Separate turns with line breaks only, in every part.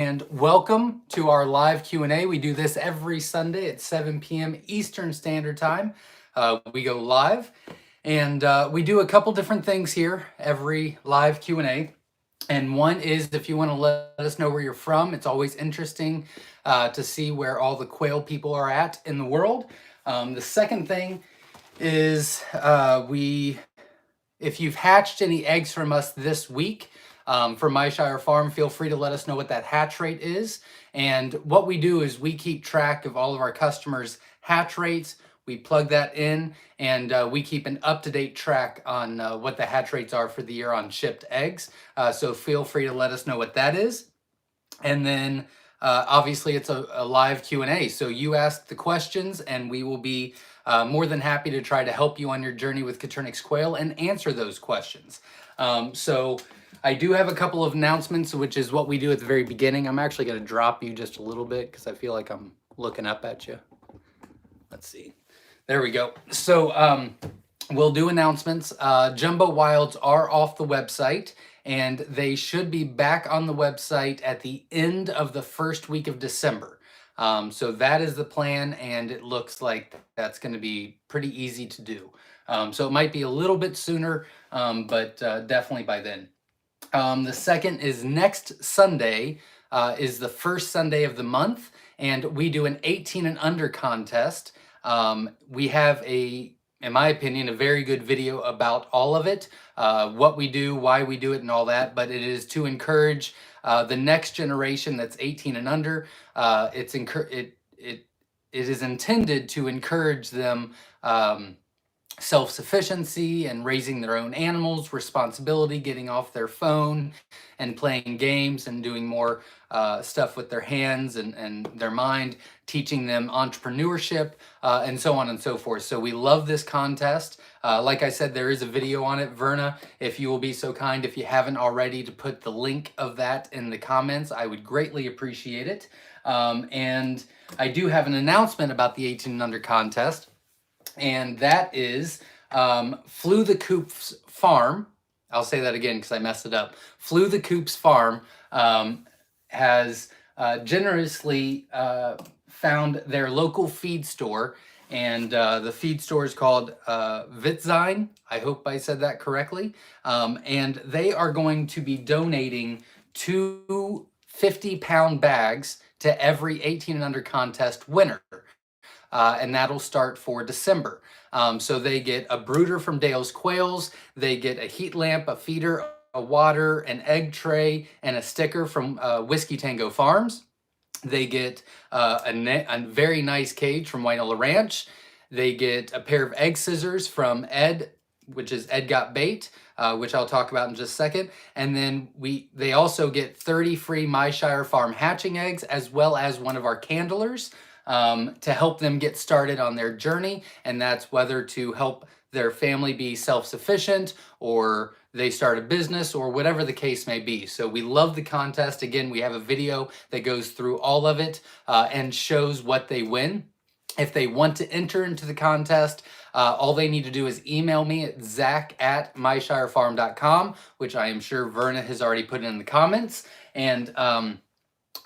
And welcome to our live Q&A. We do this every Sunday at 7 p.m. Eastern Standard Time. We go live, and we do a couple different things here every live Q&A. And one is if you want to let us know where you're from. It's always interesting to see where all the quail people are at in the world. The second thing is if you've hatched any eggs from us this week, from Myshire Farm, feel free to let us know what that hatch rate is. And what we do is we keep track of all of our customers' hatch rates. We plug that in, and we keep an up-to-date track on what the hatch rates are for the year on shipped eggs. So feel free to let us know what that is. And then obviously it's a live Q&A. So you ask the questions and we will be more than happy to try to help you on your journey with Coturnix quail and answer those questions. So I do have a couple of announcements, which is what we do at the very beginning. I'm actually going to drop you just a little bit because I feel like I'm looking up at you. Let's see. There we go. So we'll do announcements. Jumbo Wilds are off the website, and they should be back on the website at the end of the first week of December. So that is the plan, and it looks like that's going to be pretty easy to do. So it might be a little bit sooner, but definitely by then. The second is next Sunday is the first Sunday of the month, and we do an 18 and under contest. We have in my opinion, a very good video about all of it, what we do, why we do it, and all that. But it is to encourage the next generation that's 18 and under. It is intended to encourage them self-sufficiency and raising their own animals, responsibility, getting off their phone and playing games and doing more stuff with their hands and their mind, teaching them entrepreneurship and so on and so forth. So we love this contest. Like I said, there is a video on it. Verna, if you will be so kind, if you haven't already, to put the link of that in the comments, I would greatly appreciate it. And I do have an announcement about the 18 and under contest. And that is Flew the Coop's Farm. I'll say that again because I messed it up. Flew the Coop's Farm has generously found their local feed store, and the feed store is called Vitzine. I hope I said that correctly. And they are going to be donating 2 50-pound bags to every 18 and under contest winner. And that'll start for December. So they get a brooder from Dale's Quails, they get a heat lamp, a feeder, a water, an egg tray, and a sticker from Whiskey Tango Farms. They get a very nice cage from Wainola Ranch. They get a pair of egg scissors from Ed, which is Ed Got Bait, which I'll talk about in just a second. And then they also get 30 free Myshire Farm hatching eggs, as well as one of our candlers, to help them get started on their journey. And that's whether to help their family be self-sufficient, or they start a business, or whatever the case may be. So we love the contest. Again, we have a video that goes through all of it and shows what they win. If they want to enter into the contest, all they need to do is email me at zach@myshirefarm.com, which I am sure Verna has already put in the comments. And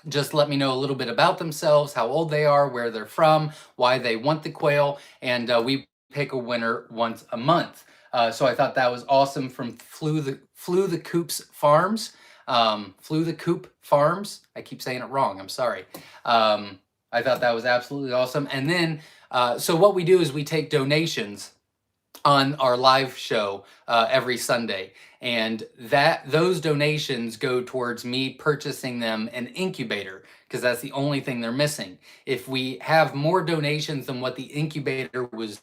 just let me know a little bit about themselves, how old they are, where they're from, why they want the quail, and we pick a winner once a month. So I thought that was awesome from Flew the Coop's Farms. Flew the Coop Farms. I keep saying it wrong. I'm sorry. I thought that was absolutely awesome. And then, so what we do is we take donations on our live show every Sunday, and those donations go towards me purchasing them an incubator, because that's the only thing they're missing. If we have more donations than what the incubator was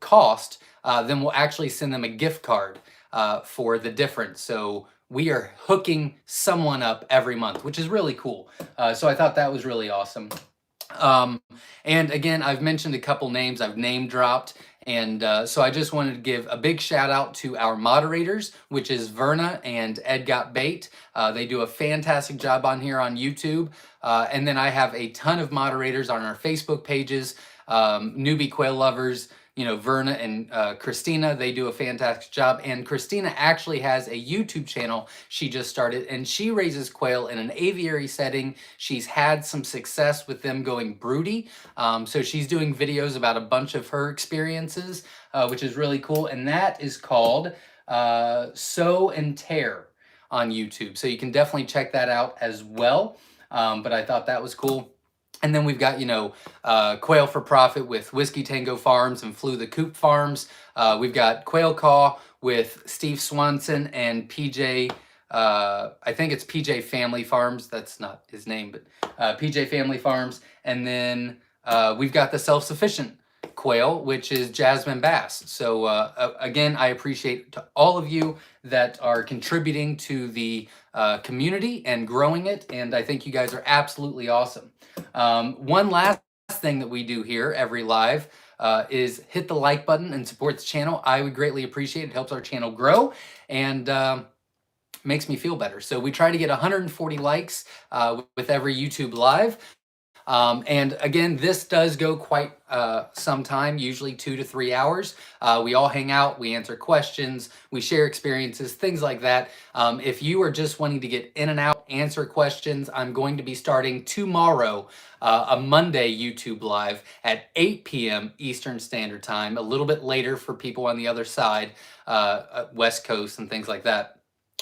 cost, then we'll actually send them a gift card for the difference. So we are hooking someone up every month, which is really cool. So I thought that was really awesome. And again, I've mentioned a couple names, I've name dropped, and so I just wanted to give a big shout out to our moderators, which is Verna and Ed Got Bait. They do a fantastic job on here on YouTube. And then I have a ton of moderators on our Facebook pages, Newbie Quail Lovers, Verna and Christina, they do a fantastic job. And Christina actually has a YouTube channel she just started, and she raises quail in an aviary setting. She's had some success with them going broody. So she's doing videos about a bunch of her experiences, which is really cool. And that is called Sow and Tear on YouTube. So you can definitely check that out as well. But I thought that was cool. And then we've got, Quail for Profit with Whiskey Tango Farms and Flew the Coop Farms. We've got Quail Call with Steve Swanson and PJ, I think it's PJ Family Farms. That's not his name, but PJ Family Farms. And then we've got the Self-Sufficient Quail, which is Jasmine Bass. So again, I appreciate to all of you that are contributing to the community and growing it, and I think you guys are absolutely awesome. One last thing that we do here every live is hit the like button and support the channel. I would greatly appreciate it. It helps our channel grow and makes me feel better. So we try to get 140 likes with every YouTube live. And again, this does go quite some time, usually 2 to 3 hours. We all hang out, we answer questions, we share experiences, things like that. If you are just wanting to get in and out, answer questions, I'm going to be starting tomorrow, a Monday YouTube live at 8 p.m. Eastern Standard Time, a little bit later for people on the other side, West Coast and things like that,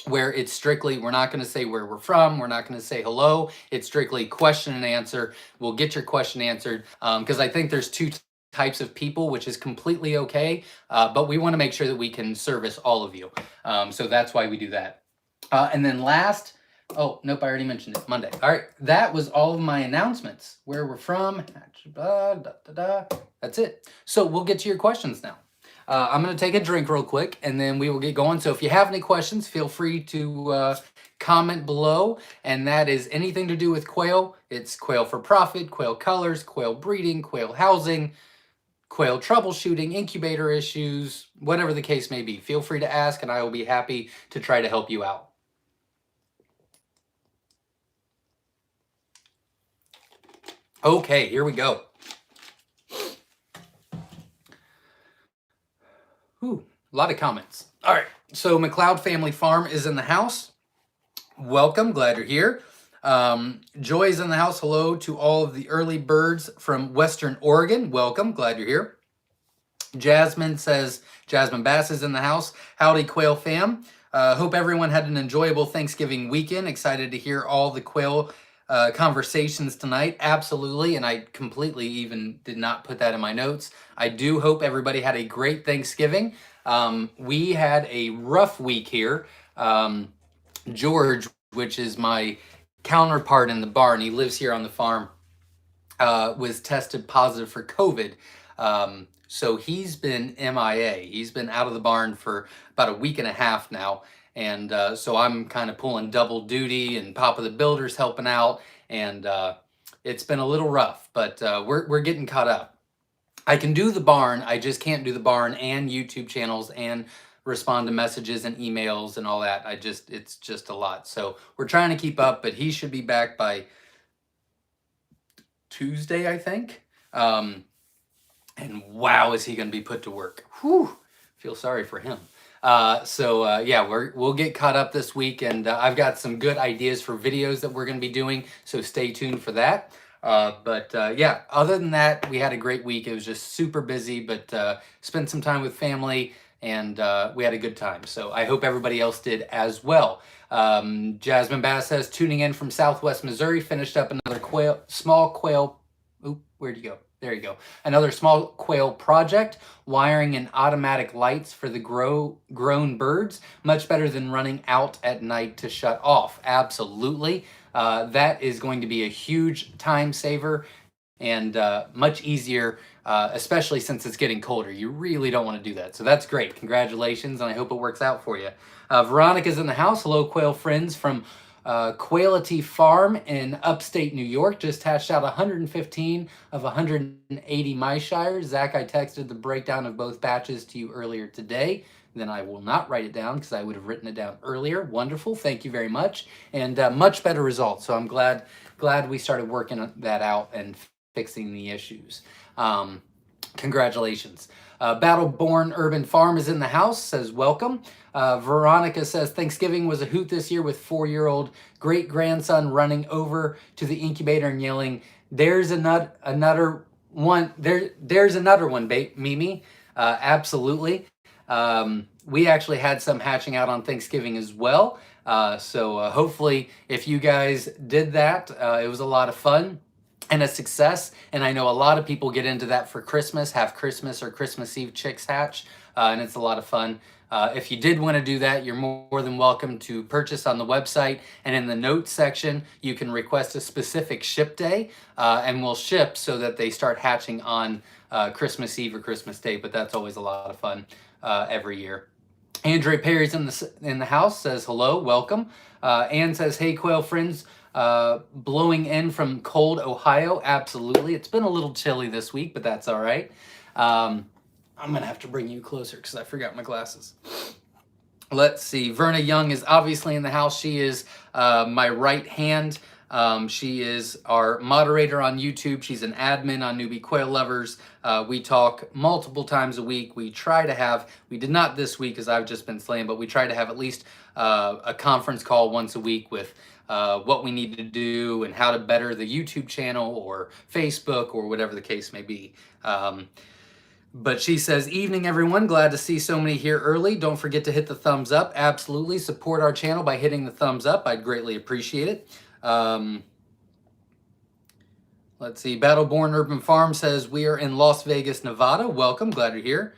where it's strictly, we're not going to say where we're from, we're not going to say hello, it's strictly question and answer. We'll get your question answered, because I think there's two types of people, which is completely okay, but we want to make sure that we can service all of you. So that's why we do that. And then last, oh, nope, I already mentioned it, Monday. All right, that was all of my announcements, where we're from, that's it. So we'll get to your questions now. I'm going to take a drink real quick, and then we will get going. So if you have any questions, feel free to comment below, and that is anything to do with quail. It's Quail for Profit, quail colors, quail breeding, quail housing, quail troubleshooting, incubator issues, whatever the case may be. Feel free to ask, and I will be happy to try to help you out. Okay, here we go. Ooh, a lot of comments. All right, so McLeod Family Farm is in the house. Welcome, glad you're here. Joy's in the house. Hello to all of the early birds from Western Oregon. Welcome, glad you're here. Jasmine says, Jasmine Bass is in the house. Howdy, Quail fam. Hope everyone had an enjoyable Thanksgiving weekend. Excited to hear all the quail conversations tonight. Absolutely, and I completely even did not put that in my notes. I do hope everybody had a great Thanksgiving. We had a rough week here. George, which is my counterpart in the barn, he lives here on the farm, was tested positive for COVID. So he's been MIA. He's been out of the barn for about a week and a half now. And so I'm kind of pulling double duty, and Papa the Builder's helping out. And it's been a little rough, but we're getting caught up. I can do the barn. I just can't do the barn and YouTube channels and respond to messages and emails and all that. It's just a lot. So we're trying to keep up, but he should be back by Tuesday, I think. And wow, is he going to be put to work. Whew, feel sorry for him. Yeah, we'll get caught up this week, and I've got some good ideas for videos that we're going to be doing, so stay tuned for that. Yeah, other than that, we had a great week. It was just super busy, but spent some time with family, and we had a good time. So I hope everybody else did as well. Jasmine Bass says, tuning in from Southwest Missouri, finished up another small quail. Oop, where'd you go? There you go. Another small quail project, wiring and automatic lights for the grown birds. Much better than running out at night to shut off. Absolutely. That is going to be a huge time saver and much easier, especially since it's getting colder. You really don't want to do that. So that's great. Congratulations, and I hope it works out for you. Veronica's in the house. Hello, quail friends from Quaility Farm in upstate New York. Just hatched out 115 of 180 Myshire. Zach, I texted the breakdown of both batches to you earlier today. Then I will not write it down because I would have written it down earlier. Wonderful, thank you very much. And much better results. So I'm glad we started working that out and fixing the issues. Congratulations. Battleborn Urban Farm is in the house, says welcome. Veronica says Thanksgiving was a hoot this year with 4-year-old great-grandson running over to the incubator and yelling, there's another one, there's another one, Mimi. Absolutely. We actually had some hatching out on Thanksgiving as well. So hopefully if you guys did that, it was a lot of fun and a success. And I know a lot of people get into that for Christmas, have Christmas or Christmas Eve chicks hatch, and it's a lot of fun. If you did want to do that, you're more than welcome to purchase on the website, and in the notes section, you can request a specific ship day, and we'll ship so that they start hatching on Christmas Eve or Christmas Day, but that's always a lot of fun every year. Andre Perry's in the house, says hello, welcome. Ann says, hey, Quail friends, blowing in from cold Ohio. Absolutely. It's been a little chilly this week, but that's all right. I'm going to have to bring you closer because I forgot my glasses. Let's see. Verna Young is obviously in the house. She is my right hand. She is our moderator on YouTube. She's an admin on Newbie Quail Lovers. We talk multiple times a week. We try to have, we did not this week because I've just been slaying, but we try to have at least a conference call once a week with what we need to do and how to better the YouTube channel or Facebook or whatever the case may be. But she says, evening, everyone. Glad to see so many here early. Don't forget to hit the thumbs up. Absolutely. Support our channel by hitting the thumbs up. I'd greatly appreciate it. Let's see. Battleborn Urban Farm says, we are in Las Vegas, Nevada. Welcome. Glad you're here.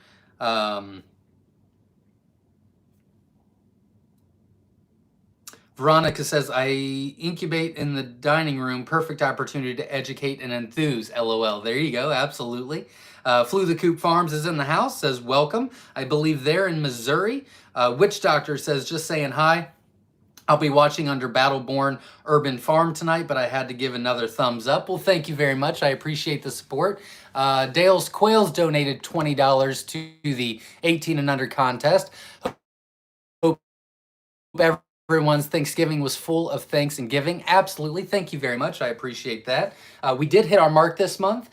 Veronica says, I incubate in the dining room. Perfect opportunity to educate and enthuse. LOL. There you go. Absolutely. Flew the Coop Farms is in the house, says welcome. I believe they're in Missouri. Witch Doctor says, just saying hi. I'll be watching under Battleborn Urban Farm tonight, but I had to give another thumbs up. Well, thank you very much. I appreciate the support. Dale's Quails donated $20 to the 18 and under contest. Hope everyone's Thanksgiving was full of thanks and giving. Absolutely. Thank you very much. I appreciate that. We did hit our mark this month.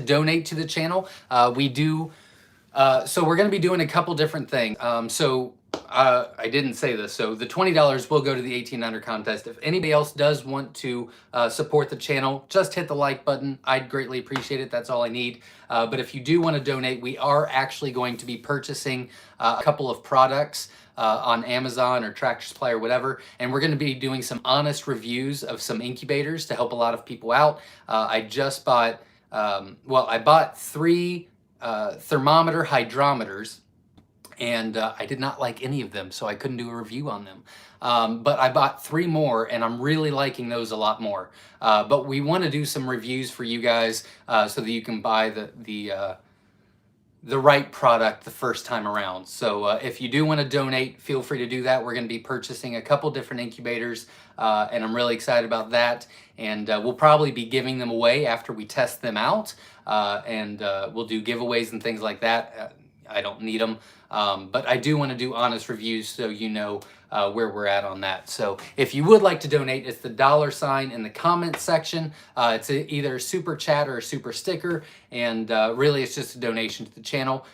Donate to the channel. We do, so we're going to be doing a couple different things. I didn't say this, so the $20 will go to the 18 under contest. If anybody else does want to support the channel, just hit the like button. I'd greatly appreciate it. That's all I need. But if you do want to donate, we are actually going to be purchasing a couple of products on Amazon or Tractor Supply or whatever, and we're going to be doing some honest reviews of some incubators to help a lot of people out. I just bought I bought 3 thermometer hydrometers, and I did not like any of them, so I couldn't do a review on them. But I bought 3 more, and I'm really liking those a lot more. But we want to do some reviews for you guys so that you can buy the right product the first time around. So if you do want to donate, feel free to do that. We're going to be purchasing a couple different incubators, and I'm really excited about that. And we'll probably be giving them away after we test them out, and we'll do giveaways and things like that. I don't need them, but I do want to do honest reviews so you know where we're at on that. So if you would like to donate, it's the $ in the comments section. It's either a super chat or a super sticker, and really it's just a donation to the channel.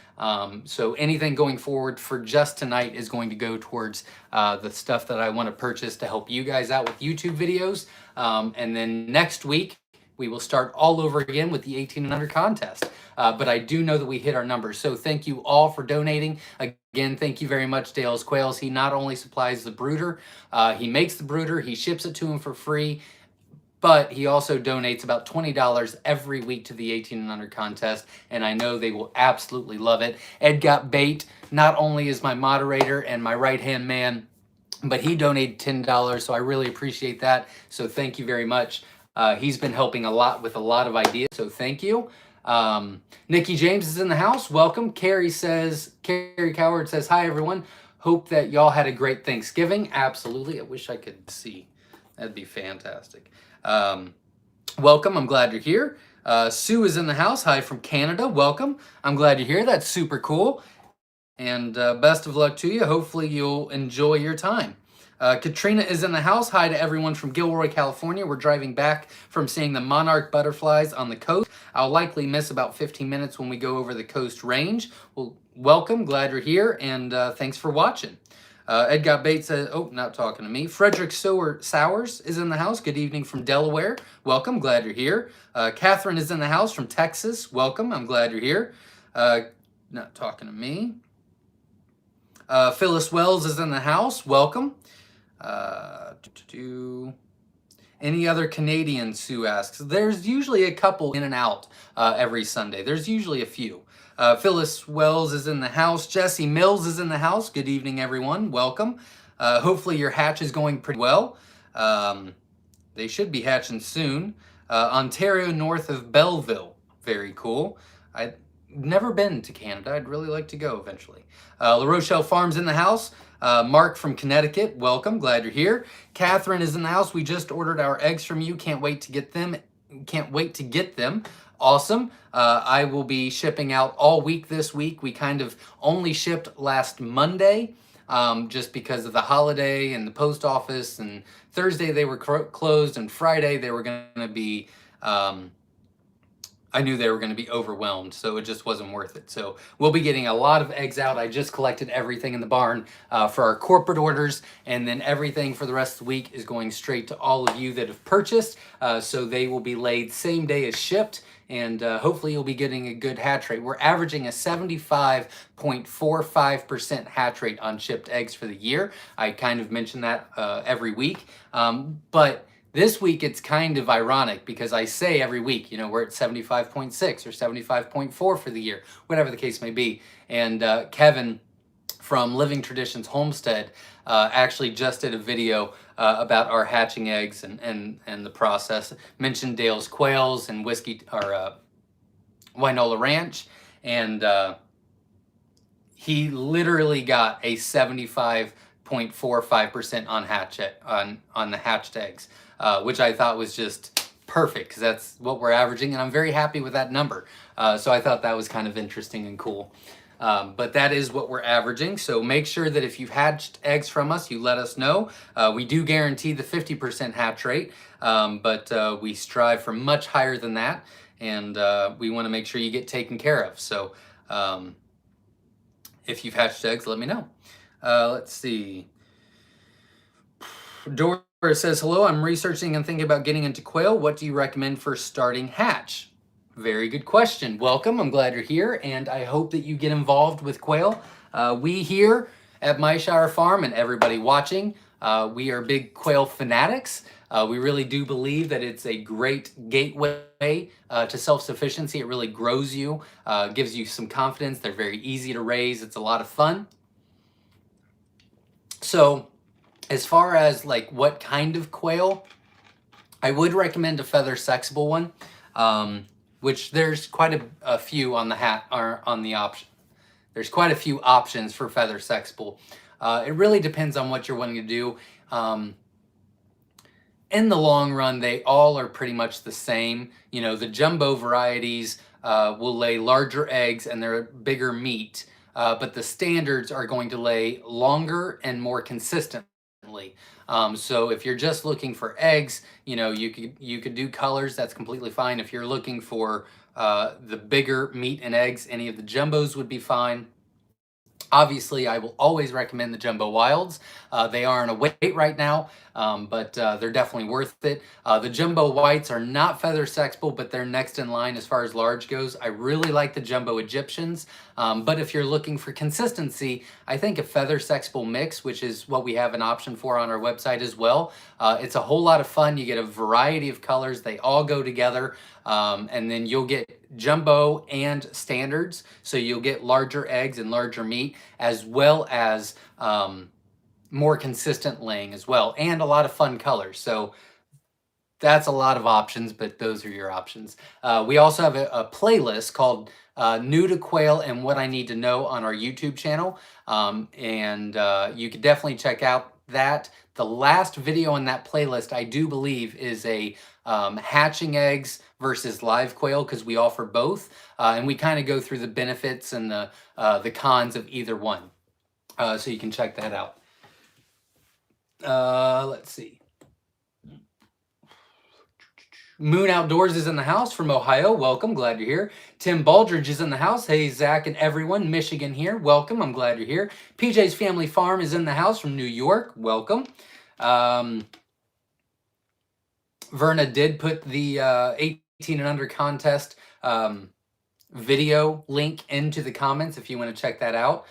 So anything going forward for just tonight is going to go towards the stuff that I want to purchase to help you guys out with YouTube videos. And then next week, we will start all over again with the 18 and under contest. But I do know that we hit our numbers. So thank you all for donating. Again, thank you very much, Dale's Quails. He not only supplies the brooder, he makes the brooder, he ships it to him for free, but he also donates about $20 every week to the 18 and under contest, and I know they will absolutely love it. Ed Got Bait not only is my moderator and my right-hand man, but he donated $10, so I really appreciate that. So thank you very much. He's been helping a lot with a lot of ideas, so thank you. Nikki James is in the house. Welcome. Carrie Coward says, hi, everyone. Hope that y'all had a great Thanksgiving. Absolutely. I wish I could see. That'd be fantastic. Welcome. I'm glad you're here. Sue is in the house. Hi from Canada. Welcome. I'm glad you're here. That's super cool. And best of luck to you. Hopefully you'll enjoy your time. Katrina is in the house. Hi to everyone from Gilroy, California. We're driving back from seeing the monarch butterflies on the coast. I'll likely miss about 15 minutes when we go over the coast range. Well, welcome. Glad you're here, and thanks for watching. Ed Got Bates says, oh, not talking to me. Frederick Sowers is in the house. Good evening from Delaware. Welcome. Glad you're here. Catherine is in the house from Texas. Welcome. I'm glad you're here. Not talking to me. Phyllis Wells is in the house. Welcome. Any other Canadians, Sue asks? There's usually a couple in and out every Sunday. There's usually a few. Phyllis Wells is in the house. Jesse Mills is in the house. Good evening, everyone. Welcome. Hopefully your hatch is going pretty well. They should be hatching soon. Ontario, north of Belleville. Very cool. I've never been to Canada. I'd really like to go eventually. La Rochelle Farms in the house. Mark from Connecticut, welcome. Glad you're here. Catherine is in the house. We just ordered our eggs from you. Can't wait to get them. Can't wait to get them. Awesome. I will be shipping out all week this week. We kind of only shipped last Monday just because of the holiday and the post office. And Thursday they were closed, and Friday they were going to be... I knew they were going to be overwhelmed, so it just wasn't worth it. So we'll be getting a lot of eggs out. I just collected everything in the barn for our corporate orders, and then everything for the rest of the week is going straight to all of you that have purchased. So they will be laid same day as shipped, and hopefully you'll be getting a good hatch rate. We're averaging a 75.45% hatch rate on shipped eggs for the year. I kind of mention that every week, but this week, it's kind of ironic because I say every week, you know, we're at 75.6 or 75.4 for the year, whatever the case may be. And Kevin from Living Traditions Homestead actually just did a video about our hatching eggs and the process. Mentioned Dale's Quails and Wynola Ranch. And he literally got a 75.45% on the hatched eggs. Which I thought was just perfect because that's what we're averaging, and I'm very happy with that number. So I thought that was kind of interesting and cool. But that is what we're averaging, so make sure that if you've hatched eggs from us, you let us know. We do guarantee the 50% hatch rate, but we strive for much higher than that, and we want to make sure you get taken care of. So if you've hatched eggs, let me know. Let's see. Dora says, hello, I'm researching and thinking about getting into quail. What do you recommend for starting hatch? Very good question. Welcome. I'm glad you're here, and I hope that you get involved with quail. We here at Myshire Farm and everybody watching, we are big quail fanatics. We really do believe that it's a great gateway to self-sufficiency. It really grows you, gives you some confidence. They're very easy to raise. It's a lot of fun. So, as far as like what kind of quail, I would recommend a feather sexable one, which there's quite a few on the option. There's quite a few options for feather sexable. It really depends on what you're wanting to do. In the long run, they all are pretty much the same. You know, the jumbo varieties will lay larger eggs and they're bigger meat, but the standards are going to lay longer and more consistent. So if you're just looking for eggs, you know, you could do colors. That's completely fine. If you're looking for the bigger meat and eggs, any of the jumbos would be fine. Obviously, I will always recommend the Jumbo Wilds. They are in a wait right now, but they're definitely worth it. The Jumbo Whites are not feather sexable, but they're next in line as far as large goes. I really like the Jumbo Egyptians, but if you're looking for consistency, I think a feather sexable mix, which is what we have an option for on our website as well. It's a whole lot of fun. You get a variety of colors. They all go together, and then you'll get jumbo and standards, so you'll get larger eggs and larger meat, as well as more consistent laying as well, and a lot of fun colors. So that's a lot of options, but those are your options. We also have a playlist called New to Quail and What I Need to Know on our YouTube channel, and you could definitely check out that. The last video on that playlist, I do believe, is a hatching eggs versus live quail, because we offer both, and we kind of go through the benefits and the cons of either one, so you can check that out. Let's see. Moon Outdoors is in the house from Ohio. Welcome. Glad you're here. Tim Baldridge is in the house. Hey, Zach and everyone. Michigan here. Welcome. I'm glad you're here. PJ's Family Farm is in the house from New York. Welcome. Verna did put the 18 and under contest video link into the comments if you want to check that out.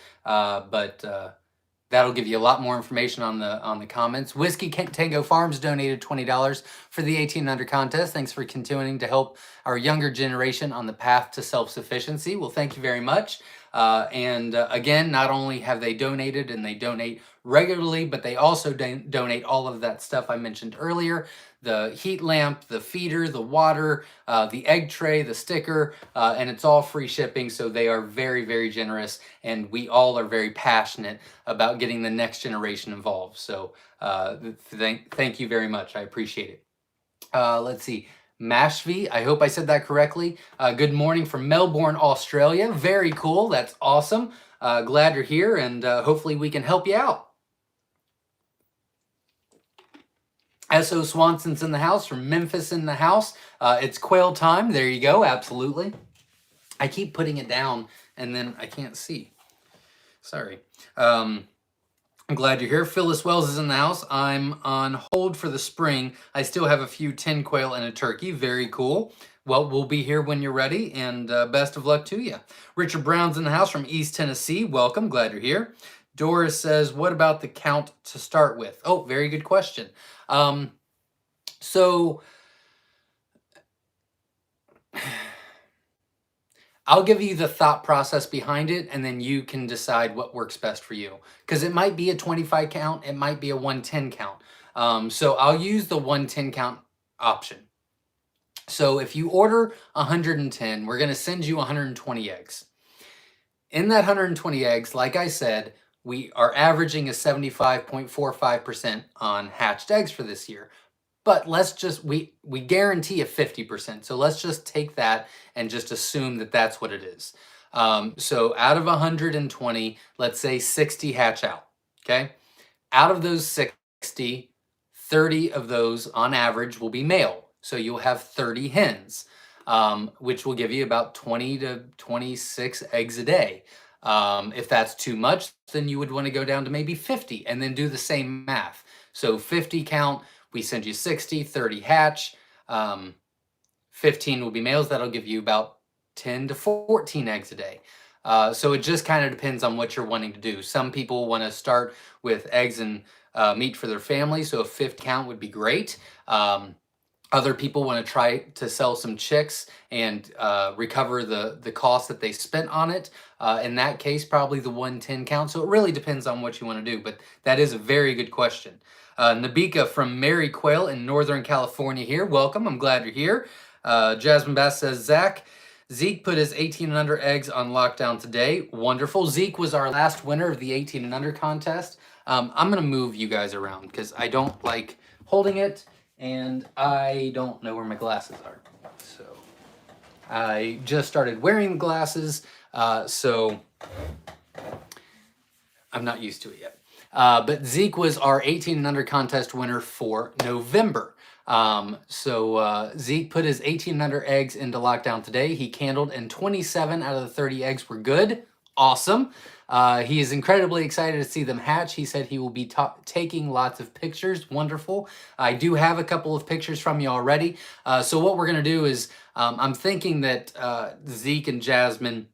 That'll give you a lot more information on the comments. Whiskey Tango Farms donated $20 for the 18 and under contest. Thanks for continuing to help our younger generation on the path to self-sufficiency. Well, thank you very much. Again, not only have they donated, and they donate regularly, but they also donate all of that stuff I mentioned earlier: the heat lamp, the feeder, the water, the egg tray, the sticker, and it's all free shipping. So they are very, very generous, and we all are very passionate about getting the next generation involved. So thank you very much. I appreciate it. Let's see. Mashvi, I hope I said that correctly. Good morning from Melbourne, Australia. Very cool. That's awesome. Glad you're here, and hopefully we can help you out. S.O. Swanson's in the house from Memphis in the house. It's quail time. There you go. Absolutely. I keep putting it down and then I can't see. Sorry. I'm glad you're here. Phyllis Wells is in the house. I'm on hold for the spring. I still have a few 10 quail and a turkey. Very cool. Well, we'll be here when you're ready, and best of luck to you. Richard Brown's in the house from East Tennessee. Welcome. Glad you're here. Doris says, what about the count to start with? Oh, very good question. So I'll give you the thought process behind it, and then you can decide what works best for you. Because it might be a 25 count, it might be a 110 count. So I'll use the 110 count option. So if you order 110, we're going to send you 120 eggs. In that 120 eggs, like I said, we are averaging a 75.45% on hatched eggs for this year. But let's just, we guarantee a 50%. So let's just take that and just assume that that's what it is. So out of 120, let's say 60 hatch out, okay? Out of those 60, 30 of those on average will be male. So you'll have 30 hens, which will give you about 20 to 26 eggs a day. If that's too much, then you would want to go down to maybe 50 and then do the same math. So 50 count, we send you 60, 30 hatch, 15 will be males. That'll give you about 10 to 14 eggs a day. So it just kind of depends on what you're wanting to do. Some people want to start with eggs and meat for their family, so a 5th count would be great. Other people want to try to sell some chicks and recover the cost that they spent on it. In that case, probably the 110 count. So it really depends on what you want to do, but that is a very good question. Nabika from Mary Quail in Northern California here. Welcome. I'm glad you're here. Jasmine Bass says, Zeke put his 18 and under eggs on lockdown today. Wonderful. Zeke was our last winner of the 18 and under contest. I'm going to move you guys around because I don't like holding it and I don't know where my glasses are. So I just started wearing glasses, so I'm not used to it yet. But Zeke was our 18 and under contest winner for November. Zeke put his 18 and under eggs into lockdown today. He candled and 27 out of the 30 eggs were good. Awesome. He is incredibly excited to see them hatch. He said he will be taking lots of pictures. Wonderful. I do have a couple of pictures from you already. So what we're going to do is I'm thinking that Zeke and Jasmine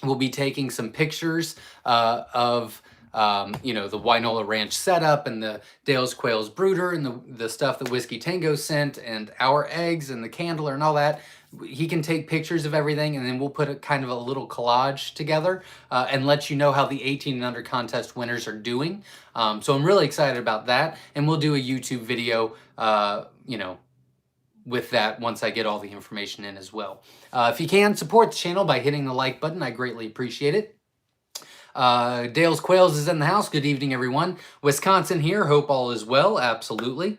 will be taking some pictures of the Wynola Ranch setup and the Dale's Quail's brooder and the stuff that Whiskey Tango sent and our eggs and the candler and all that. He can take pictures of everything, and then we'll put a kind of a little collage together and let you know how the 18 and under contest winners are doing. So I'm really excited about that, and we'll do a YouTube video, with that once I get all the information in as well. If you can, support the channel by hitting the like button. I greatly appreciate it. Dale's Quails is in the house. Good evening, everyone. Wisconsin here. Hope all is well. Absolutely.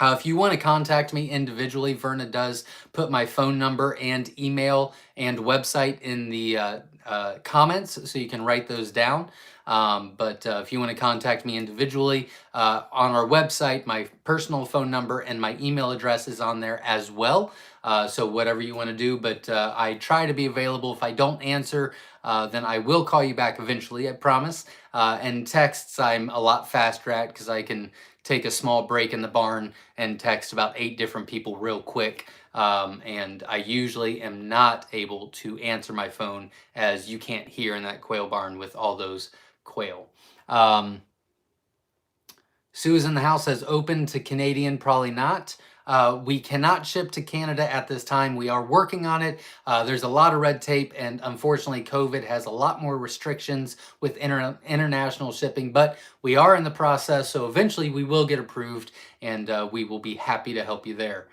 If you want to contact me individually, Verna does put my phone number and email and website in the comments, so you can write those down. But if you want to contact me individually, on our website, my personal phone number and my email address is on there as well. So whatever you want to do, but I try to be available. If I don't answer, then I will call you back eventually, I promise. And texts, I'm a lot faster at, because I can take a small break in the barn and text about 8 different people real quick. And I usually am not able to answer my phone, as you can't hear in that quail barn with all those quail. Sue is in the house, says open to Canadian, probably not. We cannot ship to Canada at this time. We are working on it. There's a lot of red tape, and unfortunately COVID has a lot more restrictions with international shipping, but we are in the process, so eventually we will get approved, and we will be happy to help you there.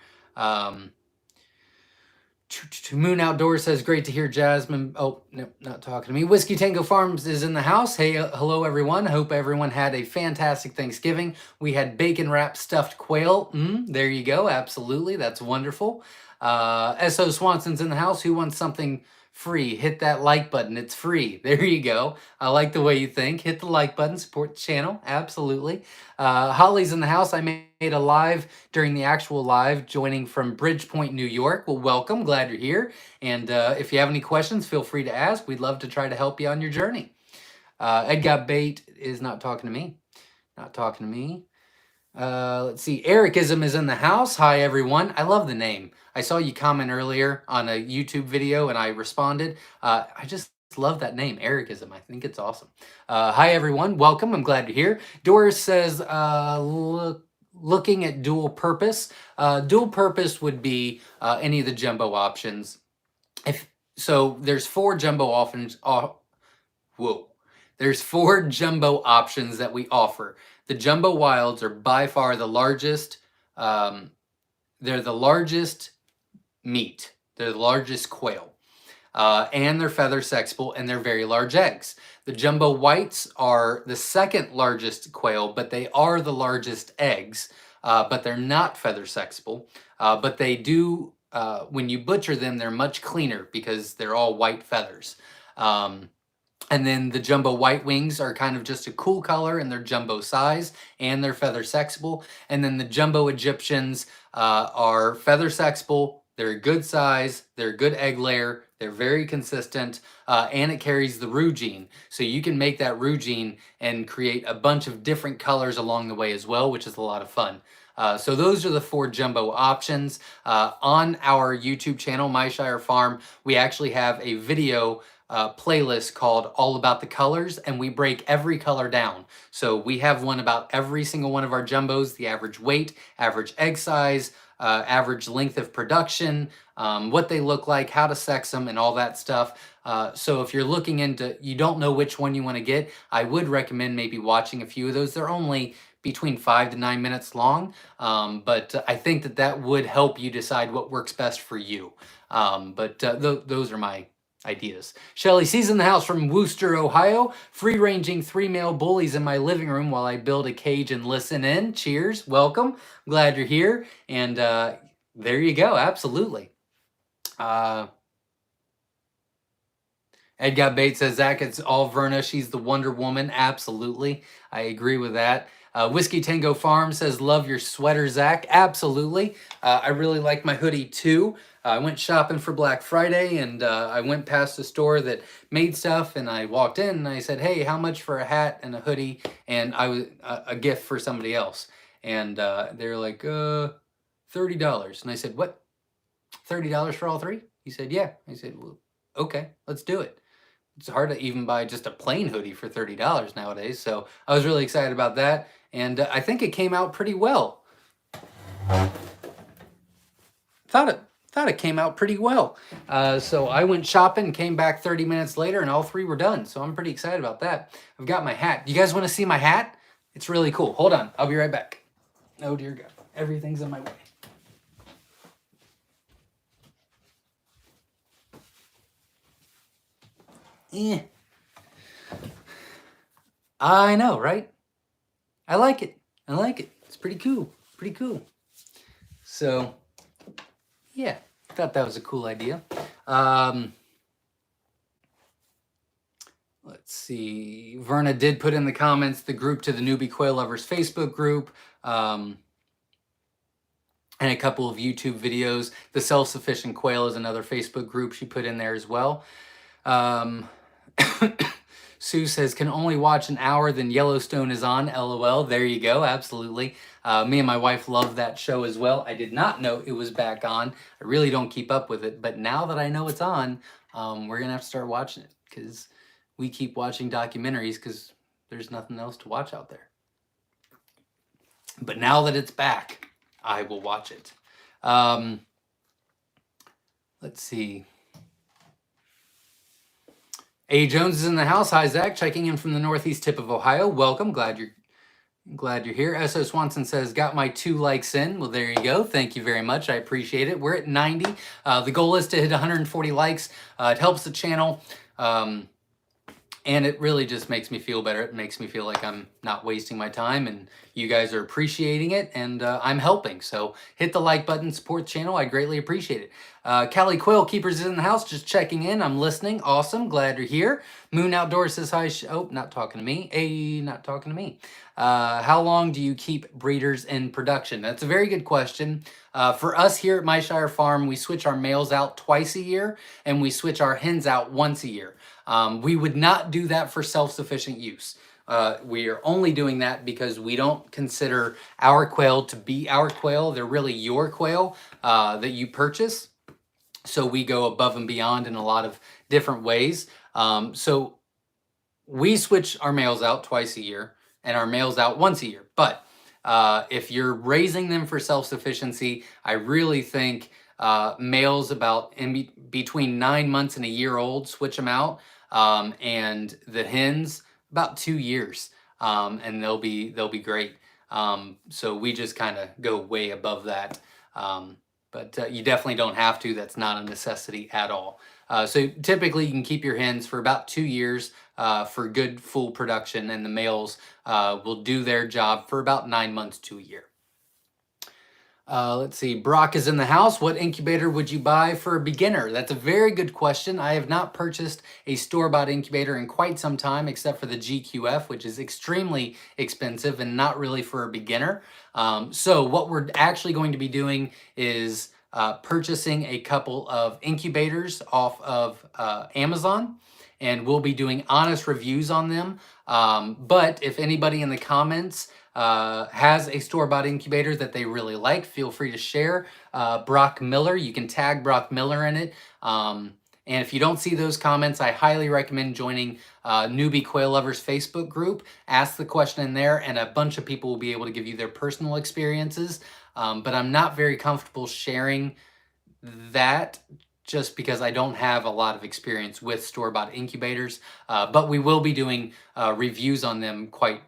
Moon Outdoors says, great to hear Jasmine. Oh, no, not talking to me. Whiskey Tango Farms is in the house. Hey, hello, everyone. Hope everyone had a fantastic Thanksgiving. We had bacon wrapped stuffed quail. There you go. Absolutely. That's wonderful. S.O. Swanson's in the house. Who wants something free? Hit that like button. It's free. There you go. I like the way you think. Hit the like button. Support the channel. Absolutely. Holly's in the house. I made a live during the actual live, joining from Bridgepoint, New York. Well, welcome. Glad you're here. And if you have any questions, feel free to ask. We'd love to try to help you on your journey. Ed Got Bait is not talking to me. Not talking to me. Let's see. Ericism is in the house. Hi, everyone. I love the name. I saw you comment earlier on a YouTube video, and I responded. I just love that name, Ericism. I think it's awesome. Hi, everyone. Welcome. I'm glad you're here. Doris says, looking at dual purpose. Dual purpose would be any of the jumbo options. So there's 4 jumbo options. There's 4 jumbo options that we offer. The Jumbo Wilds are by far the largest. They're the largest meat. They're the largest quail. And they're feather sexable, and they're very large eggs. The Jumbo Whites are the 2nd largest quail, but they are the largest eggs, but they're not feather sexable. But they do, when you butcher them, they're much cleaner because they're all white feathers. And then the Jumbo White Wings are kind of just a cool color, and they're jumbo size, and they're feather sexable. And then the Jumbo Egyptians are feather sexable. They're a good size. They're a good egg layer. They're very consistent, and it carries the roux gene. So you can make that roux gene and create a bunch of different colors along the way as well, which is a lot of fun. So those are the 4 jumbo options. On our YouTube channel, Myshire Farm, we actually have a video playlist called All About the Colors, and we break every color down. So we have one about every single one of our jumbos, the average weight, average egg size, average length of production, what they look like, how to sex them, and all that stuff. So if you're looking into, you don't know which one you want to get, I would recommend maybe watching a few of those. They're only between 5 to 9 minutes long, but I think that would help you decide what works best for you. Those are my ideas. Shelly C's in the house from Wooster, Ohio. Free-ranging 3 male bullies in my living room while I build a cage and listen in. Cheers. Welcome. Glad you're here. And there you go. Absolutely. Ed Got Bait says, Zach, it's all Verna. She's the Wonder Woman. Absolutely. I agree with that. Whiskey Tango Farm says, love your sweater, Zach. Absolutely. I really like my hoodie too. I went shopping for Black Friday, and I went past a store that made stuff, and I walked in and I said, hey, how much for a hat and a hoodie? And I was a gift for somebody else. And they were like, $30. And I said, what? $30 for all 3? He said, yeah. I said, well, okay, let's do it. It's hard to even buy just a plain hoodie for $30 nowadays. So I was really excited about that. And I think it came out pretty well. Thought it came out pretty well. So I went shopping, came back 30 minutes later, and all 3 were done. So I'm pretty excited about that. I've got my hat. You guys want to see my hat? It's really cool. Hold on. I'll be right back. Oh, dear God. Everything's in my way. I know, right? I like it. I like it. It's pretty cool. Pretty cool. So yeah, thought that was a cool idea. Let's see. Verna did put in the comments the group to the Newbie Quail Lovers Facebook group, and a couple of YouTube videos. The Self-Sufficient Quail is another Facebook group she put in there as well. Sue says, can only watch an hour, then Yellowstone is on. LOL. There you go. Absolutely. Me and my wife love that show as well. I did not know it was back on. I really don't keep up with it, but now that I know it's on, we're going to have to start watching it, because we keep watching documentaries because there's nothing else to watch out there. But now that it's back, I will watch it. Let's see. A. Jones is in the house. Hi, Zach. Checking in from the northeast tip of Ohio. Welcome. Glad you're here. S.O. Swanson says, got my 2 likes in. Well, there you go. Thank you very much. I appreciate it. We're at 90. The goal is to hit 140 likes. It helps the channel. And it really just makes me feel better. It makes me feel like I'm not wasting my time, and you guys are appreciating it, and I'm helping. So hit the like button, support the channel. I greatly appreciate it. Callie Quail Keepers is in the house, just checking in. I'm listening. Awesome. Glad you're here. Moon Outdoors says hi. Oh, not talking to me. Hey, not talking to me. How long do you keep breeders in production? That's a very good question. For us here at Myshire Farm, we switch our males out twice a year, and we switch our hens out once a year. We would not do that for self-sufficient use. We are only doing that because we don't consider our quail to be our quail. They're really your quail that you purchase. So we go above and beyond in a lot of different ways. So we switch our males out twice a year and our males out once a year. But if you're raising them for self-sufficiency, I really think males about between 9 months and a year old, switch them out. And the hens about 2 years, and they'll be great. So we just kind of go way above that. But you definitely don't have to. That's not a necessity at all. So typically you can keep your hens for about 2 years for good full production, and the males will do their job for about 9 months to a year. Let's see. Brock is in the house. What incubator would you buy for a beginner? That's a very good question. I have not purchased a store-bought incubator in quite some time, except for the GQF, which is extremely expensive and not really for a beginner. So what we're actually going to be doing is purchasing a couple of incubators off of Amazon, and we'll be doing honest reviews on them. But if anybody in the comments has a store-bought incubator that they really like, feel free to share. Brock Miller, you can tag Brock Miller in it. And if you don't see those comments, I highly recommend joining Newbie Quail Lovers Facebook group. Ask the question in there, and a bunch of people will be able to give you their personal experiences. But I'm not very comfortable sharing that just because I don't have a lot of experience with store-bought incubators. But we will be doing reviews on them quite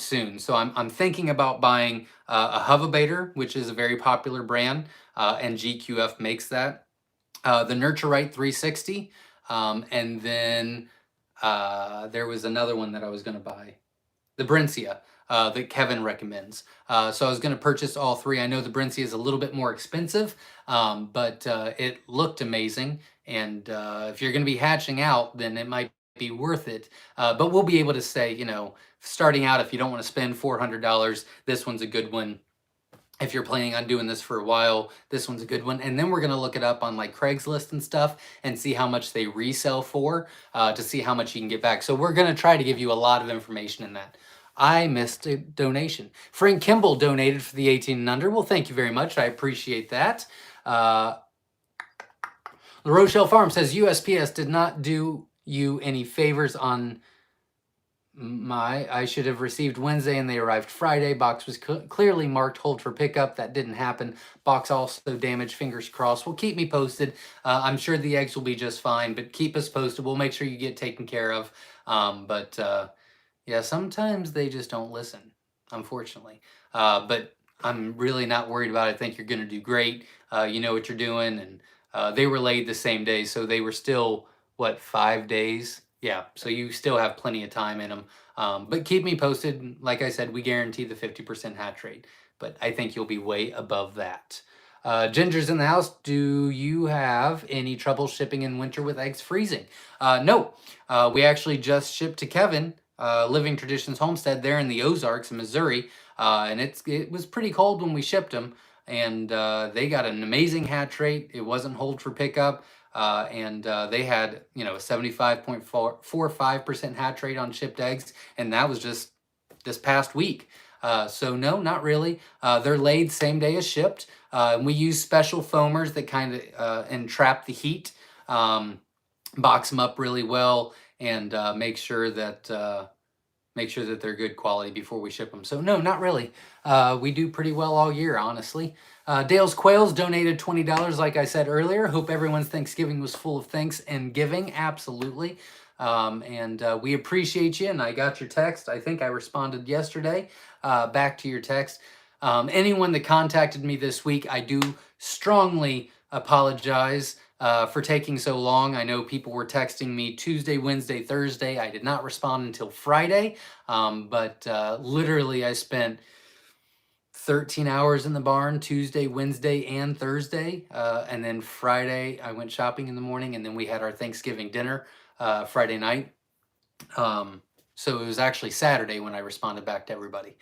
soon. So I'm thinking about buying a Hovabator, which is a very popular brand, and GQF makes that. The Nurture Right 360, and then there was another one that I was going to buy, the Brincia, that Kevin recommends. So I was going to purchase all 3. I know the Brincia is a little bit more expensive, but it looked amazing. And if you're going to be hatching out, then it might be worth it. But we'll be able to say, you know, starting out, if you don't want to spend $400, this one's a good one. If you're planning on doing this for a while, this one's a good one. And then we're going to look it up on like Craigslist and stuff and see how much they resell for, to see how much you can get back. So we're going to try to give you a lot of information in that. I missed a donation. Frank Kimball donated for the 18 and under. Well, thank you very much. I appreciate that. La Rochelle Farm says USPS did not do you any favors on I should have received Wednesday and they arrived Friday. Box was clearly marked hold for pickup. That didn't happen. Box also damaged. Fingers crossed. Well, keep me posted. I'm sure the eggs will be just fine, but keep us posted. We'll make sure you get taken care of. Yeah, sometimes they just don't listen, unfortunately. But I'm really not worried about it. I think you're going to do great. You know what you're doing. And they were laid the same day, so they were still, what, 5 days? Yeah, so you still have plenty of time in them. But keep me posted. Like I said, we guarantee the 50% hatch rate. but I think you'll be way above that. Ginger's in the house. Do you have any trouble shipping in winter with eggs freezing? No. We actually just shipped to Kevin, Living Traditions Homestead there in the Ozarks in Missouri, and it was pretty cold when we shipped them, and they got an amazing hatch rate. It wasn't hold for pickup, and they had a 75.45% hatch rate on shipped eggs, and that was just this past week. So no, not really. They're laid same day as shipped. We use special foamers that kind of entrap the heat, box them up really well, and make sure that they're good quality before we ship them. So no, not really. We do pretty well all year, honestly. Dale's Quails donated $20, like I said earlier. Hope everyone's Thanksgiving was full of thanks and giving. Absolutely. And we appreciate you, and I got your text. I think I responded yesterday back to your text. Anyone that contacted me this week, I do strongly apologize for taking so long. I know people were texting me Tuesday, Wednesday, Thursday. I did not respond until Friday, but literally I spent 13 hours in the barn Tuesday, Wednesday, and Thursday. And then Friday, I went shopping in the morning, and then we had our Thanksgiving dinner Friday night. So it was actually Saturday when I responded back to everybody.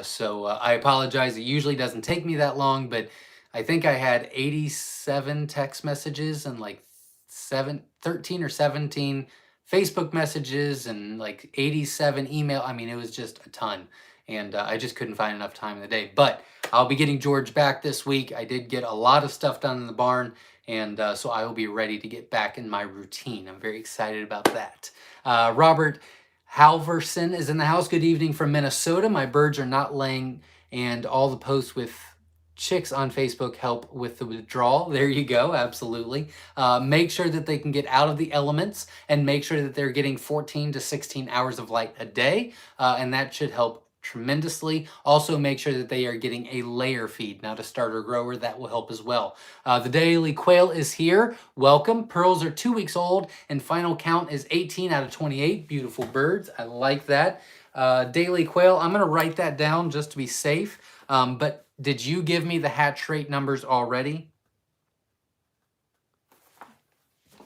So I apologize. It usually doesn't take me that long, but I think I had 87 text messages and like 13 or 17 Facebook messages and like 87 email. I mean, it was just a ton. And I just couldn't find enough time in the day. But I'll be getting George back this week. I did get a lot of stuff done in the barn, and so I will be ready to get back in my routine. I'm very excited about that. Robert Halverson is in the house. Good evening from Minnesota. My birds are not laying, and all the posts with chicks on Facebook help with the withdrawal. There you go. Absolutely. Make sure that they can get out of the elements, and make sure that they're getting 14 to 16 hours of light a day, and that should help tremendously. Also make sure that they are getting a layer feed, not a starter grower. That will help as well. The Daily Quail is here. Welcome. Pearls are 2 weeks old, and final count is 18 out of 28. Beautiful birds. I like that. Daily Quail, I'm going to write that down just to be safe. But did you give me the hatch rate numbers already?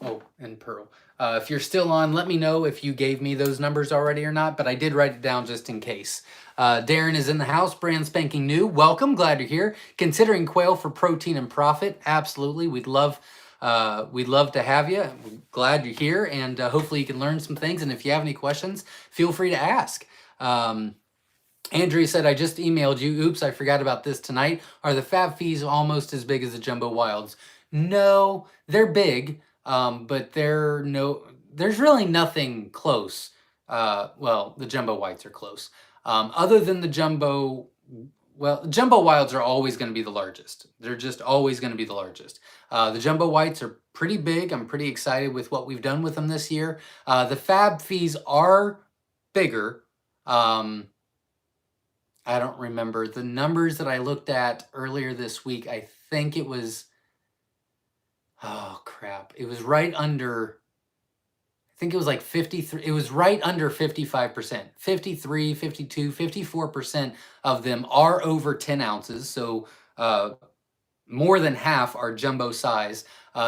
Oh, and Pearl. If you're still on, let me know if you gave me those numbers already or not, but I did write it down just in case. Darren is in the house, brand spanking new. Welcome, glad you're here. Considering quail for protein and profit? Absolutely, we'd love to have you. Glad you're here, and hopefully you can learn some things, and if you have any questions, feel free to ask. Andrea said, I just emailed you. Oops, I forgot about this tonight. Are the fab fees almost as big as the jumbo wilds? No, they're big. But there's really nothing close. Well, the jumbo whites are close. Other than the jumbo wilds are always going to be the largest. They're just always going to be the largest. The jumbo whites are pretty big. I'm pretty excited with what we've done with them this year. The fab fees are bigger. I don't remember the numbers that I looked at earlier this week. I think it was, oh crap, it was right under, I think it was like 53, it was right under 55%, 53, 52, 54% of them are over 10 ounces. So more than half are jumbo size.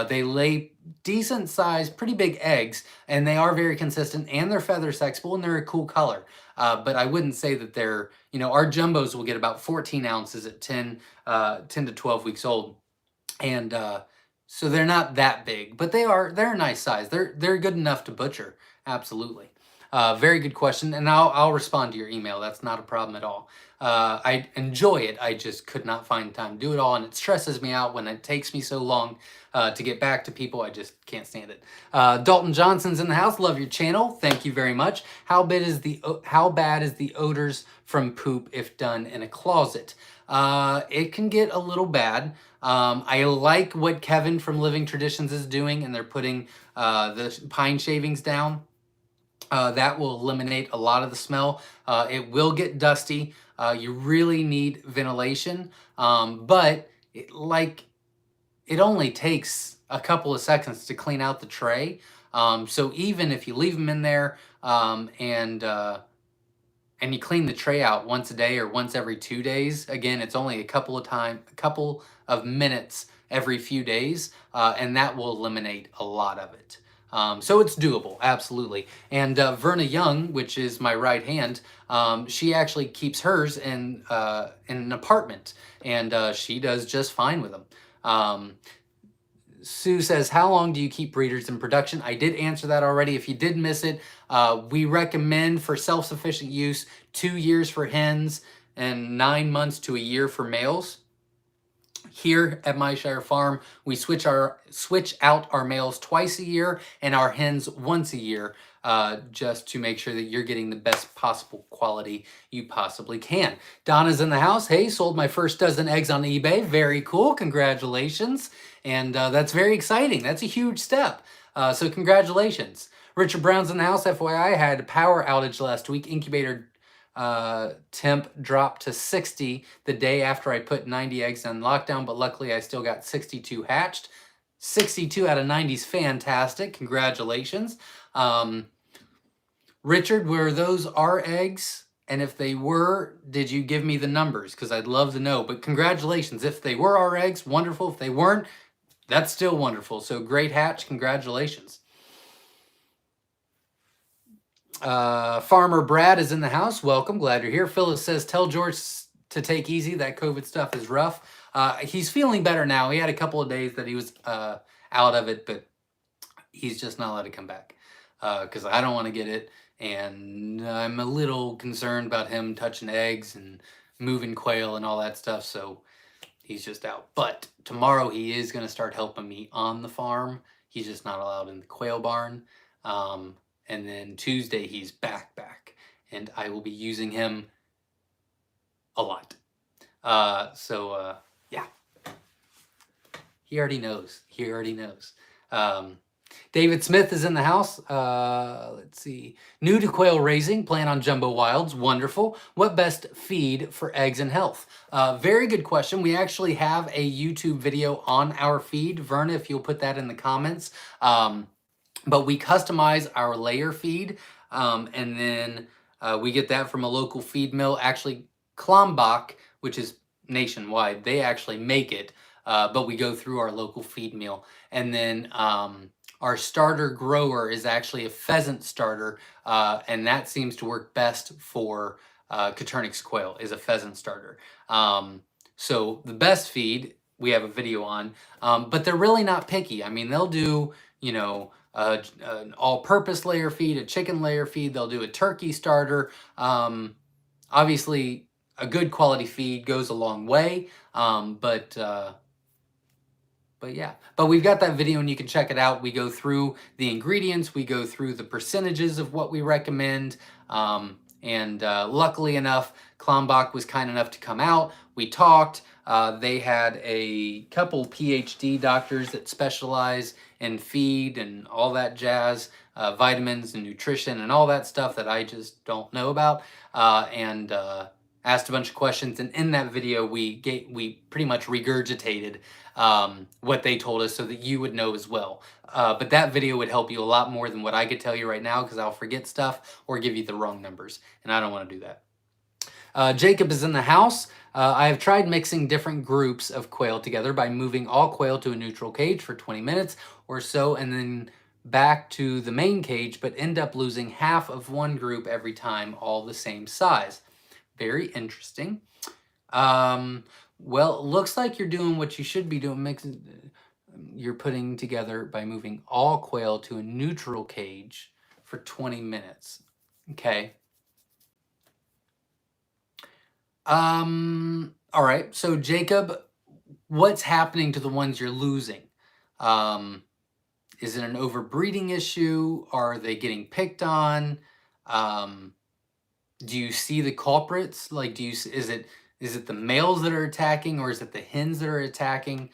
They lay decent size, pretty big eggs, and they are very consistent, and they're feather sexable, and they're a cool color. But I wouldn't say that they're, our jumbos will get about 14 ounces at 10 to 12 weeks old. And so they're not that big, but they're a nice size. They're good enough to butcher. Absolutely. Very good question, and I'll respond to your email. That's not a problem at all. I enjoy it. I just could not find time to do it all, and it stresses me out when it takes me so long to get back to people. I just can't stand it. Dalton Johnson's in the house. Love your channel. Thank you very much. How bad is the odors from poop if done in a closet? It can get a little bad. I like what Kevin from Living Traditions is doing, and they're putting the pine shavings down. That will eliminate a lot of the smell. It will get dusty. You really need ventilation, but it only takes a couple of seconds to clean out the tray. So even if you leave them in there and and you clean the tray out once a day or once every 2 days, again, it's only a couple of minutes every few days, and that will eliminate a lot of it. So it's doable, absolutely. And Verna Young, which is my right hand, she actually keeps hers in an apartment, and she does just fine with them. Sue says, how long do you keep breeders in production? I did answer that already. If you did miss it, we recommend for self-sufficient use 2 years for hens and 9 months to a year for males. Here at Myshire Farm, we switch out our males twice a year and our hens once a year, just to make sure that you're getting the best possible quality you possibly can. Donna's in the house. Hey, sold my first dozen eggs on eBay. Very cool. Congratulations. And that's very exciting. That's a huge step. So congratulations. Richard Brown's in the house. FYI, I had a power outage last week. Incubator temp dropped to 60 the day after I put 90 eggs on lockdown, but luckily I still got 62 hatched. 62 out of 90 is fantastic. Congratulations. Richard, were those our eggs? And if they were, did you give me the numbers? Because I'd love to know. But congratulations. If they were our eggs, wonderful. If they weren't, that's still wonderful. So great hatch. Congratulations. Farmer Brad is in the house. Welcome. Glad you're here. Phyllis says, tell George to take easy. That COVID stuff is rough. He's feeling better now. He had a couple of days that he was out of it, but he's just not allowed to come back because I don't want to get it. And I'm a little concerned about him touching eggs and moving quail and all that stuff. So he's just out. But tomorrow he is going to start helping me on the farm. He's just not allowed in the quail barn. And then Tuesday he's back. And I will be using him a lot. Yeah. He already knows. David Smith is in the house. Let's see. New to quail raising, plan on jumbo wilds. Wonderful. What best feed for eggs and health? Very good question. We actually have a YouTube video on our feed. Verna, if you'll put that in the comments. But we customize our layer feed, and then we get that from a local feed mill. Actually, Klombach, which is nationwide, they actually make it, but we go through our local feed mill. And then our starter grower is actually a pheasant starter, and that seems to work best for Coturnix quail, is a pheasant starter. So the best feed we have a video on, but they're really not picky. I mean, they'll do, you know, an all-purpose layer feed, a chicken layer feed. They'll do a turkey starter. Obviously, a good quality feed goes a long way. But yeah, but we've got that video and you can check it out. We go through the ingredients. We go through the percentages of what we recommend. Luckily enough, Klombach was kind enough to come out. We talked. They had a couple PhD doctors that specialize in feed and all that jazz, vitamins and nutrition and all that stuff that I just don't know about, and asked a bunch of questions. And in that video, we pretty much regurgitated what they told us so that you would know as well. But that video would help you a lot more than what I could tell you right now, because I'll forget stuff or give you the wrong numbers, and I don't want to do that. Jacob is in the house. I have tried mixing different groups of quail together by moving all quail to a neutral cage for 20 minutes or so and then back to the main cage, but end up losing half of one group every time, all the same size. Very interesting. Well, it looks like you're doing what you should be doing. You're putting together by moving all quail to a neutral cage for 20 minutes. Okay. All right. So Jacob, what's happening to the ones you're losing? Is it an overbreeding issue? Are they getting picked on? Do you see the culprits? Like, is it the males that are attacking, or is it the hens that are attacking?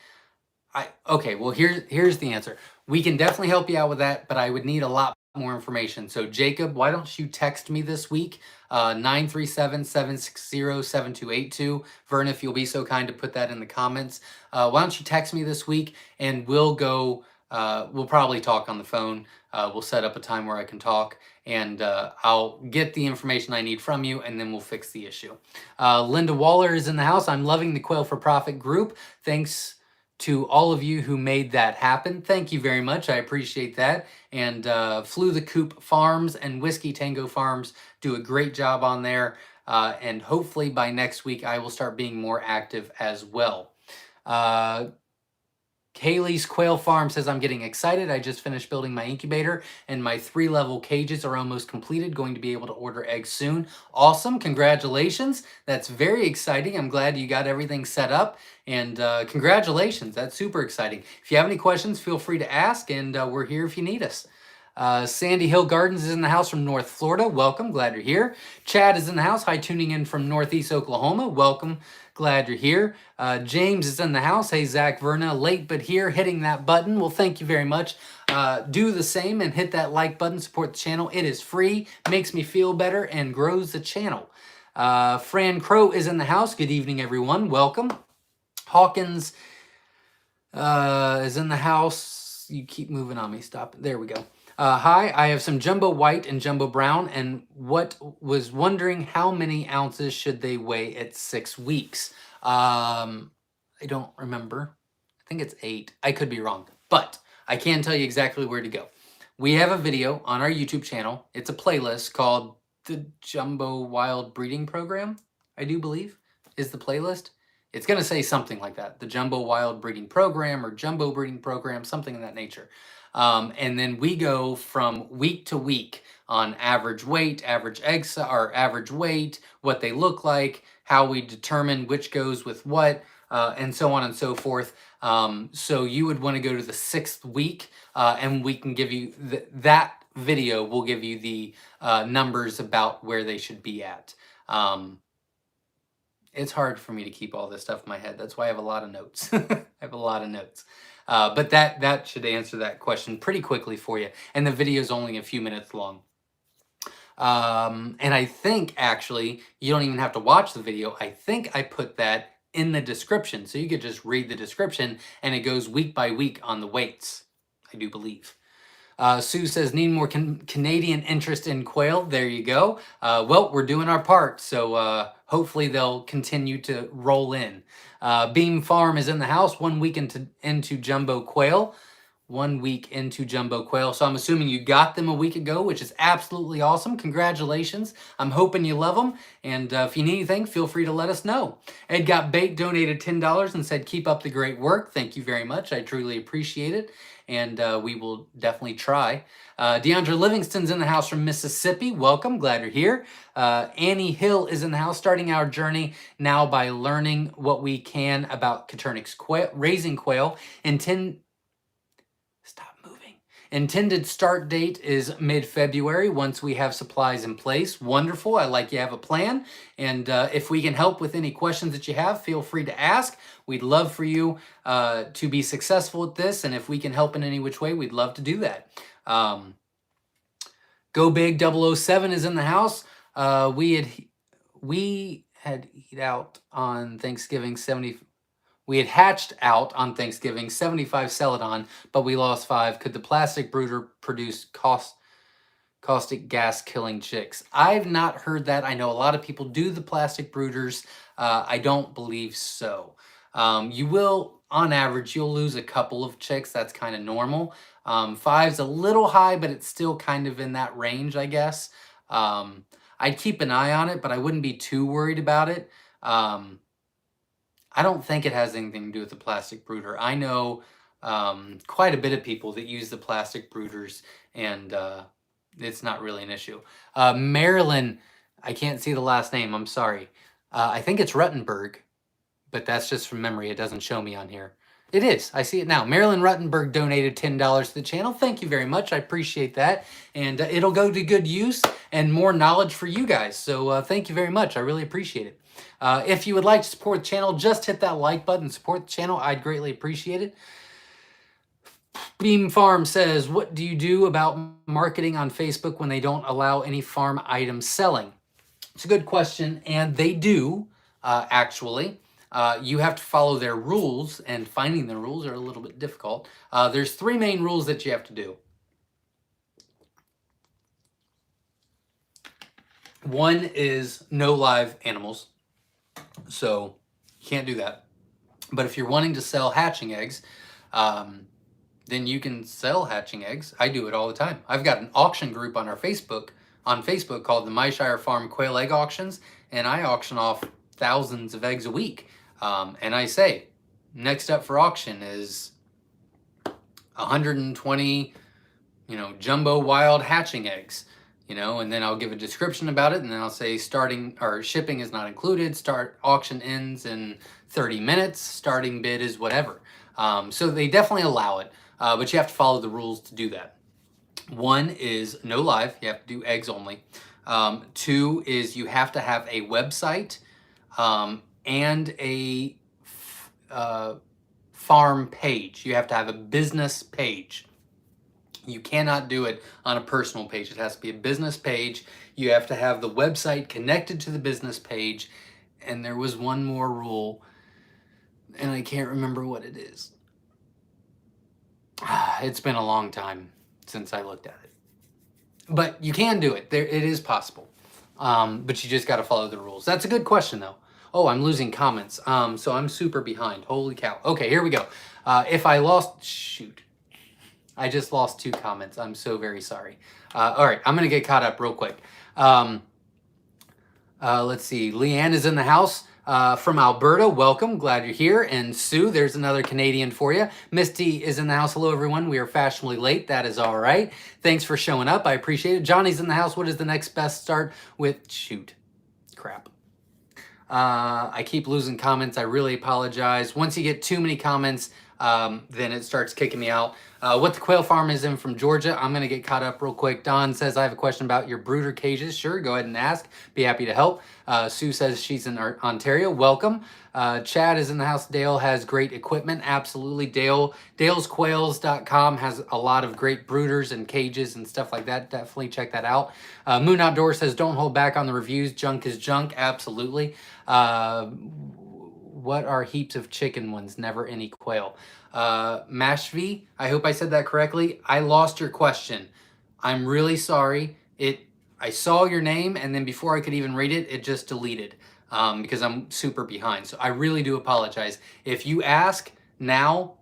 Okay, well, here's the answer. We can definitely help you out with that, but I would need a lot more information. So Jacob, why don't you text me this week, 937-760-7282. Verna, if you'll be so kind to put that in the comments. Why don't you text me this week, and we'll go we'll probably talk on the phone. We'll set up a time where I can talk, and I'll get the information I need from you, and then we'll fix the issue. Linda Waller is in the house. I'm loving the Quail for Profit group. Thanks to all of you who made that happen. Thank you very much. I appreciate that. And Flew the Coop Farms and Whiskey Tango Farms do a great job on there. And hopefully by next week, I will start being more active as well. Kaylee's Quail Farm says, I'm getting excited. I just finished building my incubator and my 3-level cages are almost completed. Going to be able to order eggs soon. Awesome. Congratulations. That's very exciting. I'm glad you got everything set up, and congratulations. That's super exciting. If you have any questions, feel free to ask, and we're here if you need us. Sandy Hill Gardens is in the house from North Florida. Welcome. Glad you're here. Chad is in the house. Hi, tuning in from Northeast Oklahoma. Welcome. Glad you're here. James is in the house. Hey, Zach Verna, late but here, hitting that button. Well, thank you very much. Do the same and hit that like button. Support the channel. It is free, makes me feel better, and grows the channel. Fran Crow is in the house. Good evening, everyone. Welcome. Hawkins is in the house. You keep moving on me. Stop. There we go. Hi, I have some jumbo white and jumbo brown, and was wondering how many ounces should they weigh at 6 weeks? I don't remember. I think it's 8. I could be wrong, but I can tell you exactly where to go. We have a video on our YouTube channel. It's a playlist called the Jumbo Wild Breeding Program, I do believe, is the playlist. It's going to say something like that, the Jumbo Wild Breeding Program or Jumbo Breeding Program, something in that nature. And then we go from week to week on average weight, average eggs, or average weight, what they look like, how we determine which goes with what, and so on and so forth. So you would want to go to the 6th week, and we can give you that video will give you the numbers about where they should be at. It's hard for me to keep all this stuff in my head. That's why I have a lot of notes. I have a lot of notes. But that should answer that question pretty quickly for you. And the video is only a few minutes long. And I think, actually, you don't even have to watch the video. I think I put that in the description. So you could just read the description, and it goes week by week on the weights, I do believe. Sue says, need more Canadian interest in quail. There you go. Well, we're doing our part, so hopefully they'll continue to roll in. Beam Farm is in the house 1 week into jumbo quail. 1 week into jumbo quail. So I'm assuming you got them a week ago, which is absolutely awesome. Congratulations. I'm hoping you love them. And if you need anything, feel free to let us know. Ed Got Baked donated $10 and said, keep up the great work. Thank you very much. I truly appreciate it. And we will definitely try. Deandra Livingston's in the house from Mississippi. Welcome. Glad you're here. Annie Hill is in the house, starting our journey now by learning what we can about Koternik's quail, raising quail. Intended start date is mid-February once we have supplies in place. Wonderful. I like you have a plan. And if we can help with any questions that you have, feel free to ask. We'd love for you to be successful at this. And if we can help in any which way, we'd love to do that. Go Big 007 is in the house. We had eat out on Thanksgiving 70. We had hatched out on Thanksgiving 75 Celadon, but we lost 5. Could the plastic brooder produce caustic gas killing chicks? I've not heard that. I know a lot of people do the plastic brooders. I don't believe so. You will, on average, you'll lose a couple of chicks. That's kind of normal. 5's a little high, but it's still kind of in that range, I guess. I'd keep an eye on it, but I wouldn't be too worried about it. I don't think it has anything to do with the plastic brooder. I know quite a bit of people that use the plastic brooders, and it's not really an issue. Marilyn, I can't see the last name. I'm sorry. I think it's Ruttenberg, but that's just from memory. It doesn't show me on here. It is. I see it now. Marilyn Ruttenberg donated $10 to the channel. Thank you very much. I appreciate that. And it'll go to good use and more knowledge for you guys. So thank you very much. I really appreciate it. If you would like to support the channel, just hit that like button, support the channel. I'd greatly appreciate it. Beam Farm says, what do you do about marketing on Facebook when they don't allow any farm items selling? It's a good question, and they do, actually. you have to follow their rules, and finding the rules are a little bit difficult. There's 3 main rules that you have to do. One is no live animals, so you can't do that. But if you're wanting to sell hatching eggs, then you can sell hatching eggs. I do it all the time. I've got an auction group on Facebook called the Myshire Farm Quail Egg Auctions, and I auction off thousands of eggs a week. And I say, next up for auction is 120, jumbo wild hatching eggs, and then I'll give a description about it, and then I'll say shipping is not included, auction ends in 30 minutes, starting bid is whatever. So they definitely allow it, but you have to follow the rules to do that. 1 is no live, you have to do eggs only. 2 is you have to have a website and a farm page. You have to have a business page. You cannot do it on a personal page. It has to be a business page. You have to have the website connected to the business page. And there was one more rule, and I can't remember what it is. It's been a long time since I looked at it. But you can do it. It is possible. But you just got to follow the rules. That's a good question, though. Oh, I'm losing comments. So I'm super behind. Holy cow. Okay, here we go. If I lost... Shoot. I just lost 2 comments. I'm so very sorry. All right, I'm going to get caught up real quick. Let's see. Leanne is in the house from Alberta. Welcome. Glad you're here. And Sue, there's another Canadian for you. Misty is in the house. Hello, everyone. We are fashionably late. That is all right. Thanks for showing up. I appreciate it. Johnny's in the house. What is the next best start with? Shoot. Crap. I keep losing comments. I really apologize. Once you get too many comments, then it starts kicking me out. What the quail farm is in from Georgia. I'm going to get caught up real quick. Don says, I have a question about your brooder cages. Sure, go ahead and ask. Be happy to help. Sue says she's in Ontario. Welcome. Chad is in the house. Dale has great equipment. Absolutely. DalesQuails.com has a lot of great brooders and cages and stuff like that. Definitely check that out. Moon Outdoor says, don't hold back on the reviews. Junk is junk. Absolutely. What are heaps of chicken ones? Never any quail. Mashvi, I hope I said that correctly. I lost your question. I'm really sorry. I saw your name, and then before I could even read it, it just deleted because I'm super behind. So I really do apologize. If you ask now,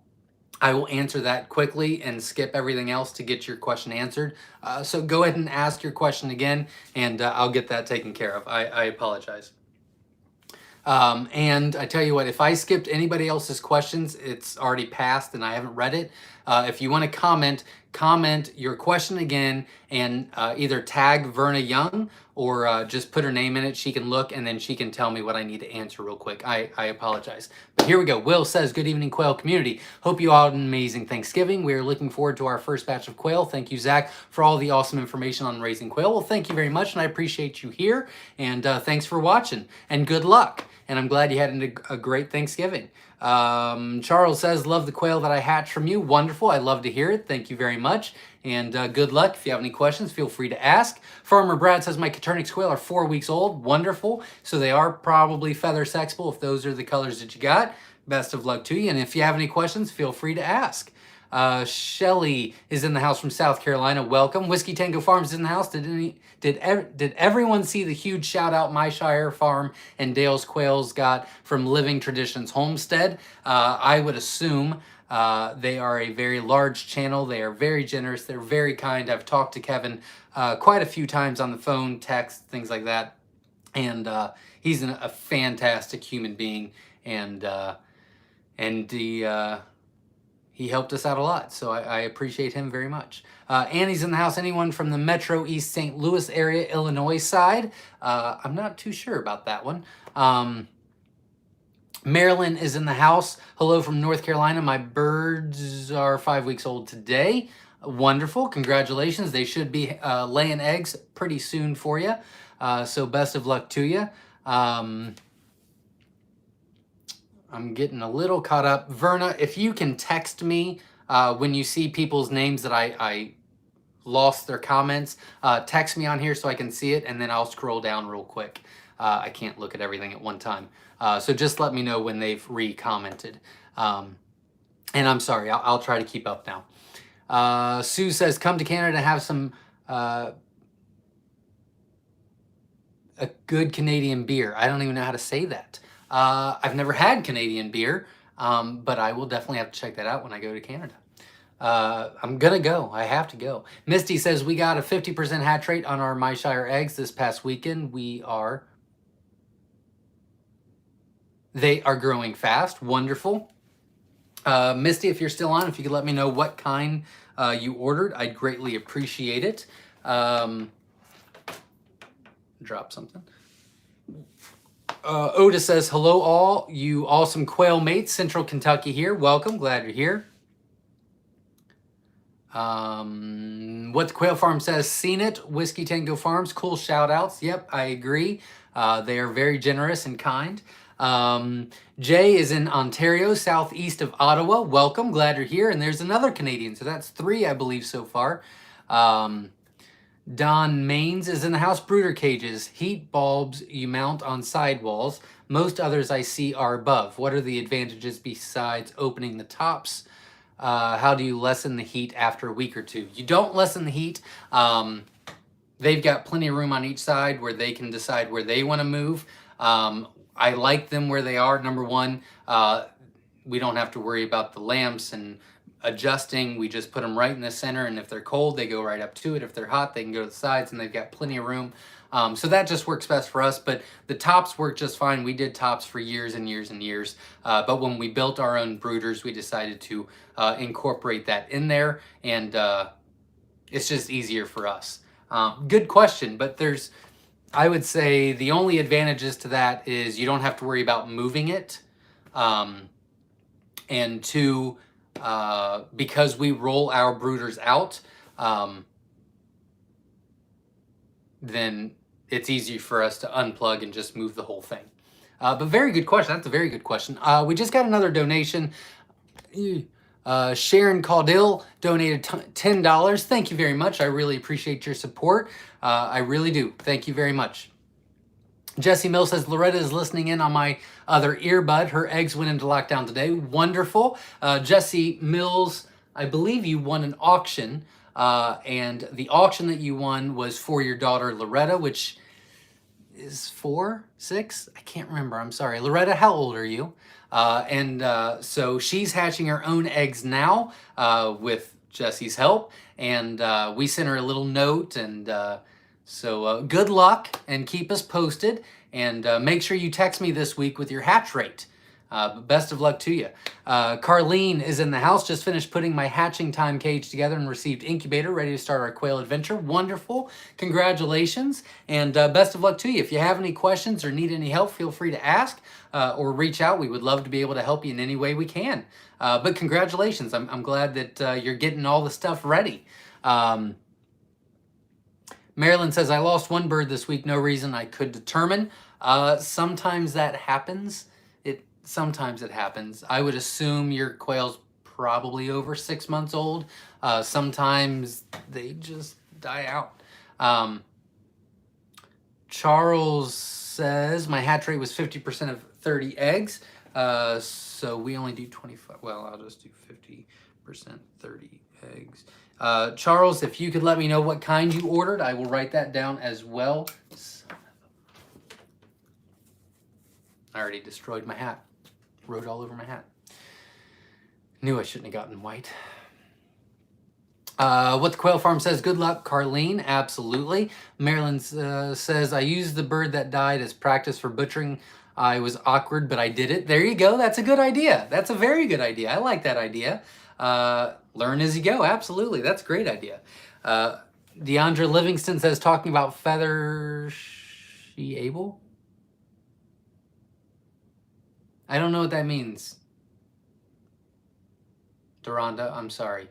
I will answer that quickly and skip everything else to get your question answered. So go ahead and ask your question again, and I'll get that taken care of. I apologize. And I tell you what, if I skipped anybody else's questions, it's already passed and I haven't read it. If you want to comment your question again and either tag Verna Young or just put her name in it. She can look and then she can tell me what I need to answer real quick. I apologize. But here we go. Will says, good evening, Quail community. Hope you all had an amazing Thanksgiving. We are looking forward to our first batch of quail. Thank you, Zach, for all the awesome information on raising quail. Well, thank you very much, and I appreciate you here. And thanks for watching, and good luck. And I'm glad you had a great Thanksgiving. Charles says, love the quail that I hatched from you. Wonderful. I love to hear it. Thank you very much. And good luck. If you have any questions, feel free to ask. Farmer Brad says, my Caternix quail are 4 weeks old. Wonderful. So they are probably feather sexable if those are the colors that you got. Best of luck to you. And if you have any questions, feel free to ask. Shelly is in the house from South Carolina. Welcome. Whiskey Tango Farms is in the house. Did everyone see the huge shout out Myshire Farm and Dale's Quails got from Living Traditions Homestead? I would assume they are a very large channel. They are very generous. They're very kind. I've talked to Kevin quite a few times on the phone, text, things like that. And he's a fantastic human being. And he helped us out a lot, so I appreciate him very much. Annie's in the house. Anyone from the Metro East St. Louis area, Illinois side? I'm not too sure about that one. Marilyn is in the house. Hello from North Carolina. My birds are 5 weeks old today. Wonderful. Congratulations. They should be laying eggs pretty soon for you. So best of luck to you. I'm getting a little caught up. Verna, if you can text me when you see people's names that I lost their comments, text me on here so I can see it, and then I'll scroll down real quick. I can't look at everything at one time. So just let me know when they've re-commented. And I'm sorry, I'll try to keep up now. Sue says, come to Canada to have some a good Canadian beer. I don't even know how to say that. I've never had Canadian beer, but I will definitely have to check that out when I go to Canada. I'm gonna go. I have to go. Misty says we got a 50% hatch rate on our Myshire eggs this past weekend. They are growing fast. Wonderful. Misty, if you're still on, if you could let me know what kind you ordered, I'd greatly appreciate it. Drop something. Otis says, hello all, you awesome quail mates, Central Kentucky here. Welcome, glad you're here. What the Quail Farm says, seen it, Whiskey Tango Farms, cool shout outs. Yep, I agree. They are very generous and kind. Jay is in Ontario, southeast of Ottawa. Welcome, glad you're here. And there's another Canadian, so that's 3, I believe, so far. Don Maines is in the house. Brooder cages, heat bulbs you mount on sidewalls. Most others I see are above. What are the advantages besides opening the tops? How do you lessen the heat after a week or 2? You don't lessen the heat. They've got plenty of room on each side where they can decide where they want to move. I like them where they are. Number one, we don't have to worry about the lamps and adjusting. We just put them right in the center, and if they're cold, they go right up to it. If they're hot, they can go to the sides, and they've got plenty of room. So that just works best for us, but the tops work just fine. We did tops for years and years and years, but when we built our own brooders, we decided to incorporate that in there, and it's just easier for us. Good question, but I would say the only advantages to that is you don't have to worry about moving it, and 2, because we roll our brooders out, then it's easy for us to unplug and just move the whole thing. But very good question. That's a very good question. We just got another donation. Sharon Caudill donated $10. Thank you very much. I really appreciate your support. I really do. Thank you very much. Jesse Mills says, Loretta is listening in on my other earbud. Her eggs went into lockdown today. Wonderful. Jesse Mills, I believe you won an auction, and the auction that you won was for your daughter, Loretta, which is 4, 6? I can't remember. I'm sorry. Loretta, how old are you? So she's hatching her own eggs now with Jesse's help, and we sent her a little note, and so good luck, and keep us posted, and make sure you text me this week with your hatch rate. Best of luck to you. Carlene is in the house, just finished putting my hatching time cage together and received incubator, ready to start our quail adventure. Wonderful. Congratulations, and best of luck to you. If you have any questions or need any help, feel free to ask or reach out. We would love to be able to help you in any way we can. But congratulations. I'm glad that you're getting all the stuff ready. Marilyn says, I lost one bird this week, no reason I could determine. Sometimes that happens. Sometimes it happens. I would assume your quail's probably over 6 months old. Sometimes they just die out. Charles says, my hatch rate was 50% of 30 eggs. So we only do 25. Well, I'll just do 50%, 30 eggs. Charles, if you could let me know what kind you ordered, I will write that down as well. I already destroyed my hat. Wrote all over my hat. Knew I shouldn't have gotten white. What the Quail Farm says, good luck, Carlene. Absolutely. Marilyn says, I used the bird that died as practice for butchering. I was awkward, but I did it. There you go. That's a good idea. That's a very good idea. I like that idea. Learn as you go. Absolutely. That's a great idea. Deandra Livingston says, talking about feather, she able? I don't know what that means. Deronda, I'm sorry.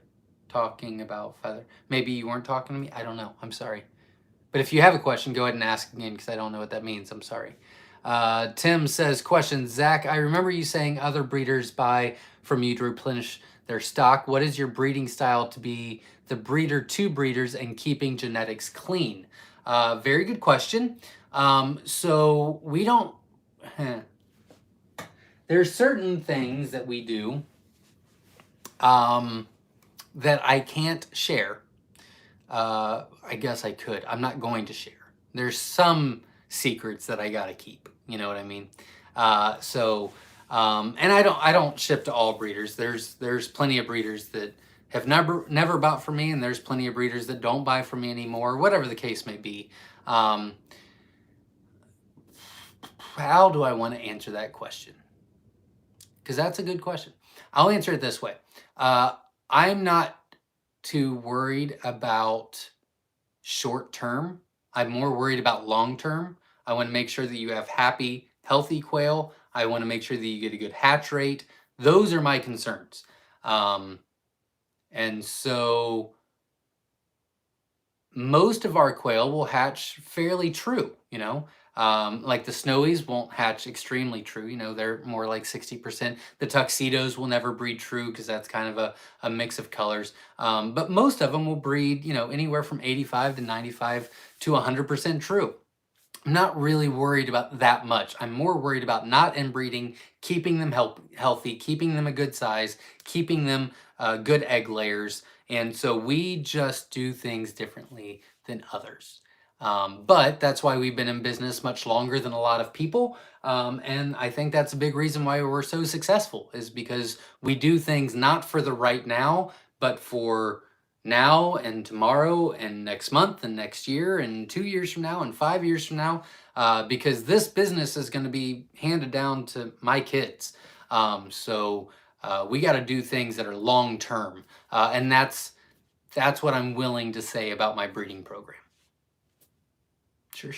Talking about feather. Maybe you weren't talking to me. I don't know. I'm sorry. But if you have a question, go ahead and ask again because I don't know what that means. I'm sorry. Tim says, question, Zach, I remember you saying other breeders buy from you to replenish their stock. What is your breeding style to be the breeder to breeders and keeping genetics clean? Very good question. So we don't, there's certain things that we do that I can't share. I guess I could. I'm not going to share. There's some secrets that I gotta keep. You know what I mean? And I don't ship to all breeders. There's plenty of breeders that have never bought from me, and there's plenty of breeders that don't buy from me anymore. Whatever the case may be. How do I want to answer that question? Because that's a good question. I'll answer it this way. I'm not too worried about short term. I'm more worried about long term. I want to make sure that you have happy, healthy quail. I want to make sure that you get a good hatch rate. Those are my concerns. And so most of our quail will hatch fairly true, you know. Like the snowies won't hatch extremely true, you know, they're more like 60%. The tuxedos will never breed true because that's kind of a mix of colors. But most of them will breed, you know, anywhere from 85 to 95 to 100% true. I'm not really worried about that much. I'm more worried about not inbreeding, keeping them healthy, keeping them a good size, keeping them good egg layers. And so we just do things differently than others. But that's why we've been in business much longer than a lot of people. And I think that's a big reason why we're so successful, is because we do things not for the right now, but for now and tomorrow and next month and next year and 2 years from now and 5 years from now, because this business is going to be handed down to my kids. So we got to do things that are long term, and that's what I'm willing to say about my breeding program. Sure.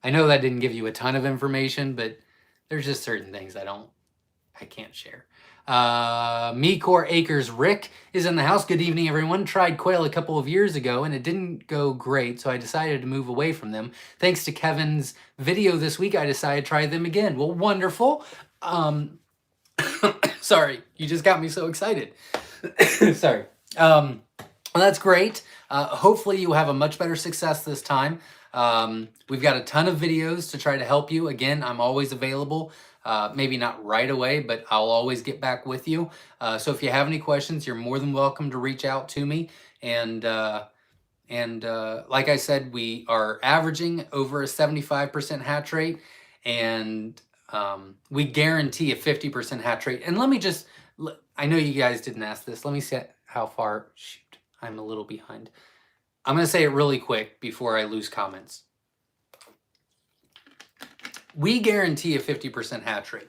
I know that didn't give you a ton of information, but there's just certain things I can't share. Mecor Acres Rick is in the house. Good evening, everyone. Tried quail a couple of years ago and it didn't go great, so I decided to move away from them. Thanks to Kevin's video this week, I decided to try them again. Well, wonderful. Sorry, you just got me so excited. Sorry. Well, that's great. Hopefully you have a much better success this time. We've got a ton of videos to try to help you. Again, I'm always available. Maybe not right away, but I'll always get back with you. So if you have any questions, you're more than welcome to reach out to me. And like I said, we are averaging over a 75% hatch rate, and we guarantee a 50% hatch rate. And let me just, I know you guys didn't ask this. Let me see how far, shoot, I'm a little behind. I'm going to say it really quick before I lose comments. We guarantee a 50% hatch rate.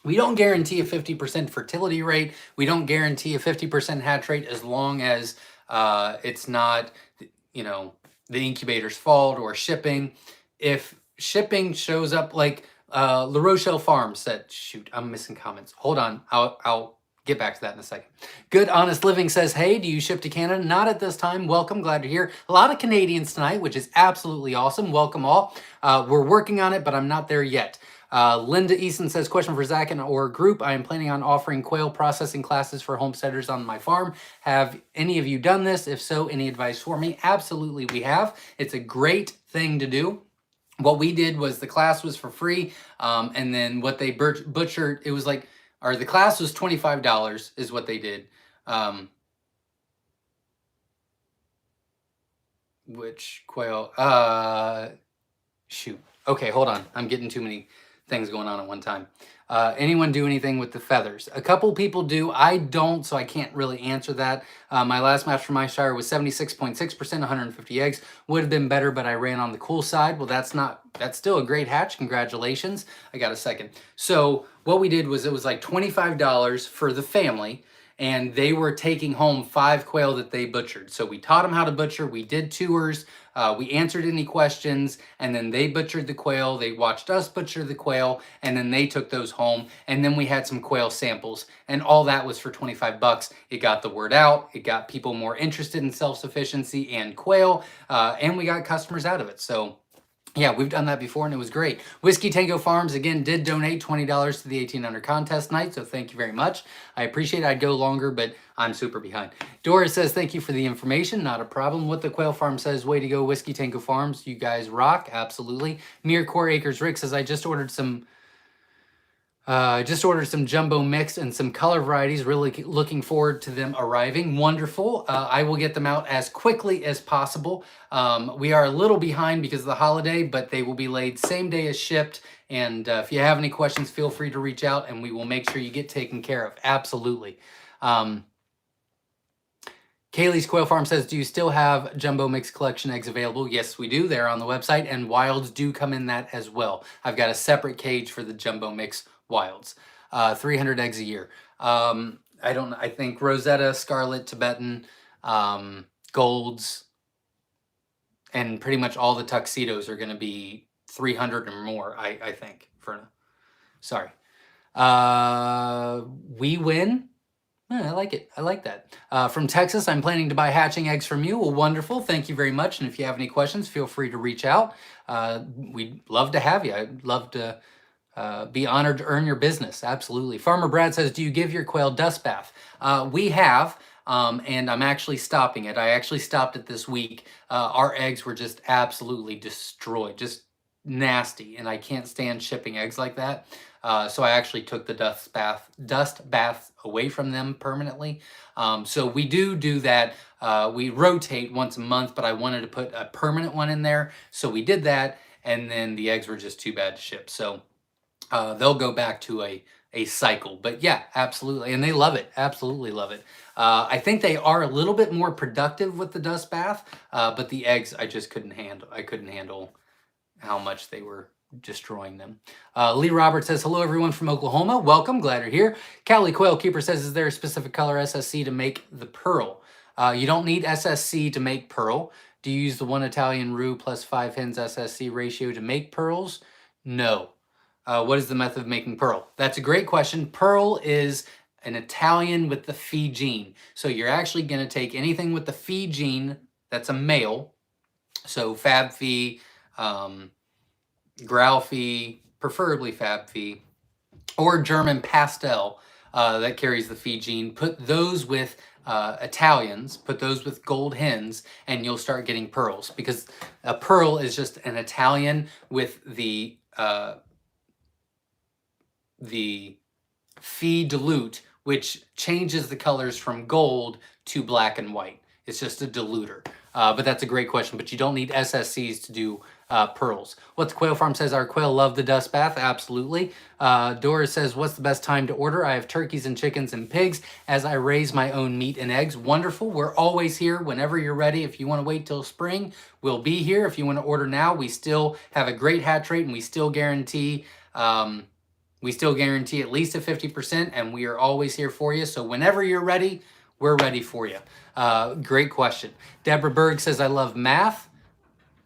We don't guarantee a 50% fertility rate. We don't guarantee a 50% hatch rate as long as it's not, you know, the incubator's fault or shipping. If shipping shows up, like La Rochelle Farms said, shoot, I'm missing comments. Hold on, I'll get back to that in a second. Good Honest Living says, hey, do you ship to Canada? Not at this time. Welcome, glad to hear. A lot of Canadians tonight, which is absolutely awesome. Welcome all. We're working on it, but I'm not there yet. Linda Easton says, question for Zach and or group. I am planning on offering quail processing classes for homesteaders on my farm. Have any of you done this? If so, any advice for me? Absolutely, we have. It's a great thing to do. What we did was the class was for free, and then what they butchered, it was like, or the class was $25 is what they did. Which quail? Shoot. Okay, hold on. I'm getting too many things going on at one time. Anyone do anything with the feathers? A couple people do. I don't, so I can't really answer that. My last match for Myshire was 76.6%, 150 eggs. Would have been better, but I ran on the cool side. Well, that's still a great hatch. Congratulations. I got a second. So what we did was it was like $25 for the family, and they were taking home 5 quail that they butchered. So we taught them how to butcher. We did tours. We answered any questions, and then they butchered the quail. They watched us butcher the quail, and then they took those home. And then we had some quail samples, and all that was for 25 bucks. It got the word out. It got people more interested in self-sufficiency and quail, and we got customers out of it. So Yeah, we've done that before and it was great. Whiskey Tango Farms, again, did donate $20 to the 1800 contest night, so thank you very much. I appreciate it. I'd go longer, but I'm super behind. Doris says, thank you for the information. Not a problem. What the Quail Farm says, way to go, Whiskey Tango Farms. You guys rock. Absolutely. Mere Core Acres Rick says, I just ordered some jumbo mix and some color varieties. Really looking forward to them arriving. Wonderful. I will get them out as quickly as possible. We are a little behind because of the holiday, but they will be laid same day as shipped. And if you have any questions, feel free to reach out and we will make sure you get taken care of. Absolutely. Kaylee's Quail Farm says, do you still have Jumbo Mix Collection eggs available? Yes, we do. They're on the website, and wilds do come in that as well. I've got a separate cage for the Jumbo Mix wilds. 300 eggs a year. I think Rosetta, Scarlet, Tibetan, Golds, and pretty much all the tuxedos are going to be 300 or more, I think. Sorry. We win. I like it. I like that. From Texas, I'm planning to buy hatching eggs from you. Well, wonderful. Thank you very much. And if you have any questions, feel free to reach out. We'd love to have you. I'd love to be honored to earn your business. Absolutely. Farmer Brad says, do you give your quail dust bath? We have, and I'm actually stopping it. I actually stopped it this week. Our eggs were just absolutely destroyed, just nasty, and I can't stand shipping eggs like that. So I actually took the dust bath away from them permanently. So we do that. We rotate once a month, but I wanted to put a permanent one in there. So we did that, and then the eggs were just too bad to ship. So they'll go back to a cycle. But yeah, absolutely. And they love it. Absolutely love it. I think they are a little bit more productive with the dust bath, but the eggs I just couldn't handle. I couldn't handle how much they were destroying them. Lee Roberts says, hello everyone from Oklahoma. Welcome, glad you're here. Cali Quail Keeper says, is there a specific color SSC to make the pearl? You don't need SSC to make pearl. Do you use the 1 Italian roux plus 5 hens SSC ratio to make pearls? No. What is the method of making pearl? That's a great question. Pearl is an Italian with the Phi gene. So you're actually going to take anything with the Phi gene that's a male. So Fab Phi, Grau Phi, preferably Fab Phi, or German Pastel that carries the Phi gene. Put those with Italians, put those with gold hens, and you'll start getting pearls, because a pearl is just an Italian with the Phi dilute, which changes the colors from gold to black and white. It's just a diluter. But that's a great question, but you don't need SSCs to do pearls. What the Quail Farm says, our quail love the dust bath. Absolutely. Doris says, what's the best time to order? I have turkeys and chickens and pigs as I raise my own meat and eggs. Wonderful. We're always here whenever you're ready. If you want to wait till spring, we'll be here. If you want to order now, we still have a great hatch rate, and we still guarantee at least a 50%, and we are always here for you. So whenever you're ready, we're ready for you. Great question. Deborah Berg says, I love math.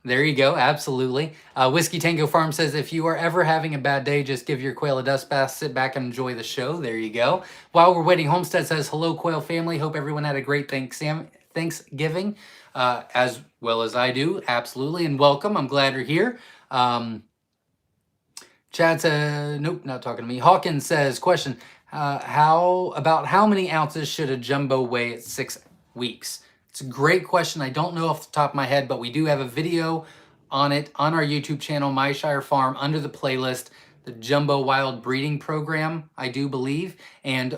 There you go. Absolutely. Whiskey Tango Farm says, if you are ever having a bad day, just give your quail a dust bath, sit back and enjoy the show. There you go. While we're waiting, Homestead says, hello, Quail family. Hope everyone had a great Thanksgiving, as well as I do. Absolutely. And welcome. I'm glad you're here. Chad says, nope, not talking to me. Hawkins says, question, how many ounces should a jumbo weigh at 6 weeks? It's a great question. I don't know off the top of my head, but we do have a video on it on our YouTube channel, Myshire Farm, under the playlist, the Jumbo Wild Breeding Program, I do believe. And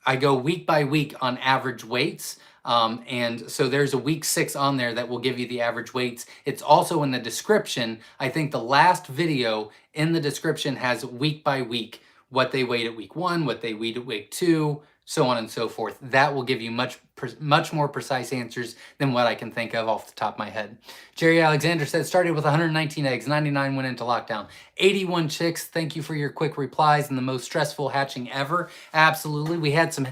I go week by week on average weights. And so there's a week 6 on there that will give you the average weights. It's also in the description. I think the last video in the description has week by week, what they weighed at week 1, what they weighed at week 2, so on and so forth. That will give you much more precise answers than what I can think of off the top of my head. Jerry Alexander said, started with 119 eggs, 99 went into lockdown, 81 chicks. Thank you for your quick replies and the most stressful hatching ever. Absolutely. We had some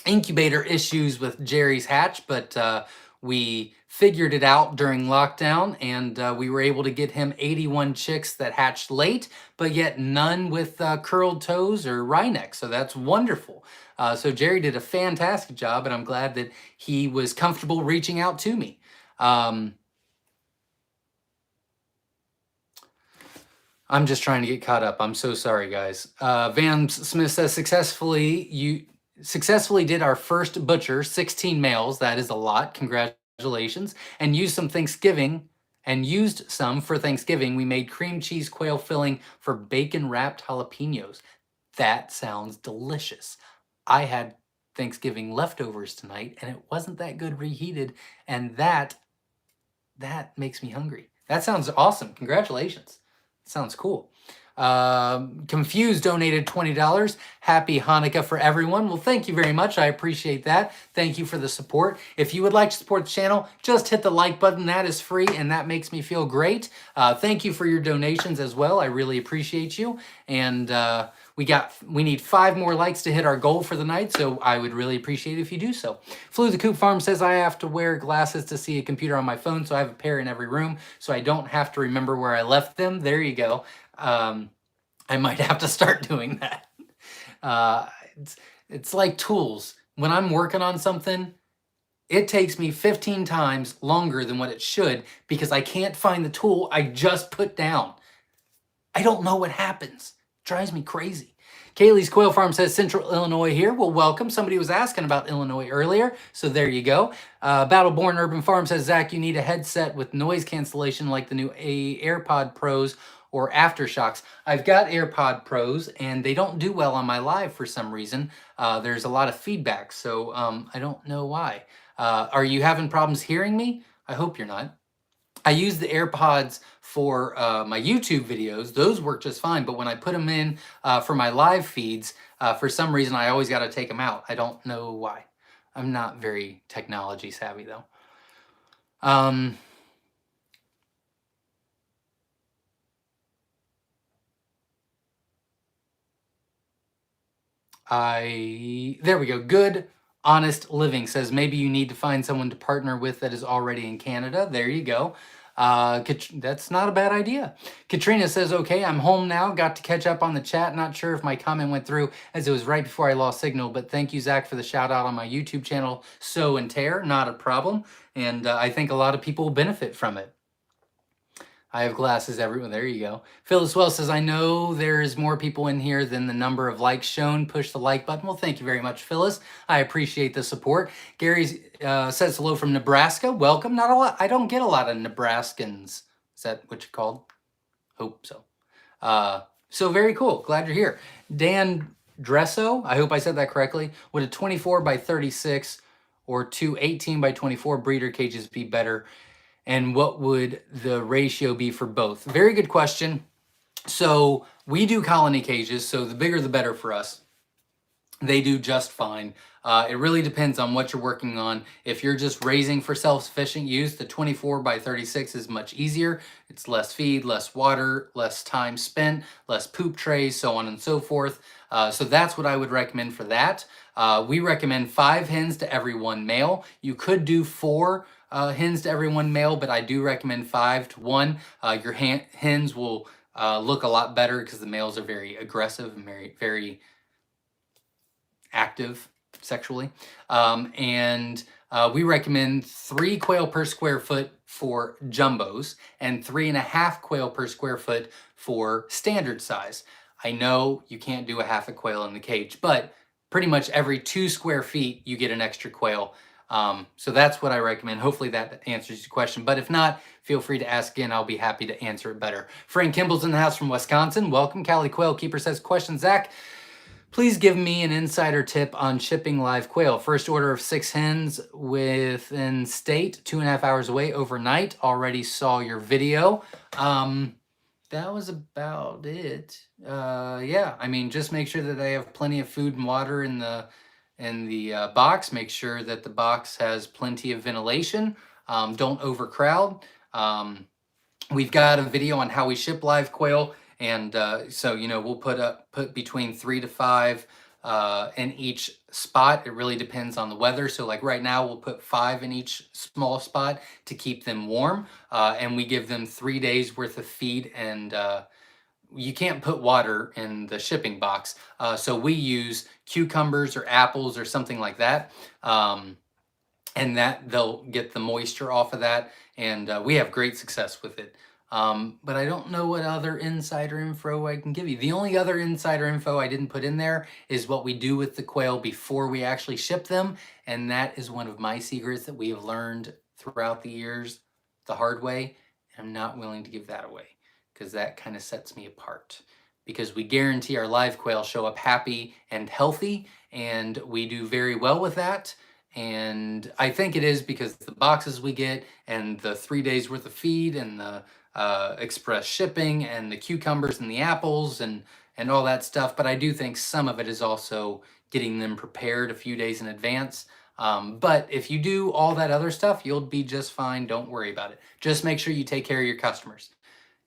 incubator issues with Jerry's hatch, but we figured it out during lockdown, and we were able to get him 81 chicks that hatched late, but yet none with curled toes or wry neck. So that's wonderful. So Jerry did a fantastic job, and I'm glad that he was comfortable reaching out to me. I'm just trying to get caught up. I'm so sorry, guys. Van Smith says successfully did our first butcher, 16 males. That is a lot. Congratulations. And used some for Thanksgiving. We made cream cheese quail filling for bacon wrapped jalapenos. That sounds delicious. I had Thanksgiving leftovers tonight and it wasn't that good reheated, and that makes me hungry. That sounds awesome. Congratulations. Sounds cool. Confused donated $20. Happy Hanukkah for everyone. Well, thank you very much. I appreciate that. Thank you for the support. If you would like to support the channel, just hit the like button. That is free and that makes me feel great. Thank you for your donations as well. I really appreciate you. And we need 5 more likes to hit our goal for the night, so I would really appreciate it if you do so. Flew the Coop Farm says I have to wear glasses to see a computer on my phone, so I have a pair in every room, so I don't have to remember where I left them. There you go. I might have to start doing that. It's like tools. When I'm working on something, it takes me 15 times longer than what it should because I can't find the tool I just put down. I don't know what happens. It drives me crazy. Kaylee's Quail Farm says Central Illinois here. Well, welcome. Somebody was asking about Illinois earlier, so there you go. Battleborn Urban Farm says, Zach, you need a headset with noise cancellation like the new AirPod Pros or Aftershocks. I've got AirPod Pros, and they don't do well on my live for some reason. There's a lot of feedback, so I don't know why. Are you having problems hearing me? I hope you're not. I use the AirPods for my YouTube videos. Those work just fine, but when I put them in for my live feeds, for some reason I always got to take them out. I don't know why. I'm not very technology savvy though. There we go. Good Honest Living says maybe you need to find someone to partner with that is already in Canada. There you go. That's not a bad idea. Katrina says, okay, I'm home now. Got to catch up on the chat. Not sure if my comment went through as it was right before I lost signal, but thank you, Zach, for the shout out on my YouTube channel, Sow and Tear. Not a problem. And I think a lot of people will benefit from it. I have glasses everywhere. There you go. Phyllis Wells says, I know there's more people in here than the number of likes shown. Push the like button. Well, thank you very much, Phyllis. I appreciate the support. Gary says hello from Nebraska. Welcome. Not a lot. I don't get a lot of Nebraskans. Is that what you're called? Hope so. So very cool. Glad you're here. Dan Dresso, I hope I said that correctly. Would a 24 by 36 or two 18 by 24 breeder cages be better? And what would the ratio be for both? Very good question. So we do colony cages, so the bigger the better for us. They do just fine. It really depends on what you're working on. If you're just raising for self-sufficient use, the 24 by 36 is much easier. It's less feed, less water, less time spent, less poop trays, so on and so forth. So that's what I would recommend for that. We recommend 5 hens to every 1 male. You could do 4 hens to every 1 male, but I do recommend 5 to 1. Your hens will look a lot better because the males are very aggressive and very active sexually. We recommend 3 quail per square foot for jumbos and 3.5 quail per square foot for standard size. I know you can't do a half a quail in the cage, but pretty much every 2 square feet you get an extra quail. So that's what I recommend. Hopefully that answers your question. But if not, feel free to ask again. I'll be happy to answer it better. Frank Kimball's in the house from Wisconsin. Welcome. Cali Quail Keeper says, question, Zach, please give me an insider tip on shipping live quail. First order of 6 hens within state, 2.5 hours away overnight. Already saw your video. That was about it. Yeah, I mean, just make sure that they have plenty of food and water in the box. Make sure that the box has plenty of ventilation. Don't overcrowd. We've got a video on how we ship live quail, and so we'll put between 3 to 5 in each spot. It really depends on the weather. So like right now, we'll put 5 in each small spot to keep them warm, and we give them 3 days worth of feed, and you can't put water in the shipping box. So we use cucumbers or apples or something like that. And that they'll get the moisture off of that. And we have great success with it. But I don't know what other insider info I can give you. The only other insider info I didn't put in there is what we do with the quail before we actually ship them. And that is one of my secrets that we have learned throughout the years the hard way. I'm not willing to give that away because that kind of sets me apart. Because we guarantee our live quail show up happy and healthy, and we do very well with that. And I think it is because the boxes we get and the 3 days worth of feed and the express shipping and the cucumbers and the apples and all that stuff. But I do think some of it is also getting them prepared a few days in advance. But if you do all that other stuff, you'll be just fine. Don't worry about it. Just make sure you take care of your customers.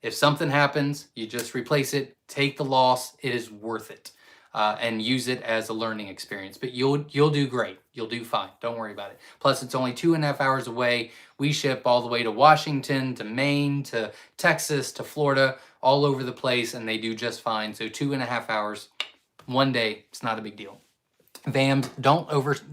If something happens, you just replace it, take the loss. It is worth it. And use it as a learning experience. But you'll do great. You'll do fine. Don't worry about it. Plus, it's only 2.5 hours away. We ship all the way to Washington, to Maine, to Texas, to Florida, all over the place, and they do just fine. So 2.5 hours, one day, it's not a big deal. VAMs,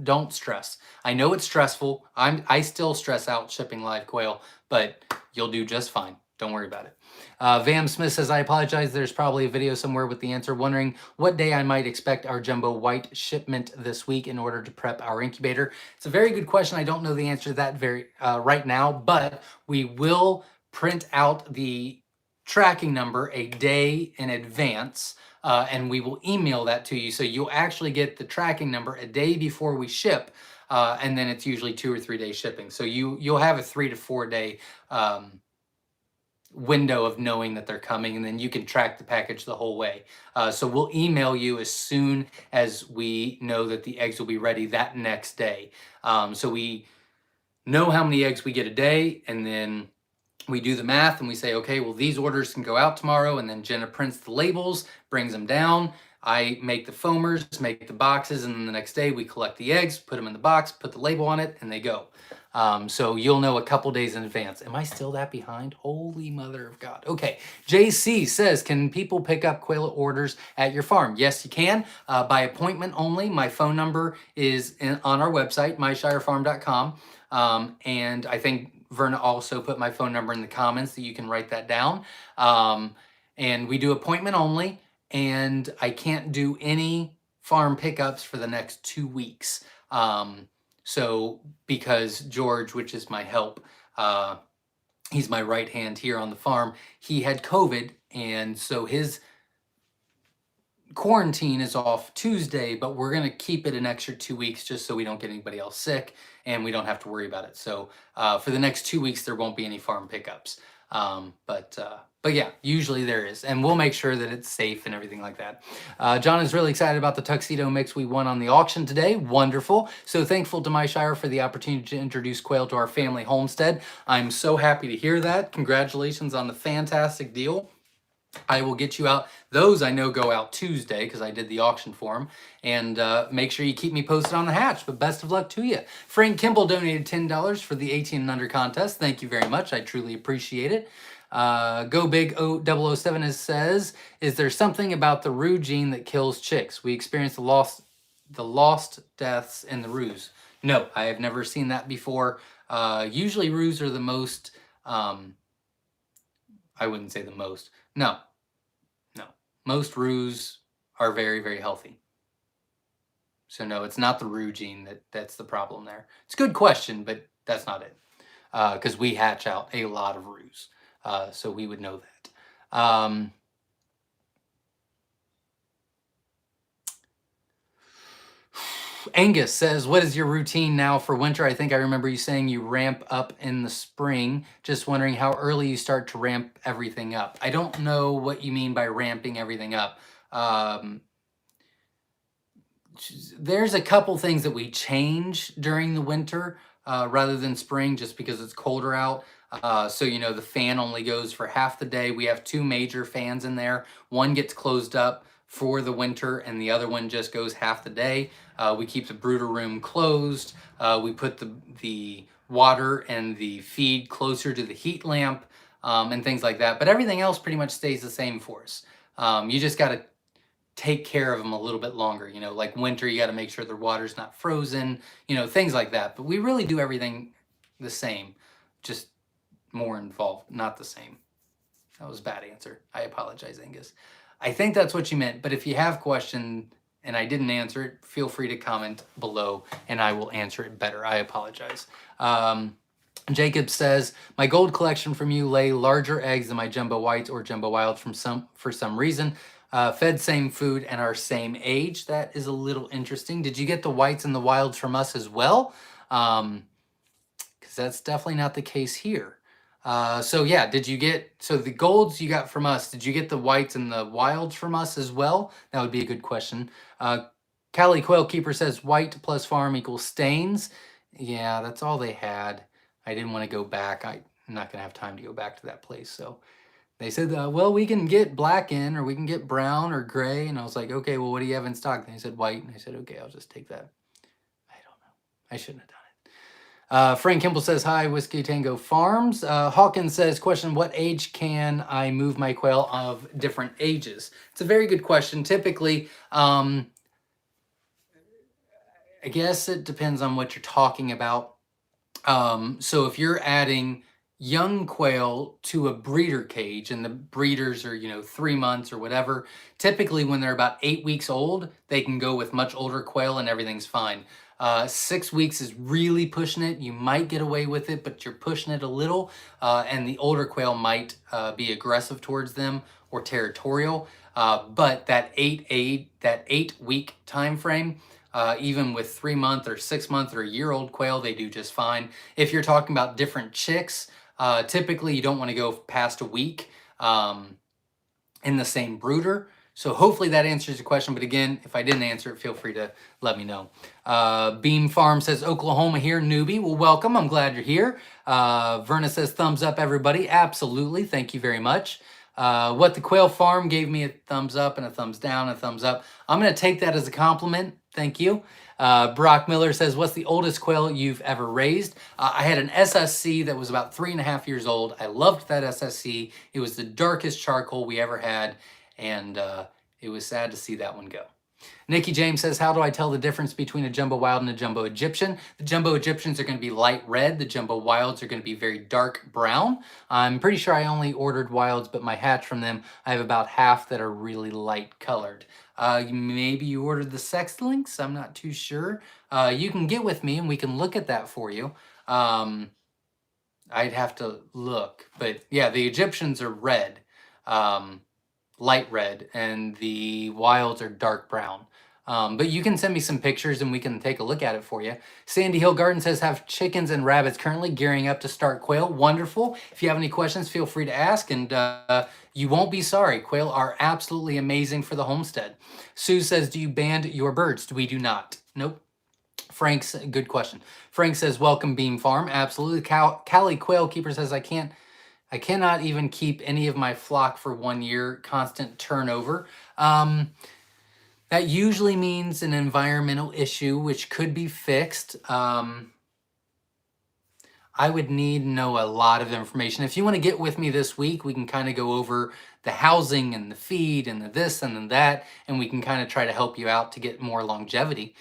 don't stress. I know it's stressful. I still stress out shipping live quail, but you'll do just fine. Don't worry about it. Vam Smith says, I apologize. There's probably a video somewhere with the answer. Wondering what day I might expect our jumbo white shipment this week in order to prep our incubator. It's a very good question. I don't know the answer to that right now, but we will print out the tracking number a day in advance. And we will email that to you. So you'll actually get the tracking number a day before we ship. And then it's usually 2 or 3 day shipping. So you'll have a 3 to 4 day window of knowing that they're coming, and then you can track the package the whole way. So we'll email you as soon as we know that the eggs will be ready that next day. So we know how many eggs we get a day, and then we do the math and we say, okay, well, these orders can go out tomorrow. And then Jenna prints the labels, brings them down. I make the foamers, make the boxes, and then the next day we collect the eggs, put them in the box, put the label on it, and they go. So you'll know a couple days in advance. Am I still that behind? Holy mother of God. Okay. JC says, can people pick up quail orders at your farm? Yes, you can. By appointment only. My phone number is on our website, myshirefarm.com. And I think Verna also put my phone number in the comments that you can write that down. And we do appointment only, and I can't do any farm pickups for the next 2 weeks. So because George, which is my help, he's my right hand here on the farm, he had COVID, and so his quarantine is off Tuesday, but we're going to keep it an extra 2 weeks just so we don't get anybody else sick and we don't have to worry about it. So for the next 2 weeks, there won't be any farm pickups. But yeah, usually there is, and we'll make sure that it's safe and everything like that. John is really excited about the tuxedo mix we won on the auction today. Wonderful. So thankful to Myshire for the opportunity to introduce quail to our family homestead. I'm so happy to hear that. Congratulations on the fantastic deal. I will get you out. Those I know go out Tuesday because I did the auction for them. And make sure you keep me posted on the hatch. But best of luck to you. Frank Kimball donated $10 for the 18 and under contest. Thank you very much. I truly appreciate it. Go Big 007 says, is there something about the roo gene that kills chicks? We experienced the lost deaths in the roos. No, I have never seen that before. Usually roos are the most, I wouldn't say the most. No. Most roos are very, very healthy. So no, it's not the roo gene that's the problem there. It's a good question, but that's not it. Because we hatch out a lot of roos. So we would know that. Angus says, what is your routine now for winter? I think I remember you saying you ramp up in the spring. Just wondering how early you start to ramp everything up. I don't know what you mean by ramping everything up. There's a couple things that we change during the winter rather than spring just because it's colder out. So, you know, the fan only goes for half the day. We have 2 major fans in there. One gets closed up for the winter and the other one just goes half the day. We keep the brooder room closed. We put the water and the feed closer to the heat lamp and things like that. But everything else pretty much stays the same for us. You just got to take care of them a little bit longer. You know, like winter, you got to make sure the water's not frozen, you know, things like that. But we really do everything the same, just more involved, not the same. That was a bad answer. I apologize, Angus. I think that's what you meant, but if you have a question and I didn't answer it, feel free to comment below and I will answer it better. I apologize. Jacob says, my gold collection from you lay larger eggs than my jumbo whites or jumbo wilds for some reason. Fed same food and are same age. That is a little interesting. Did you get the whites and the wilds from us as well? Because that's definitely not the case here. So yeah, so the golds you got from us, did you get the whites and the wilds from us as well? That would be a good question. Cali Quail Keeper says white plus farm equals stains. Yeah, that's all they had. I didn't want to go back. I'm not going to have time to go back to that place. So they said, well, we can get black in, or we can get brown or gray. And I was like, okay, well, what do you have in stock? And they said white. And I said, okay, I'll just take that. I don't know. I shouldn't have done it. Frank Kimball says, hi, Whiskey Tango Farms. Hawkins says, question, what age can I move my quail of different ages? It's a very good question. Typically, I guess it depends on what you're talking about. So if you're adding young quail to a breeder cage and the breeders are, 3 months or whatever, typically when they're about 8 weeks old, they can go with much older quail and everything's fine. 6 weeks is really pushing it. You might get away with it, but you're pushing it a little. And the older quail might be aggressive towards them or territorial. But that 8 week time frame, even with 3 month or 6 month or a year old quail, they do just fine. If you're talking about different chicks, typically you don't want to go past a week in the same brooder. So hopefully that answers your question. But again, if I didn't answer it, feel free to let me know. Beam Farm says, Oklahoma here, newbie. Well, welcome. I'm glad you're here. Verna says, thumbs up, everybody. Absolutely. Thank you very much. What the Quail Farm gave me a thumbs up and a thumbs down, a thumbs up. I'm going to take that as a compliment. Thank you. Brock Miller says, what's the oldest quail you've ever raised? I had an SSC that was about 3.5 years old. I loved that SSC. It was the darkest charcoal we ever had, and it was sad to see that one go. Nikki James says, how do I tell the difference between a jumbo wild and a jumbo Egyptian? The jumbo Egyptians are going to be light red. The jumbo wilds are going to be very dark brown. I'm pretty sure I only ordered wilds, but my hatch from them, I have about half that are really light colored. Maybe you ordered the sex links. I'm not too sure. You can get with me and we can look at that for you. I'd have to look, but yeah, the Egyptians are red, light red, and the wilds are dark brown. But you can send me some pictures and we can take a look at it for you. Sandy Hill Garden says, have chickens and rabbits currently gearing up to start quail. Wonderful. If you have any questions, feel free to ask, and you won't be sorry. Quail are absolutely amazing for the homestead. Sue says, do you band your birds? We do not. Nope. Frank's, good question. Frank says, welcome Beam Farm. Absolutely. Cali Quail Keeper says, I cannot even keep any of my flock for 1 year, constant turnover. That usually means an environmental issue, which could be fixed. I would need to know a lot of information. If you want to get with me this week, we can kind of go over the housing and the feed and the this and the that, and we can kind of try to help you out to get more longevity.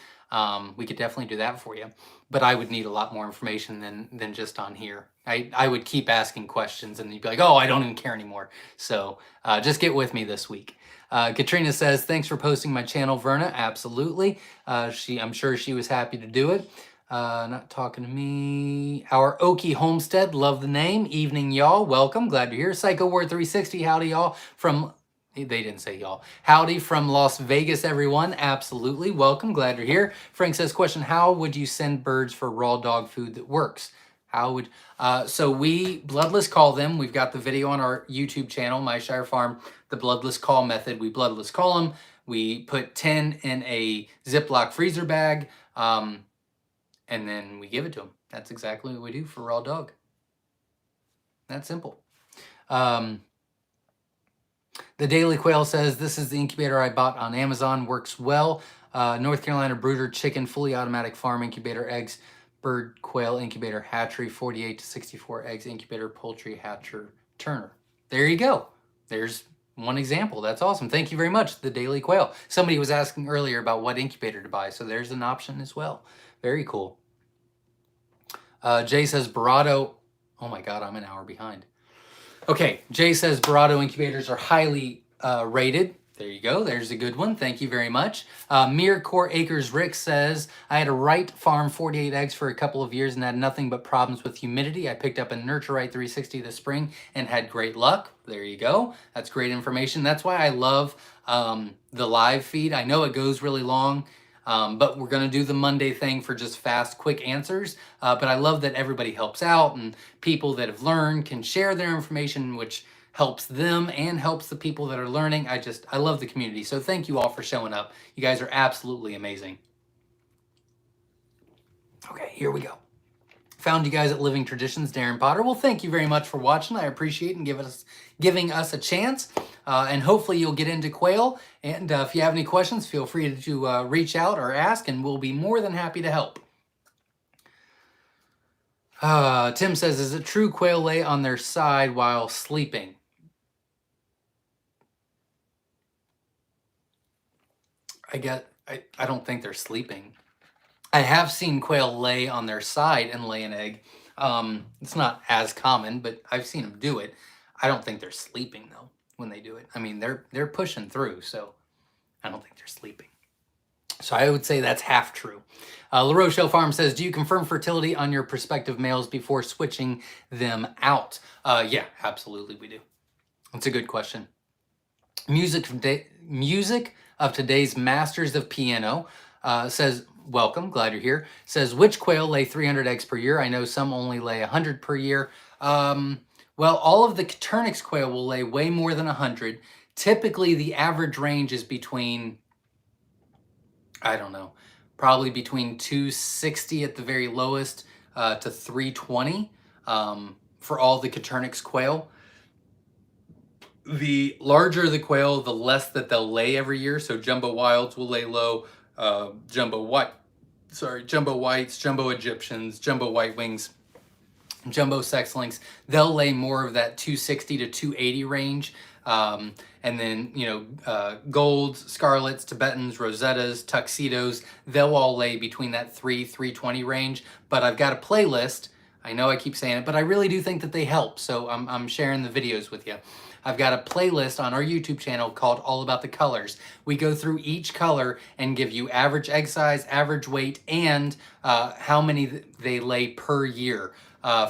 We could definitely do that for you, but I would need a lot more information than just on here. I would keep asking questions and you'd be like, oh, I don't even care anymore. So just get with me this week. Katrina says, thanks for posting my channel, Verna. Absolutely. I'm sure she was happy to do it. Not talking to me. Our Okie Homestead, love the name. Evening, y'all. Welcome. Glad you're here. Psycho Ward 360, howdy, y'all. They didn't say y'all. Howdy from Las Vegas, everyone. Absolutely. Welcome. Glad you're here. Frank says, question, how would you send birds for raw dog food that works? So we bloodless call them. We've got the video on our YouTube channel, Myshire Farm, the bloodless call method. We bloodless call them. We put 10 in a Ziploc freezer bag, and then we give it to them. That's exactly what we do for raw dog. That simple. The Daily Quail says, this is the incubator I bought on Amazon. Works well. North Carolina brooder chicken, fully automatic farm incubator, eggs, bird quail incubator, hatchery, 48 to 64 eggs, incubator, poultry, hatcher, Turner. There you go. There's one example. That's awesome. Thank you very much, The Daily Quail. Somebody was asking earlier about what incubator to buy, so there's an option as well. Very cool. Jay says, Barado. Oh my God, I'm an hour behind. Okay, Jay says Barado incubators are highly rated. There you go. There's a good one. Thank you very much. Mere Core Acres Rick says, I had a Right farm 48 eggs for a couple of years and had nothing but problems with humidity. I picked up a Nurture Right 360 this spring and had great luck. There you go. That's great information. That's why I love the live feed. I know it goes really long. But we're going to do the Monday thing for just fast, quick answers. But I love that everybody helps out and people that have learned can share their information, which helps them and helps the people that are learning. I love the community. So thank you all for showing up. You guys are absolutely amazing. Okay, here we go. Found you guys at Living Traditions, Darren Potter. Well, thank you very much for watching. I appreciate it and giving us a chance. And hopefully you'll get into Quail. And if you have any questions, feel free to reach out or ask, and we'll be more than happy to help. Tim says, is it true quail lay on their side while sleeping? I don't think they're sleeping. I have seen quail lay on their side and lay an egg. It's not as common, but I've seen them do it. I don't think they're sleeping though when they do it. I mean, they're pushing through, so I don't think they're sleeping. So I would say that's half true. La Rochelle Farm says, do you confirm fertility on your prospective males before switching them out? Yeah, absolutely we do. That's a good question. Music of today's Masters of Piano says, welcome, glad you're here. Says, which quail lay 300 eggs per year? I know some only lay 100 per year. Well, all of the Turnix quail will lay way more than 100. Typically, the average range is between, I don't know, probably between 260 at the very lowest to 320 for all the Turnix quail. The larger the quail, the less that they'll lay every year. So jumbo wilds will lay low, jumbo whites, jumbo Egyptians, jumbo white wings, jumbo sex links, they'll lay more of that 260 to 280 range. And then, golds, scarlets, Tibetans, Rosettas, tuxedos, they'll all lay between that 320 range. But I've got a playlist. I know I keep saying it, but I really do think that they help. So I'm sharing the videos with you. I've got a playlist on our YouTube channel called All About the Colors. We go through each color and give you average egg size, average weight, and how many they lay per year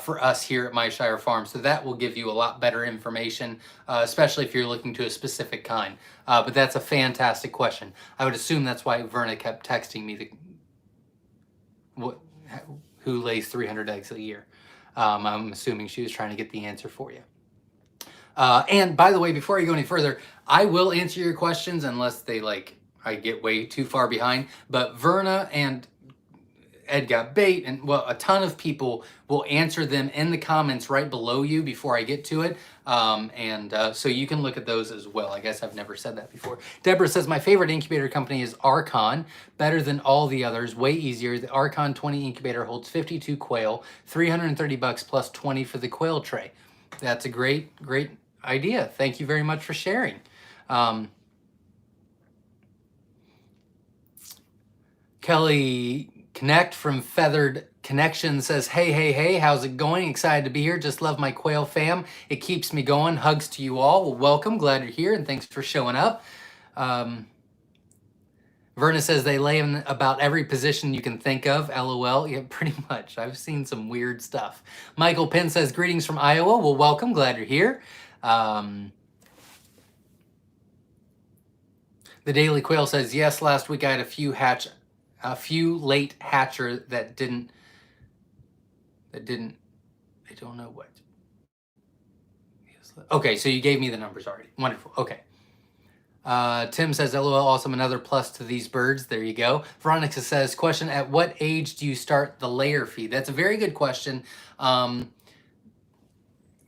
for us here at Myshire Farm. So that will give you a lot better information, especially if you're looking to a specific kind. But that's a fantastic question. I would assume that's why Verna kept texting me who lays 300 eggs a year. I'm assuming she was trying to get the answer for you. And by the way, before I go any further, I will answer your questions unless I get way too far behind. But Verna and Ed Got Bait and a ton of people will answer them in the comments right below you before I get to it. So you can look at those as well. I guess I've never said that before. Deborah says, my favorite incubator company is Archon. Better than all the others, way easier. The Archon 20 incubator holds 52 quail, $330 plus 20 for the quail tray. That's a great idea. Thank you very much for sharing. Kelly Connect from Feathered Connection says, hey, how's it going? Excited to be here. Just love my quail fam. It keeps me going. Hugs to you all. Well, welcome. Glad you're here, and thanks for showing up. Verna says they lay in about every position you can think of. LOL. Yeah, pretty much. I've seen some weird stuff. Michael Penn says, greetings from Iowa. Well, welcome. Glad you're here. The Daily Quail says, yes, last week I had a few late hatcher that didn't, I don't know what. Okay, so you gave me the numbers already. Wonderful. Okay. Tim says, LOL, awesome. Another plus to these birds. There you go. Veronica says, question, at what age do you start the layer feed? That's a very good question.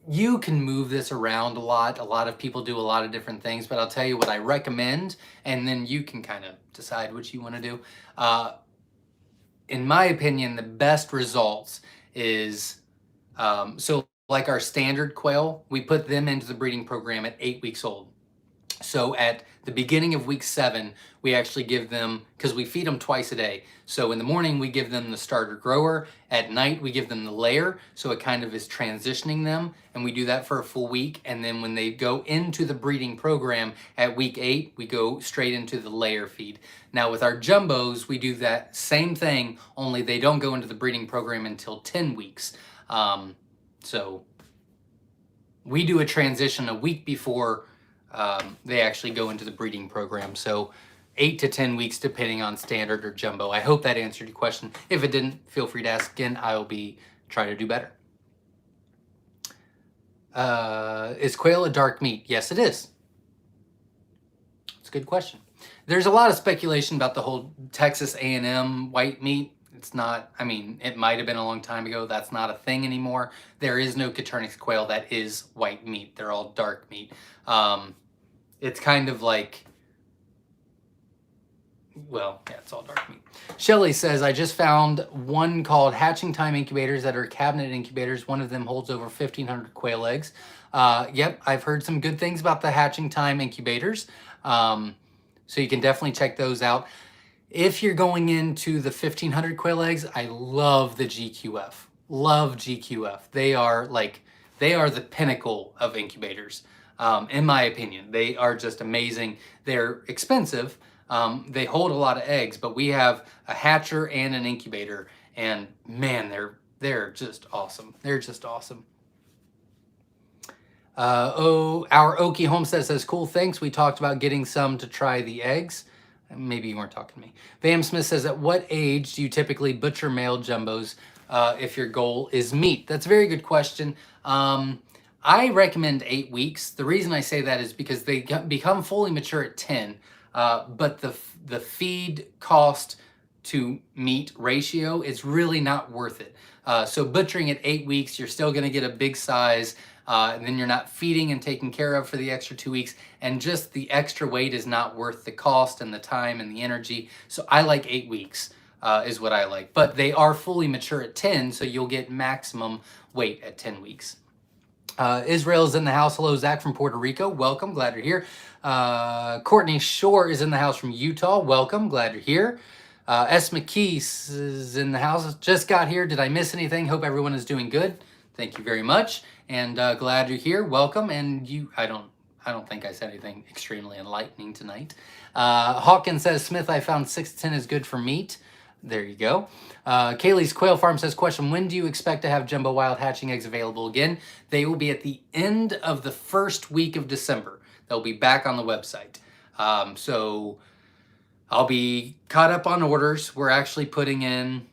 You can move this around a lot. A lot of people do a lot of different things, but I'll tell you what I recommend, and then you can kind of decide what you want to do. In my opinion, the best results is, so like our standard quail, we put them into the breeding program at 8 weeks old. So at the beginning of week 7, we actually give them, because we feed them twice a day. So in the morning, we give them the starter grower. At night, we give them the layer. So it kind of is transitioning them. And we do that for a full week. And then when they go into the breeding program at week 8, we go straight into the layer feed. Now with our jumbos, we do that same thing, only they don't go into the breeding program until 10 weeks. So we do a transition a week before they actually go into the breeding program. So 8 to 10 weeks, depending on standard or jumbo. I hope that answered your question. If it didn't, feel free to ask again. I'll be trying to do better. Is quail a dark meat? Yes, it is. It's a good question. There's a lot of speculation about the whole Texas A&M white meat. It's not, I mean, it might have been a long time ago. That's not a thing anymore. There is no Coturnix quail that is white meat. They're all dark meat. It's kind of like, well, yeah, it's all dark meat. Shelly says, I just found one called Hatching Time Incubators that are cabinet incubators. One of them holds over 1,500 quail eggs. Yep, I've heard some good things about the Hatching Time Incubators. So you can definitely check those out. If you're going into the 1,500 quail eggs, I love the GQF. Love GQF. They are the pinnacle of incubators, in my opinion. They are just amazing. They're expensive. They hold a lot of eggs, but we have a hatcher and an incubator, and man, they're just awesome. They're just awesome. Our Okie Homestead says, cool, thanks. We talked about getting some to try the eggs. Maybe you weren't talking to me. Vam Smith says, at what age do you typically butcher male jumbos if your goal is meat? That's a very good question. I recommend 8 weeks. The reason I say that is because they become fully mature at 10, but the feed cost to meat ratio is really not worth it. So butchering at 8 weeks, you're still going to get a big size. And then you're not feeding and taking care of for the extra 2 weeks, and just the extra weight is not worth the cost and the time and the energy. So I like 8 weeks is what I like, but they are fully mature at 10, so you'll get maximum weight at 10 weeks. Israel's in the house. Hello, Zach from Puerto Rico. Welcome, glad you're here. Courtney Shore is in the house from Utah. Welcome, glad you're here. S. McKee is in the house. Just got here. Did I miss anything? Hope everyone is doing good. Thank you very much. And glad you're here. Welcome. And I don't think I said anything extremely enlightening tonight. Hawkins says, Smith, I found 6 to 10 is good for meat. There you go. Kaylee's Quail Farm says, question, when do you expect to have jumbo wild hatching eggs available again? They will be at the end of the first week of December. They'll be back on the website. So I'll be caught up on orders. We're actually putting in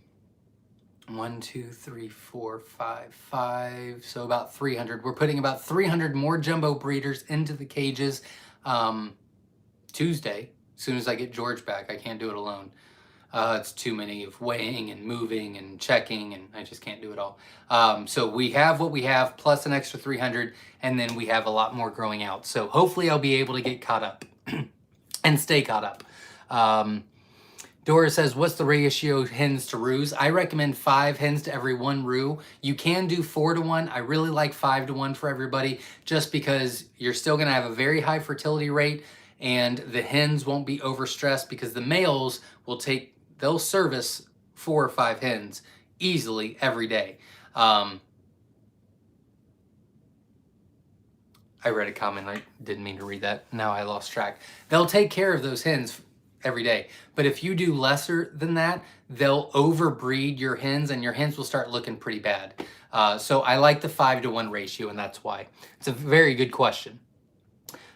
1, 2, 3, 4, 5, so about 300. We're putting about 300 more jumbo breeders into the cages Tuesday. As soon as I get George back, I can't do it alone. It's too many of weighing and moving and checking, and I just can't do it all. So we have what we have, plus an extra 300, and then we have a lot more growing out. So hopefully I'll be able to get caught up and stay caught up. Dora says, what's the ratio of hens to roos? I recommend 5 hens to every 1 roo. You can do 4 to 1. I really like 5 to 1 for everybody, just because you're still going to have a very high fertility rate, and the hens won't be overstressed because the males they'll service 4 or 5 hens easily every day. I read a comment. I didn't mean to read that. Now I lost track. They'll take care of those hens every day. But if you do lesser than that, they'll overbreed your hens, and your hens will start looking pretty bad. So I like the 5 to 1 ratio, and that's why. It's a very good question.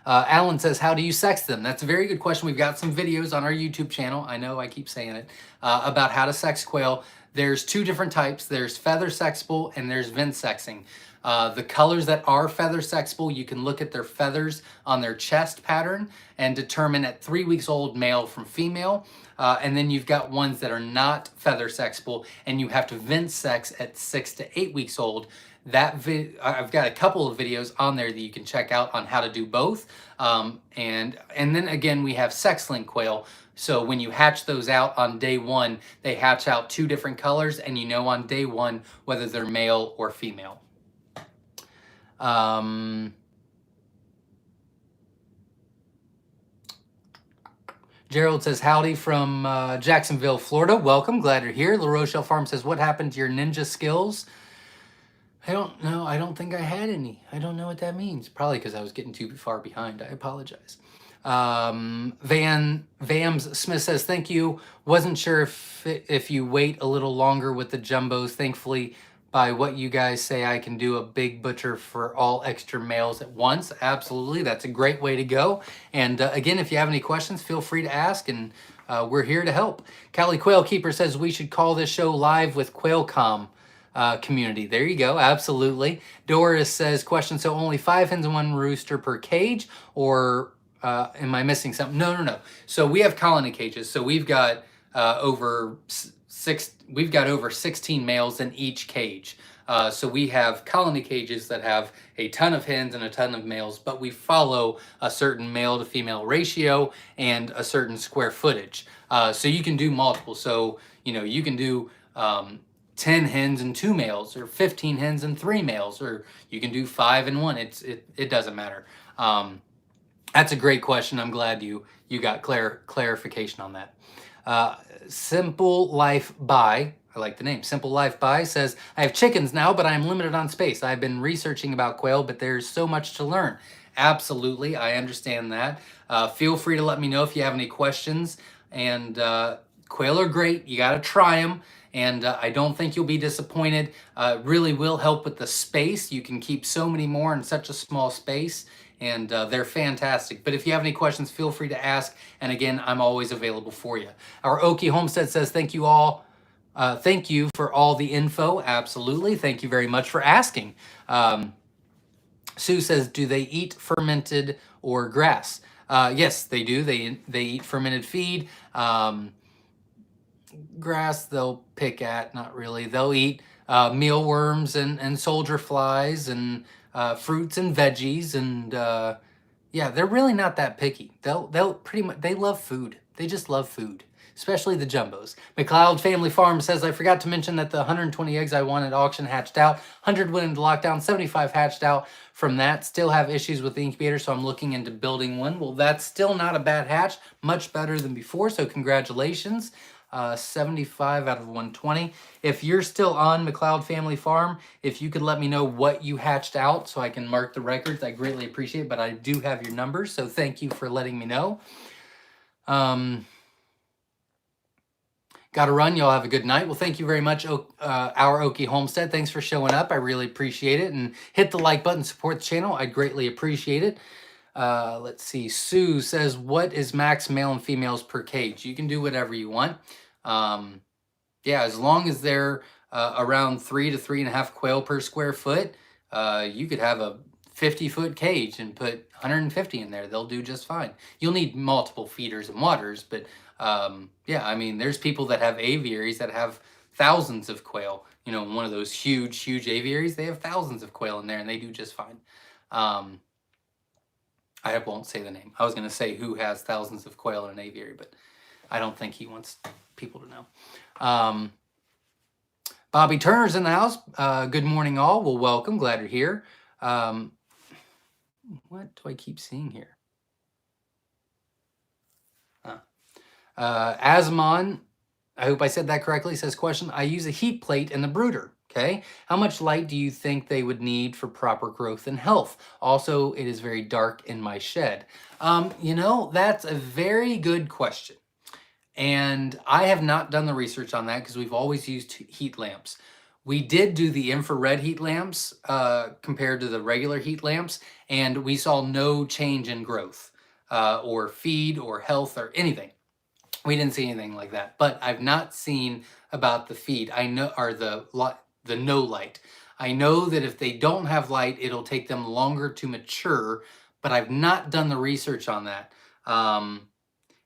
Alan says, how do you sex them? That's a very good question. We've got some videos on our YouTube channel. I know I keep saying it, about how to sex quail. There's 2 different types. There's feather sexable and there's Vince sexing. The colors that are feather sexable, you can look at their feathers on their chest pattern and determine at 3 weeks old male from female. And then you've got ones that are not feather sexable, and you have to Vince sex at 6 to 8 weeks old. I've got a couple of videos on there that you can check out on how to do both. And then again, we have sex-link quail. So when you hatch those out on day 1, they hatch out 2 different colors, and you know on day 1 whether they're male or female. Gerald says, howdy from Jacksonville, Florida. Welcome. Glad you're here. La Rochelle Farm says, what happened to your ninja skills? I don't know. I don't think I had any. I don't know what that means. Probably because I was getting too far behind. I apologize. Vams Smith says, thank you. Wasn't sure if you wait a little longer with the jumbos. Thankfully, by what you guys say, I can do a big butcher for all extra males at once. Absolutely. That's a great way to go. And again, if you have any questions, feel free to ask, and we're here to help. Cali Quail Keeper says we should call this show live with QuailCom. Community. There you go. Absolutely. Doris says, question, so only 5 hens and 1 rooster per cage, or am I missing something? No. So we have colony cages. So we've got over 16 males in each cage. So we have colony cages that have a ton of hens and a ton of males, but we follow a certain male to female ratio and a certain square footage. So you can do multiple. So, you can do 10 hens and 2 males, or 15 hens and 3 males, or you can do 5 and 1. It doesn't matter. That's a great question. I'm glad you got clarification on that. Simple Life By, I like the name, Simple Life By says, I have chickens now, but I'm limited on space. I've been researching about quail, but there's so much to learn. Absolutely, I understand that. Feel free to let me know if you have any questions. And quail are great. You got to try them. And I don't think you'll be disappointed. It really will help with the space. You can keep so many more in such a small space, and they're fantastic. But if you have any questions, feel free to ask. And again, I'm always available for you. Our Okie Homestead says, thank you all. Thank you for all the info. Absolutely. Thank you very much for asking. Sue says, do they eat fermented or grass? Yes, they do. They eat fermented feed. Grass they'll pick at, not really. They'll eat mealworms and soldier flies and fruits and veggies, and yeah, they're really not that picky. They'll pretty much, they love food. They just love food, especially the jumbos. McLeod Family Farm says, I forgot to mention that the 120 eggs I won at auction hatched out. 100 went into lockdown, 75 hatched out from that. Still have issues with the incubator, so I'm looking into building one. Well, that's still not a bad hatch, much better than before, so congratulations. 75 out of 120. If you're still on McLeod Family Farm, if you could let me know what you hatched out so I can mark the records, I greatly appreciate it, but I do have your numbers, so thank you for letting me know. Gotta run. Y'all have a good night. Well, thank you very much, our Okie Homestead. Thanks for showing up. I really appreciate it. And hit the like button, support the channel. I'd greatly appreciate it. Let's see. Sue says, what is max male and females per cage? You can do whatever you want. Yeah, as long as they're around 3 to 3.5 quail per square foot, you could have a 50-foot cage and put 150 in there. They'll do just fine. You'll need multiple feeders and waters, but yeah, I mean, there's people that have aviaries that have thousands of quail. One of those huge aviaries, they have thousands of quail in there, and they do just fine. I won't say the name. I was going to say who has thousands of quail in an aviary, but I don't think he wants people to know. Bobby Turner's in the house. Good morning, all. Well, welcome. Glad you're here. What do I keep seeing here? Asmon, I hope I said that correctly, says, question, I use a heat plate in the brooder. Okay, how much light do you think they would need for proper growth and health? Also, it is very dark in my shed. That's a very good question. And I have not done the research on that because we've always used heat lamps. We did do the infrared heat lamps compared to the regular heat lamps, and we saw no change in growth or feed or health or anything. We didn't see anything like that. But I've not seen about the feed. I know, or the no light. I know that if they don't have light, it'll take them longer to mature, but I've not done the research on that.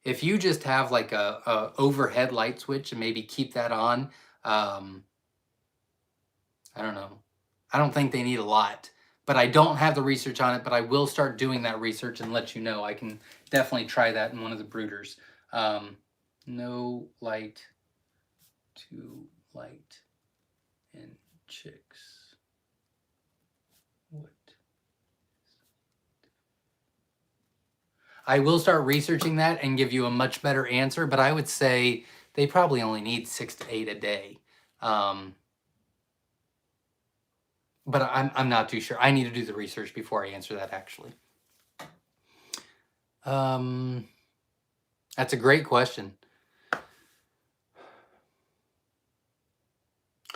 If you just have like a overhead light switch and maybe keep that on, I don't know. I don't think they need a lot, but I don't have the research on it, but I will start doing that research and let you know. I can definitely try that in one of the brooders. No light to light in chicks. What? I will start researching that and give you a much better answer, but I would say they probably only need 6 to 8 a day. But I'm not too sure. I need to do the research before I answer that, actually. That's a great question.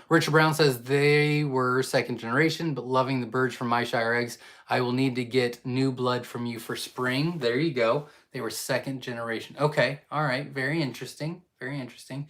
Richard Brown says they were second generation, but loving the birds from Myshire eggs. I will need to get new blood from you for spring. There you go. They were second generation. Okay. All right. Very interesting. Very interesting.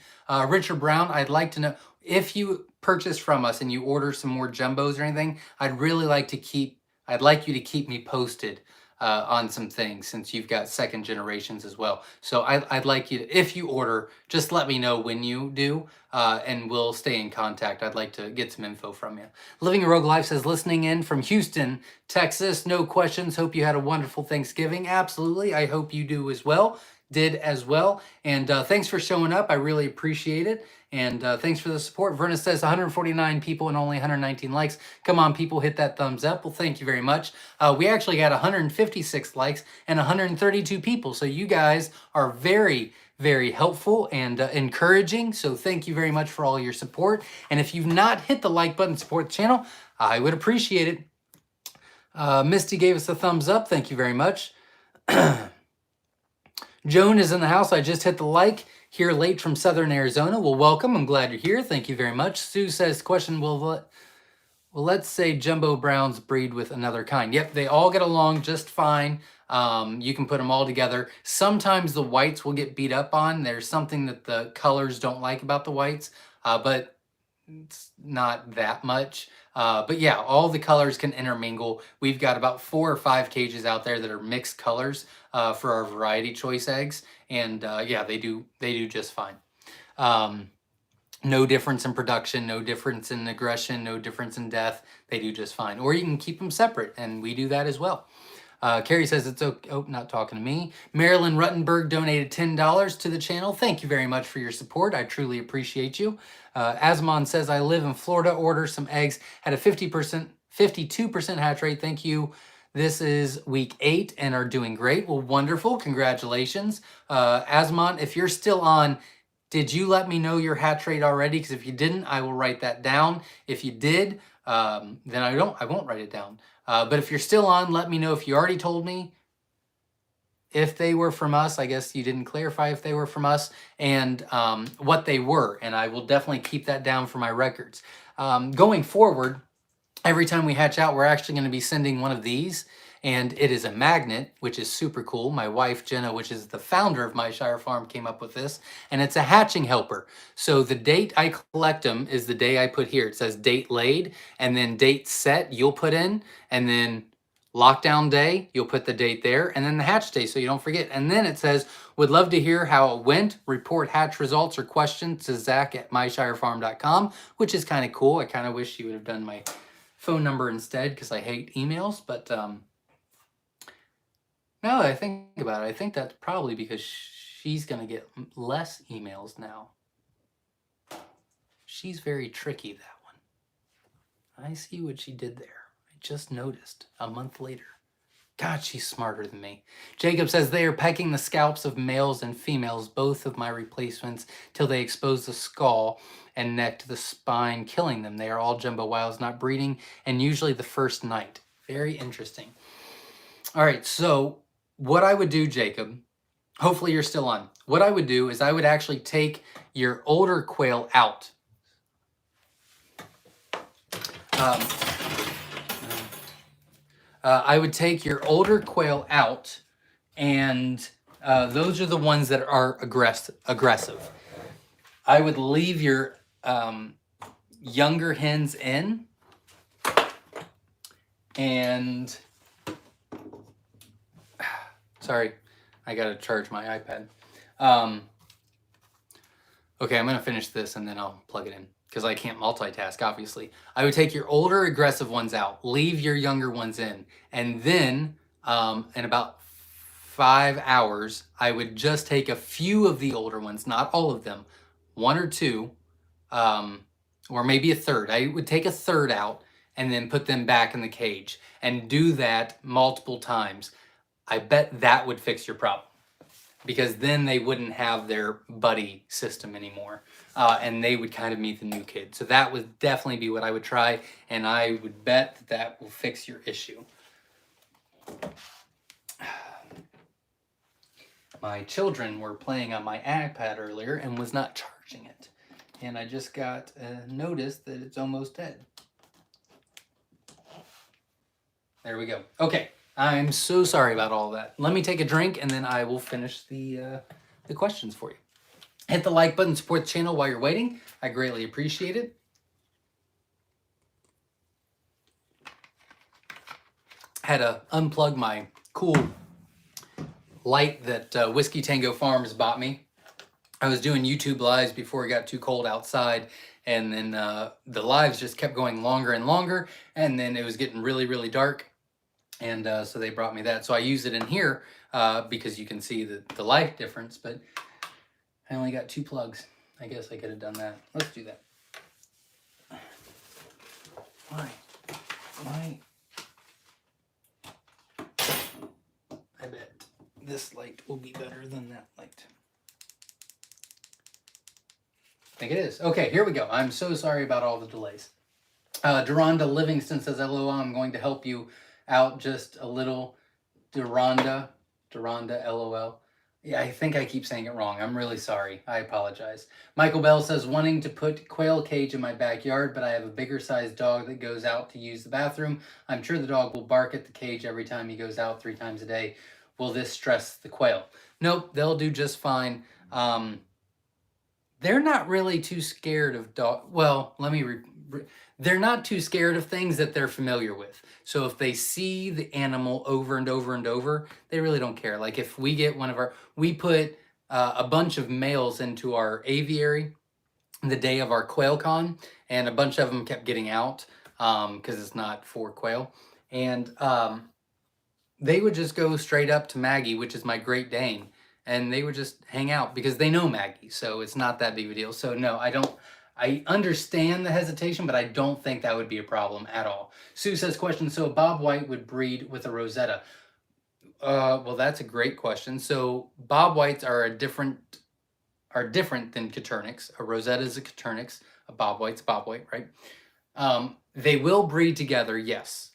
Richard Brown, I'd like to know if you purchase from us and you order some more jumbos or anything, I'd like you to keep me posted on some things, since you've got second generations as well. So I'd like you to, if you order, just let me know when you do, and we'll stay in contact. I'd like to get some info from you. Living a Rogue Life says, listening in from Houston, Texas. No questions. Hope you had a wonderful Thanksgiving. Absolutely. I hope you do as well. Did as well. And thanks for showing up. I really appreciate it. And thanks for the support. Verna says 149 people and only 119 likes. Come on, people, hit that thumbs up. Well, thank you very much. We actually got 156 likes and 132 people. So you guys are very, very helpful and encouraging. So thank you very much for all your support. And if you've not hit the like button, support the channel, I would appreciate it. Misty gave us a thumbs up. Thank you very much. Joan is in the house. I just hit the like. Here late from Southern Arizona. Well, welcome. I'm glad you're here. Thank you very much. Sue says, question, well, let's say jumbo browns breed with another kind. Yep, they all get along just fine. You can put them all together. Sometimes the whites will get beat up on. There's something that the colors don't like about the whites, but it's not that much. But yeah, all the colors can intermingle. We've got about 4 or 5 cages out there that are mixed colors for our variety choice eggs. And yeah, they do just fine. No difference in production, no difference in aggression, no difference in death. They do just fine. Or you can keep them separate, and we do that as well. Carrie says it's okay. Oh, not talking to me. Marilyn Ruttenberg donated $10 to the channel. Thank you very much for your support. I truly appreciate you. Asmon says, I live in Florida. Order some eggs at a 52% hatch rate. Thank you. This is week 8 and are doing great. Well, wonderful. Congratulations. Asmon, if you're still on, did you let me know your hatch rate already? Because if you didn't, I will write that down. If you did, then I won't write it down. But if you're still on, let me know if you already told me if they were from us. I guess you didn't clarify if they were from us, and what they were. And I will definitely keep that down for my records. Going forward, every time we hatch out, we're actually going to be sending one of these. And it is a magnet, which is super cool. My wife, Jenna, which is the founder of Myshire Farm, came up with this. And it's a hatching helper. So the date I collect them is the day I put here. It says date laid, and then date set you'll put in. And then lockdown day, you'll put the date there. And then the hatch day, so you don't forget. And then it says, would love to hear how it went. Report hatch results or questions to Zach@myshirefarm.com, which is kind of cool. I kind of wish you would have done my phone number instead, because I hate emails. But now that I think about it, I think that's probably because she's going to get less emails now. She's very tricky, that one. I see what she did there. I just noticed a month later. God, she's smarter than me. Jacob says they are pecking the scalps of males and females, both of my replacements, till they expose the skull and neck to the spine, killing them. They are all jumbo wiles, not breeding, and usually the first night. Very interesting. All right, so what I would do, Jacob, hopefully you're still on. What I would do is I would actually take your older quail out. I would take your older quail out, and those are the ones that are aggressive. I would leave your younger hens in, and sorry, I gotta charge my iPad. Okay, I'm gonna finish this and then I'll plug it in, because I can't multitask, obviously. I would take your older aggressive ones out, leave your younger ones in, and then in about 5 hours, I would just take a few of the older ones, not all of them, 1 or 2, or maybe a third. I would take a third out and then put them back in the cage, and do that multiple times. I bet that would fix your problem, because then they wouldn't have their buddy system anymore, and they would kind of meet the new kid. So that would definitely be what I would try, and I would bet that that will fix your issue. My children were playing on my iPad earlier and was not charging it, and I just got a notice that it's almost dead. There we go. Okay, I'm so sorry about all that. Let me take a drink and then I will finish the questions for you. Hit the like button, support the channel while you're waiting. I greatly appreciate it. Had to unplug my cool light that Whiskey Tango Farms bought me. I was doing YouTube lives before it got too cold outside, and then the lives just kept going longer and longer, and then it was getting really, really dark. And so they brought me that. So I use it in here because you can see the light difference, but I only got 2 plugs. I guess I could have done that. Let's do that. Why? I bet this light will be better than that light. I think it is. Okay, here we go. I'm so sorry about all the delays. Deronda Livingston says, "LOL, I'm going to help you out just a little." Deronda, LOL. Yeah, I think I keep saying it wrong. I'm really sorry. I apologize. Michael Bell says, "Wanting to put quail cage in my backyard, but I have a bigger sized dog that goes out to use the bathroom. I'm sure the dog will bark at the cage every time he goes out 3 times a day. Will this stress the quail?" Nope, they'll do just fine. They're not really too scared of dog. Well, they're not too scared of things that they're familiar with. So if they see the animal over and over and over, they really don't care. Like if we get we put a bunch of males into our aviary the day of our quail con, and a bunch of them kept getting out because it's not for quail. And they would just go straight up to Maggie, which is my Great Dane, and they would just hang out because they know Maggie. So it's not that big of a deal. So no, I understand the hesitation, but I don't think that would be a problem at all. Sue says, question, so a Bob White would breed with a Rosetta? Well, that's a great question. So Bob Whites are different than Coturnix. A Rosetta is a Coturnix. A Bob White's Bob White, right? They will breed together, yes.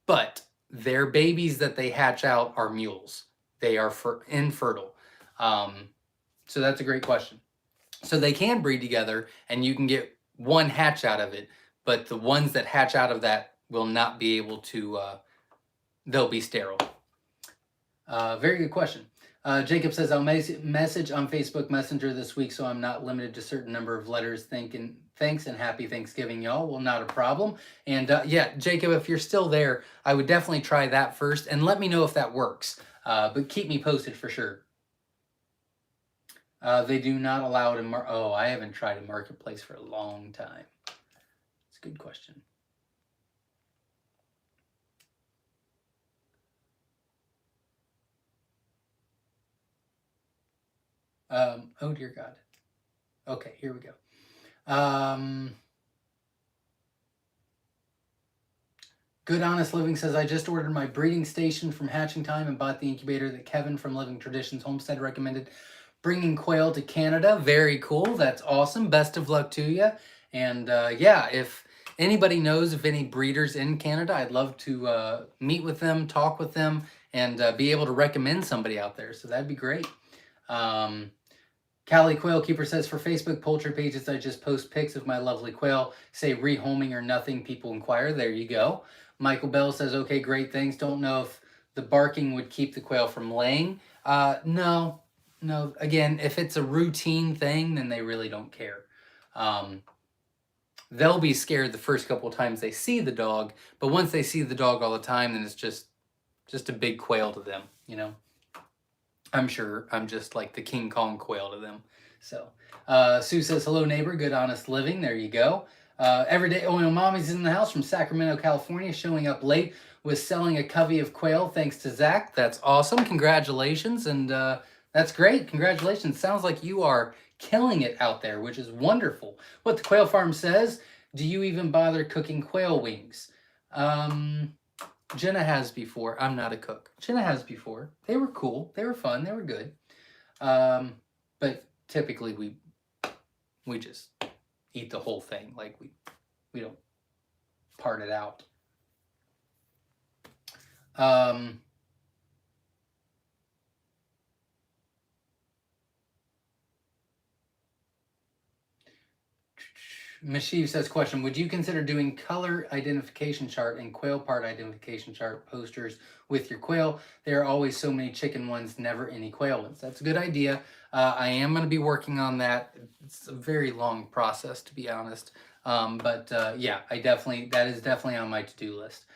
But their babies that they hatch out are mules. They are infertile. So that's a great question. So they can breed together and you can get one hatch out of it, but the ones that hatch out of that will not be able to, they'll be sterile. Very good question. Jacob says, "I'll message on Facebook Messenger this week so I'm not limited to a certain number of letters. Thanks and happy Thanksgiving, y'all." Well, not a problem. And yeah, Jacob, if you're still there, I would definitely try that first and let me know if that works. But keep me posted for sure. They do not allow it in I haven't tried a marketplace for a long time. It's a good question. Oh dear God. Okay, here we go. Good Honest Living says, "I just ordered my breeding station from Hatching Time and bought the incubator that Kevin from Living Traditions Homestead recommended. Bringing quail to Canada." Very cool. That's awesome. Best of luck to you. And yeah, if anybody knows of any breeders in Canada, I'd love to meet with them, talk with them, and be able to recommend somebody out there. So that'd be great. Callie Quail Keeper says, "For Facebook poultry pages, I just post pics of my lovely quail. Say rehoming or nothing, people inquire." There you go. Michael Bell says, "Okay, great, thanks. Don't know if the barking would keep the quail from laying." No. Again, if it's a routine thing, then they really don't care. They'll be scared the first couple of times they see the dog, but once they see the dog all the time, then it's just a big quail to them, you know? I'm sure I'm just like the King Kong quail to them. So Sue says, "Hello neighbor, good honest living." There you go. Everyday Oil Mommy's in the house from Sacramento, California, showing up late with selling a covey of quail thanks to Zach. That's awesome. Congratulations. And that's great. Congratulations. Sounds like you are killing it out there, which is wonderful. What the Quail Farm says, "Do you even bother cooking quail wings?" Jenna has before. I'm not a cook. Jenna has before. They were cool. They were fun. They were good. But typically we just eat the whole thing. Like we don't part it out. Myshire says, question, would you consider doing color identification chart and quail part identification chart posters with your quail? There are always so many chicken ones, never any quail ones. That's a good idea. I am going to be working on that. It's a very long process, to be honest. Yeah, that is definitely on my to-do list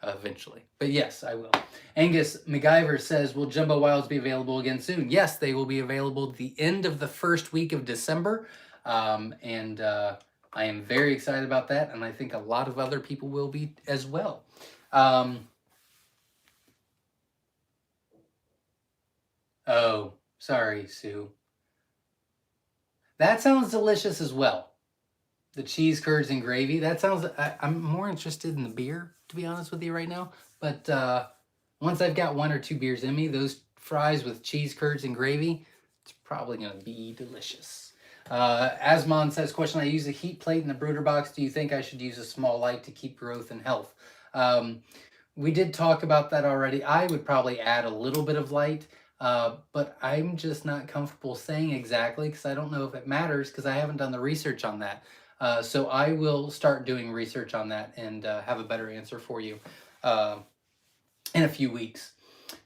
eventually. But yes, I will. Angus MacGyver says, will Jumbo Wilds be available again soon? Yes, they will be available at the end of the first week of December. I am very excited about that, and I think a lot of other people will be as well. Oh, sorry, Sue. That sounds delicious as well. The cheese curds and gravy. That sounds. I'm more interested in the beer, to be honest with you, right now. But once I've got 1 or 2 beers in me, those fries with cheese curds and gravy, it's probably going to be delicious. Asmon says, question, I use a heat plate in the brooder box. Do you think I should use a small light to keep growth and health? We did talk about that already. I would probably add a little bit of light, but I'm just not comfortable saying exactly because I don't know if it matters because I haven't done the research on that. So I will start doing research on that and have a better answer for you in a few weeks.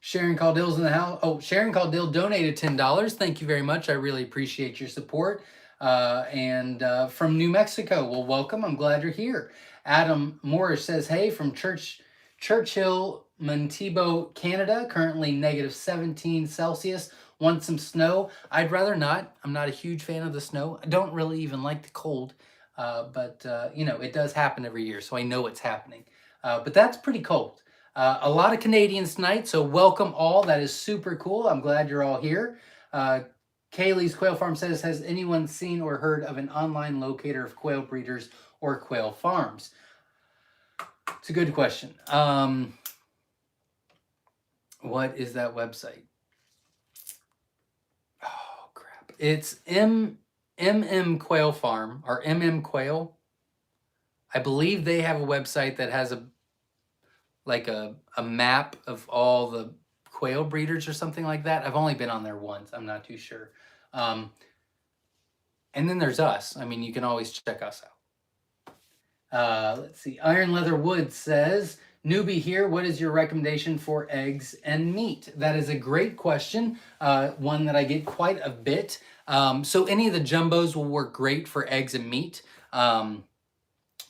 Sharon Caudill's in the house. Oh, Sharon Caudill donated $10. Thank you very much. I really appreciate your support. From New Mexico, well, welcome. I'm glad you're here. Adam Morris says, hey, from Churchill, Montebo, Canada, currently -17 Celsius. Want some snow? I'd rather not. I'm not a huge fan of the snow. I don't really even like the cold, but it does happen every year, so I know it's happening. But that's pretty cold. A lot of Canadians tonight, so welcome all. That is super cool. I'm glad you're all here. Kaylee's Quail Farm says, has anyone seen or heard of an online locator of quail breeders or quail farms? It's a good question. What is that website? Oh, crap. It's MM Quail Farm, or MM Quail. I believe they have a website that has a map of all the quail breeders or something like that. I've only been on there once. I'm not too sure. And then there's us. I mean, you can always check us out. Let's see. Iron Leather Wood says, newbie here, what is your recommendation for eggs and meat? That is a great question. One that I get quite a bit. So any of the jumbos will work great for eggs and meat.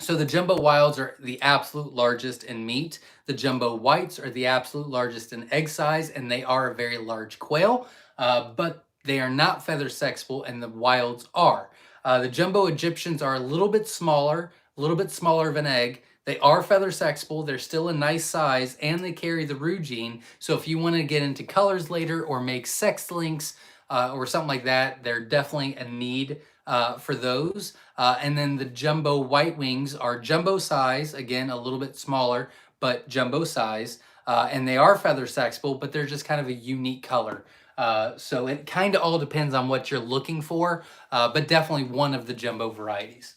So the Jumbo Wilds are the absolute largest in meat. The Jumbo Whites are the absolute largest in egg size, and they are a very large quail, but they are not feather sexable, and the Wilds are. The Jumbo Egyptians are a little bit smaller of an egg. They are feather sexable. They're still a nice size, and they carry the Roux gene. So if you want to get into colors later or make sex links or something like that, they're definitely a need for those. And then the Jumbo White Wings are jumbo size, again, a little bit smaller, but jumbo size. And they are feather sexable, but they're just kind of a unique color. So it kind of all depends on what you're looking for, but definitely one of the jumbo varieties.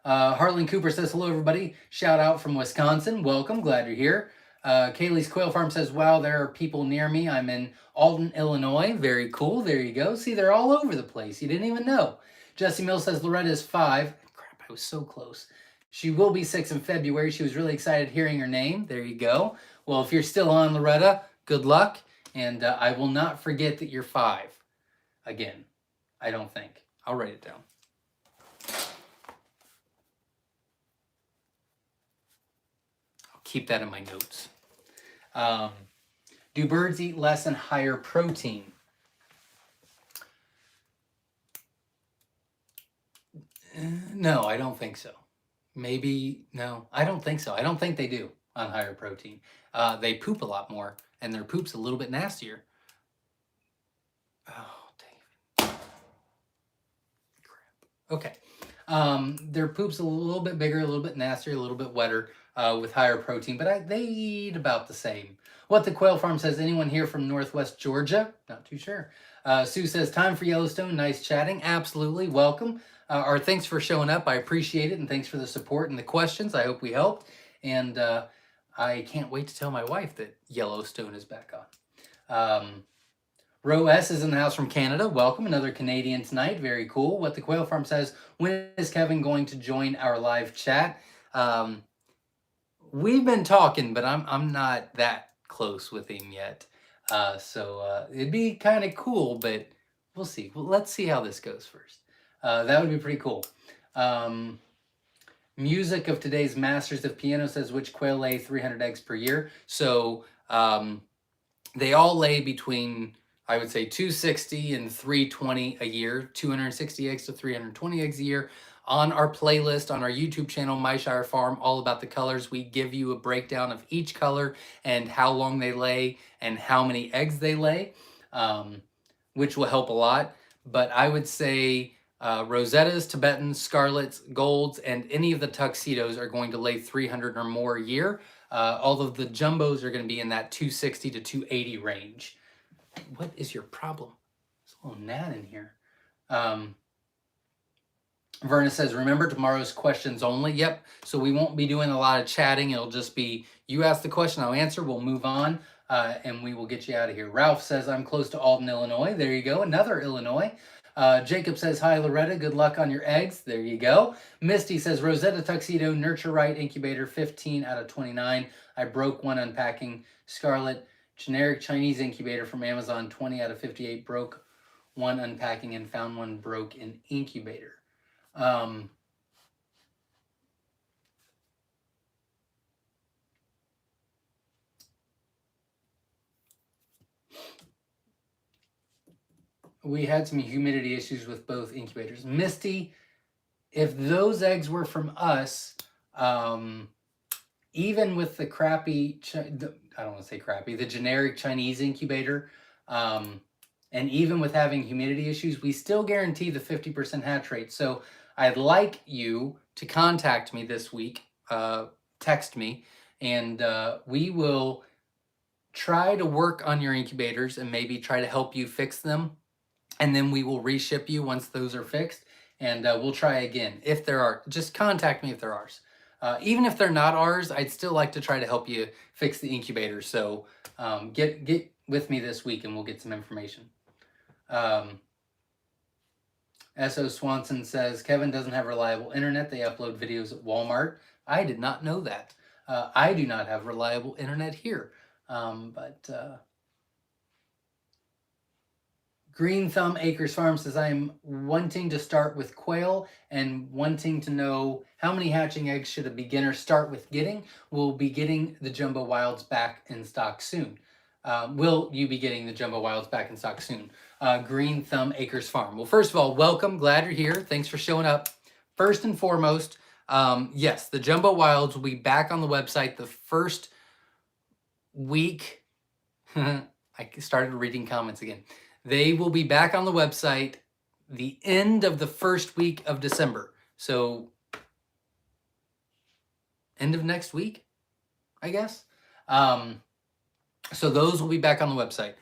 Harlan Cooper says, hello, everybody. Shout out from Wisconsin. Welcome. Glad you're here. Kaylee's Quail Farm says, wow, there are people near me. I'm in Alton, Illinois. Very cool. There you go. See, they're all over the place. You didn't even know. Jesse Mills says, Loretta is 5. Crap, I was so close. She will be 6 in February. She was really excited hearing her name. There you go. Well, if you're still on, Loretta, good luck. And I will not forget that you're 5. Again, I don't think. I'll write it down. I'll keep that in my notes. Do birds eat less and higher protein? No, I don't think so. Maybe, no, I don't think so. I don't think they do on higher protein. They poop a lot more, and their poop's a little bit nastier. Oh, David. Crap. Okay. Their poop's a little bit bigger, a little bit nastier, a little bit wetter, with higher protein, but they eat about the same. What the Quail Farm says, anyone here from Northwest Georgia? Not too sure. Sue says, time for Yellowstone. Nice chatting. Absolutely. Welcome. Or thanks for showing up. I appreciate it. And thanks for the support and the questions. I hope we helped. And I can't wait to tell my wife that Yellowstone is back on. Row S is in the house from Canada. Welcome. Another Canadian tonight. Very cool. What the Quail Farm says, when is Kevin going to join our live chat? We've been talking, but I'm not that close with him yet. So it'd be kind of cool, but we'll see. Well, let's see how this goes first. That would be pretty cool. Music of today's Masters of Piano says, which quail lay 300 eggs per year? So they all lay between, I would say, 260 and 320 a year, 260 eggs to 320 eggs a year. On our playlist, on our YouTube channel, Myshire Farm, all about the colors, we give you a breakdown of each color and how long they lay and how many eggs they lay, which will help a lot. But I would say Rosettas, Tibetans, Scarlets, Golds, and any of the tuxedos are going to lay 300 or more a year. All of the jumbos are going to be in that 260 to 280 range. What is your problem? There's a little gnat in here. Verna says, remember tomorrow's questions only. Yep. So we won't be doing a lot of chatting. It'll just be, you ask the question, I'll answer. We'll move on, and we will get you out of here. Ralph says, I'm close to Alton, Illinois. There you go. Another Illinois. Jacob says, hi, Loretta. Good luck on your eggs. There you go. Misty says, Rosetta Tuxedo, Nurture Right Incubator, 15 out of 29. I broke one unpacking. Scarlet, generic Chinese incubator from Amazon, 20 out of 58. Broke one unpacking and found one broke in incubator. We had some humidity issues with both incubators. Misty, if those eggs were from us, even with the crappy, I don't want to say crappy, the generic Chinese incubator, and even with having humidity issues, we still guarantee the 50% hatch rate. So I'd like you to contact me this week, text me, and we will try to work on your incubators and maybe try to help you fix them. And then we will reship you once those are fixed, and we'll try again. If there are, just contact me if they're ours. Even if they're not ours, I'd still like to try to help you fix the incubator. So get with me this week and we'll get some information. S.O. Swanson says, Kevin doesn't have reliable internet. They upload videos at Walmart. I did not know that. I do not have reliable internet here. Green Thumb Acres Farm says, I'm wanting to start with quail and wanting to know how many hatching eggs should a beginner start with getting. We'll be getting the Jumbo Wilds back in stock soon. Will you be getting the Jumbo Wilds back in stock soon? Green Thumb Acres Farm. Well, first of all, welcome. Glad you're here. Thanks for showing up. First and foremost, yes, the Jumbo Wilds will be back on the website the first week. I started reading comments again. They will be back on the website the end of the first week of December. So end of next week, I guess. So those will be back on the website.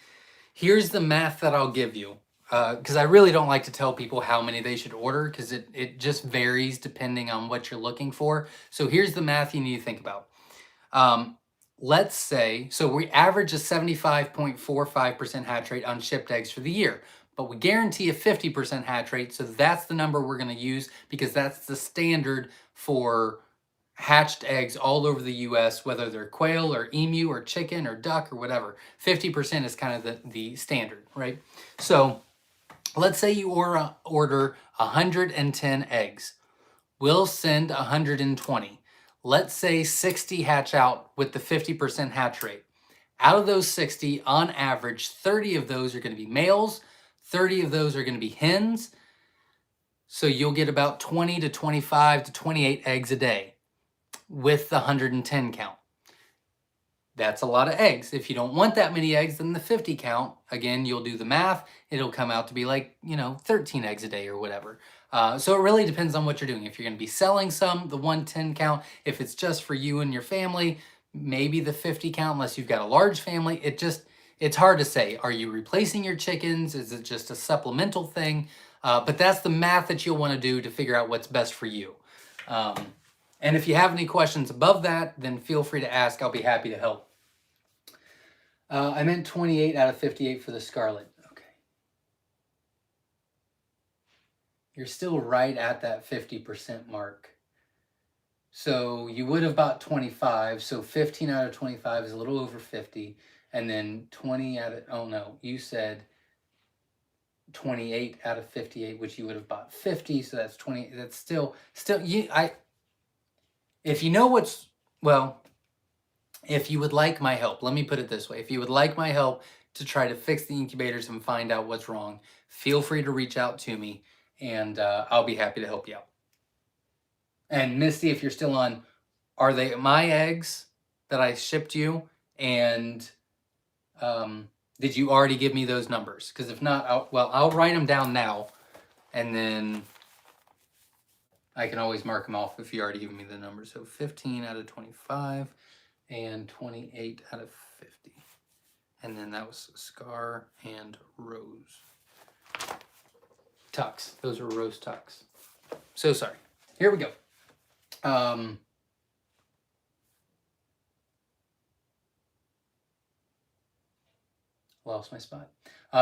Here's the math that I'll give you, because I really don't like to tell people how many they should order, because it just varies depending on what you're looking for. So here's the math you need to think about. Let's say, so we average a 75.45% hatch rate on shipped eggs for the year, but we guarantee a 50% hatch rate. So that's the number we're going to use, because that's the standard for hatched eggs all over the US, whether they're quail or emu or chicken or duck or whatever. 50% is kind of the standard, right? So let's say you order 110 eggs. We'll send 120. Let's say 60 hatch out with the 50% hatch rate. Out of those 60, on average, 30 of those are going to be males, 30 of those are going to be hens. So you'll get about 20 to 25 to 28 eggs a day with the 110 count. That's a lot of eggs. If you don't want that many eggs, then the 50 count, again, you'll do the math. It'll come out to be like, 13 eggs a day or whatever. So it really depends on what you're doing. If you're going to be selling some, the 110 count. If it's just for you and your family, maybe the 50 count, unless you've got a large family. It's hard to say. Are you replacing your chickens? Is it just a supplemental thing? But that's the math that you'll want to do to figure out what's best for you. And if you have any questions above that, then feel free to ask. I'll be happy to help. I meant 28 out of 58 for the Scarlet. Okay. You're still right at that 50% mark. So you would have bought 25. So 15 out of 25 is a little over 50. And then 20 out of, oh no, you said 28 out of 58, which you would have bought 50. So that's 20. That's still, if you know what's, well, if you would like my help, let me put it this way. If you would like my help to try to fix the incubators and find out what's wrong, feel free to reach out to me and I'll be happy to help you out. And Misty, if you're still on, are they my eggs that I shipped you? And did you already give me those numbers? Because if not, I'll write them down now and then I can always mark them off if you already given me the numbers. So 15 out of 25 and 28 out of 50. And then that was Scar and Rose. Tux. Those are Rose Tux. So sorry. Here we go. Lost my spot.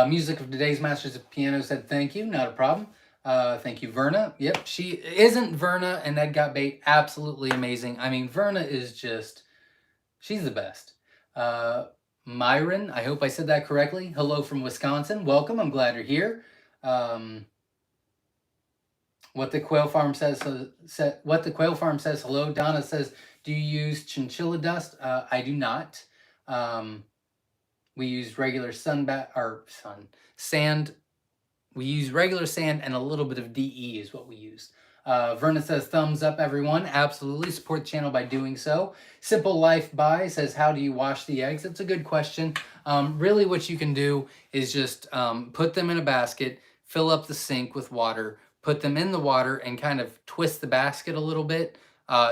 Music of Today's Masters of Piano said thank you. Not a problem. Thank you, Verna. Yep, she isn't Verna and Ed Got Bait. Absolutely amazing. I mean, Verna is just, she's the best. Myron, I hope I said that correctly. Hello from Wisconsin. Welcome. I'm glad you're here. What the Quail Farm says. What the Quail Farm says. Hello. Donna says, do you use chinchilla dust? I do not. We use regular sand. We use regular sand and a little bit of DE is what we use. Verna says, thumbs up, everyone. Absolutely. Support the channel by doing so. Simple Life By says, how do you wash the eggs? That's a good question. Really what you can do is just put them in a basket, fill up the sink with water, put them in the water and kind of twist the basket a little bit.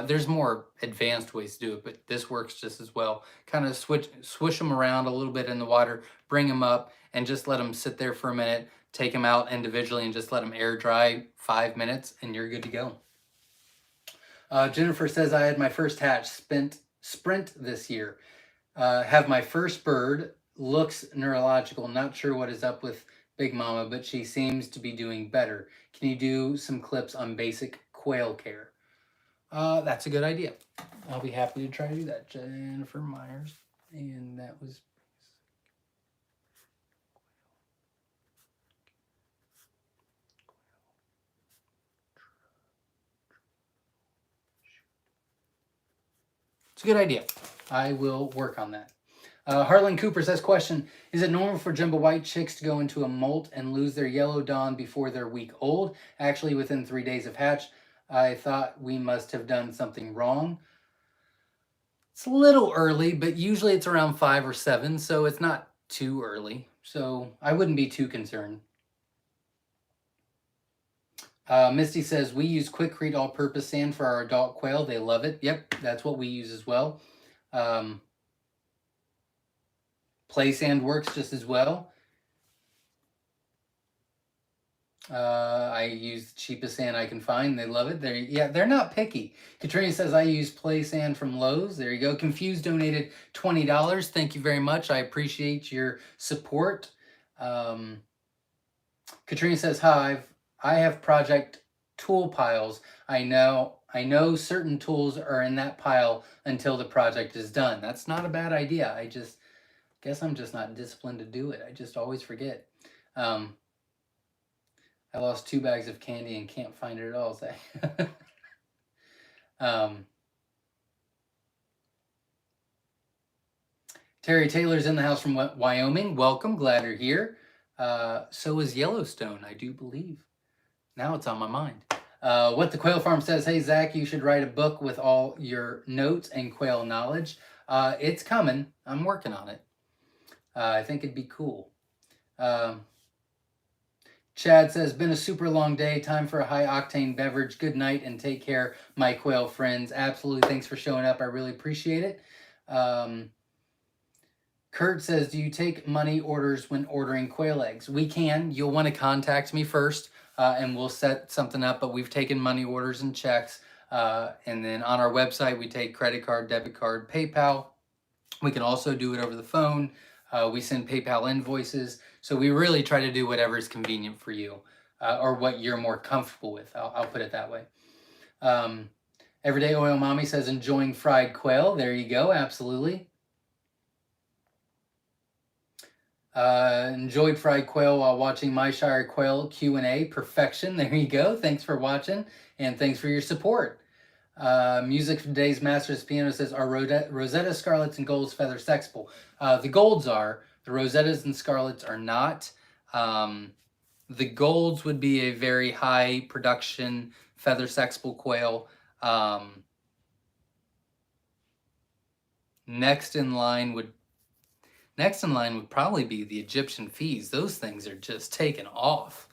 There's more advanced ways to do it, but this works just as well. Kind of swish them around a little bit in the water, bring them up, and just let them sit there for a minute. Take them out individually and just let them air dry 5 minutes, and you're good to go. Jennifer says, I had my first hatch sprint this year. Have my first bird. Looks neurological. Not sure what is up with Big Mama, but she seems to be doing better. Can you do some clips on basic quail care? That's a good idea. I'll be happy to try to do that. Jennifer Myers. And that was... It's a good idea. I will work on that. Harlan Cooper says, question, is it normal for jumbo white chicks to go into a molt and lose their yellow dawn before they're week old? Actually, within 3 days of hatch, I thought we must have done something wrong. It's a little early, but usually it's around 5 or 7, so it's not too early. So I wouldn't be too concerned. Misty says, we use Quikrete all-purpose sand for our adult quail. They love it. Yep, that's what we use as well. Play sand works just as well. I use the cheapest sand I can find. They love it. They're not picky. Katrina says, I use play sand from Lowe's. There you go. Confused donated $20. Thank you very much. I appreciate your support. Katrina says, hi, I have project tool piles. I know certain tools are in that pile until the project is done. That's not a bad idea. I just guess I'm just not disciplined to do it. I just always forget. I lost 2 bags of candy and can't find it at all. Terry Taylor's in the house from Wyoming. Welcome. Glad you're here. So is Yellowstone, I do believe. Now it's on my mind. What the Quail Farm says, hey, Zach, you should write a book with all your notes and quail knowledge. It's coming. I'm working on it. I think it'd be cool. Chad says, been a super long day. Time for a high octane beverage. Good night and take care, my quail friends. Absolutely. Thanks for showing up. I really appreciate it. Kurt says, do you take money orders when ordering quail eggs? We can. You'll want to contact me first and we'll set something up, but we've taken money orders and checks. And then on our website, we take credit card, debit card, PayPal. We can also do it over the phone. We send PayPal invoices. So we really try to do whatever is convenient for you or what you're more comfortable with. I'll put it that way. Everyday Oil Mommy says, enjoying fried quail. There you go. Absolutely. Enjoyed fried quail while watching Myshire Quail Q&A. Perfection. There you go. Thanks for watching and thanks for your support. Music from today's Masters Piano says, are Rosetta, Scarlets, and Golds feather sexable? The Golds are. The Rosettas and Scarlets are not. The Golds would be a very high production feather sexable quail. Next in line would probably be the Egyptian fees. Those things are just taken off.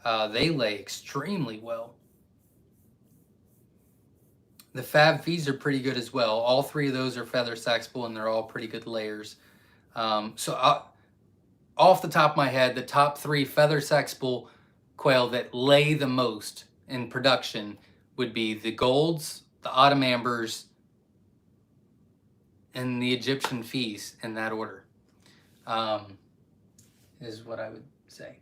They lay extremely well. The Fab fees are pretty good as well. All three of those are feather sexable and they're all pretty good layers. Off the top of my head, the top three feather sexable quail that lay the most in production would be the Golds, the Autumn Ambers, and the Egyptian fees in that order. Is what I would say.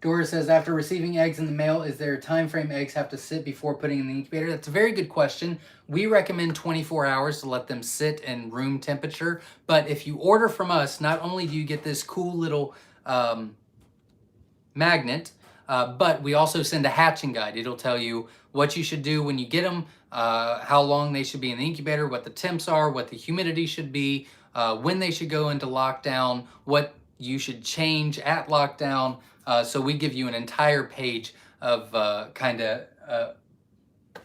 Dora says, after receiving eggs in the mail, is there a time frame eggs have to sit before putting in the incubator? That's a very good question. We recommend 24 hours to let them sit in room temperature. But if you order from us, not only do you get this cool little magnet, but we also send a hatching guide. It'll tell you what you should do when you get them, how long they should be in the incubator, what the temps are, what the humidity should be, when they should go into lockdown, what you should change at lockdown. So we give you an entire page of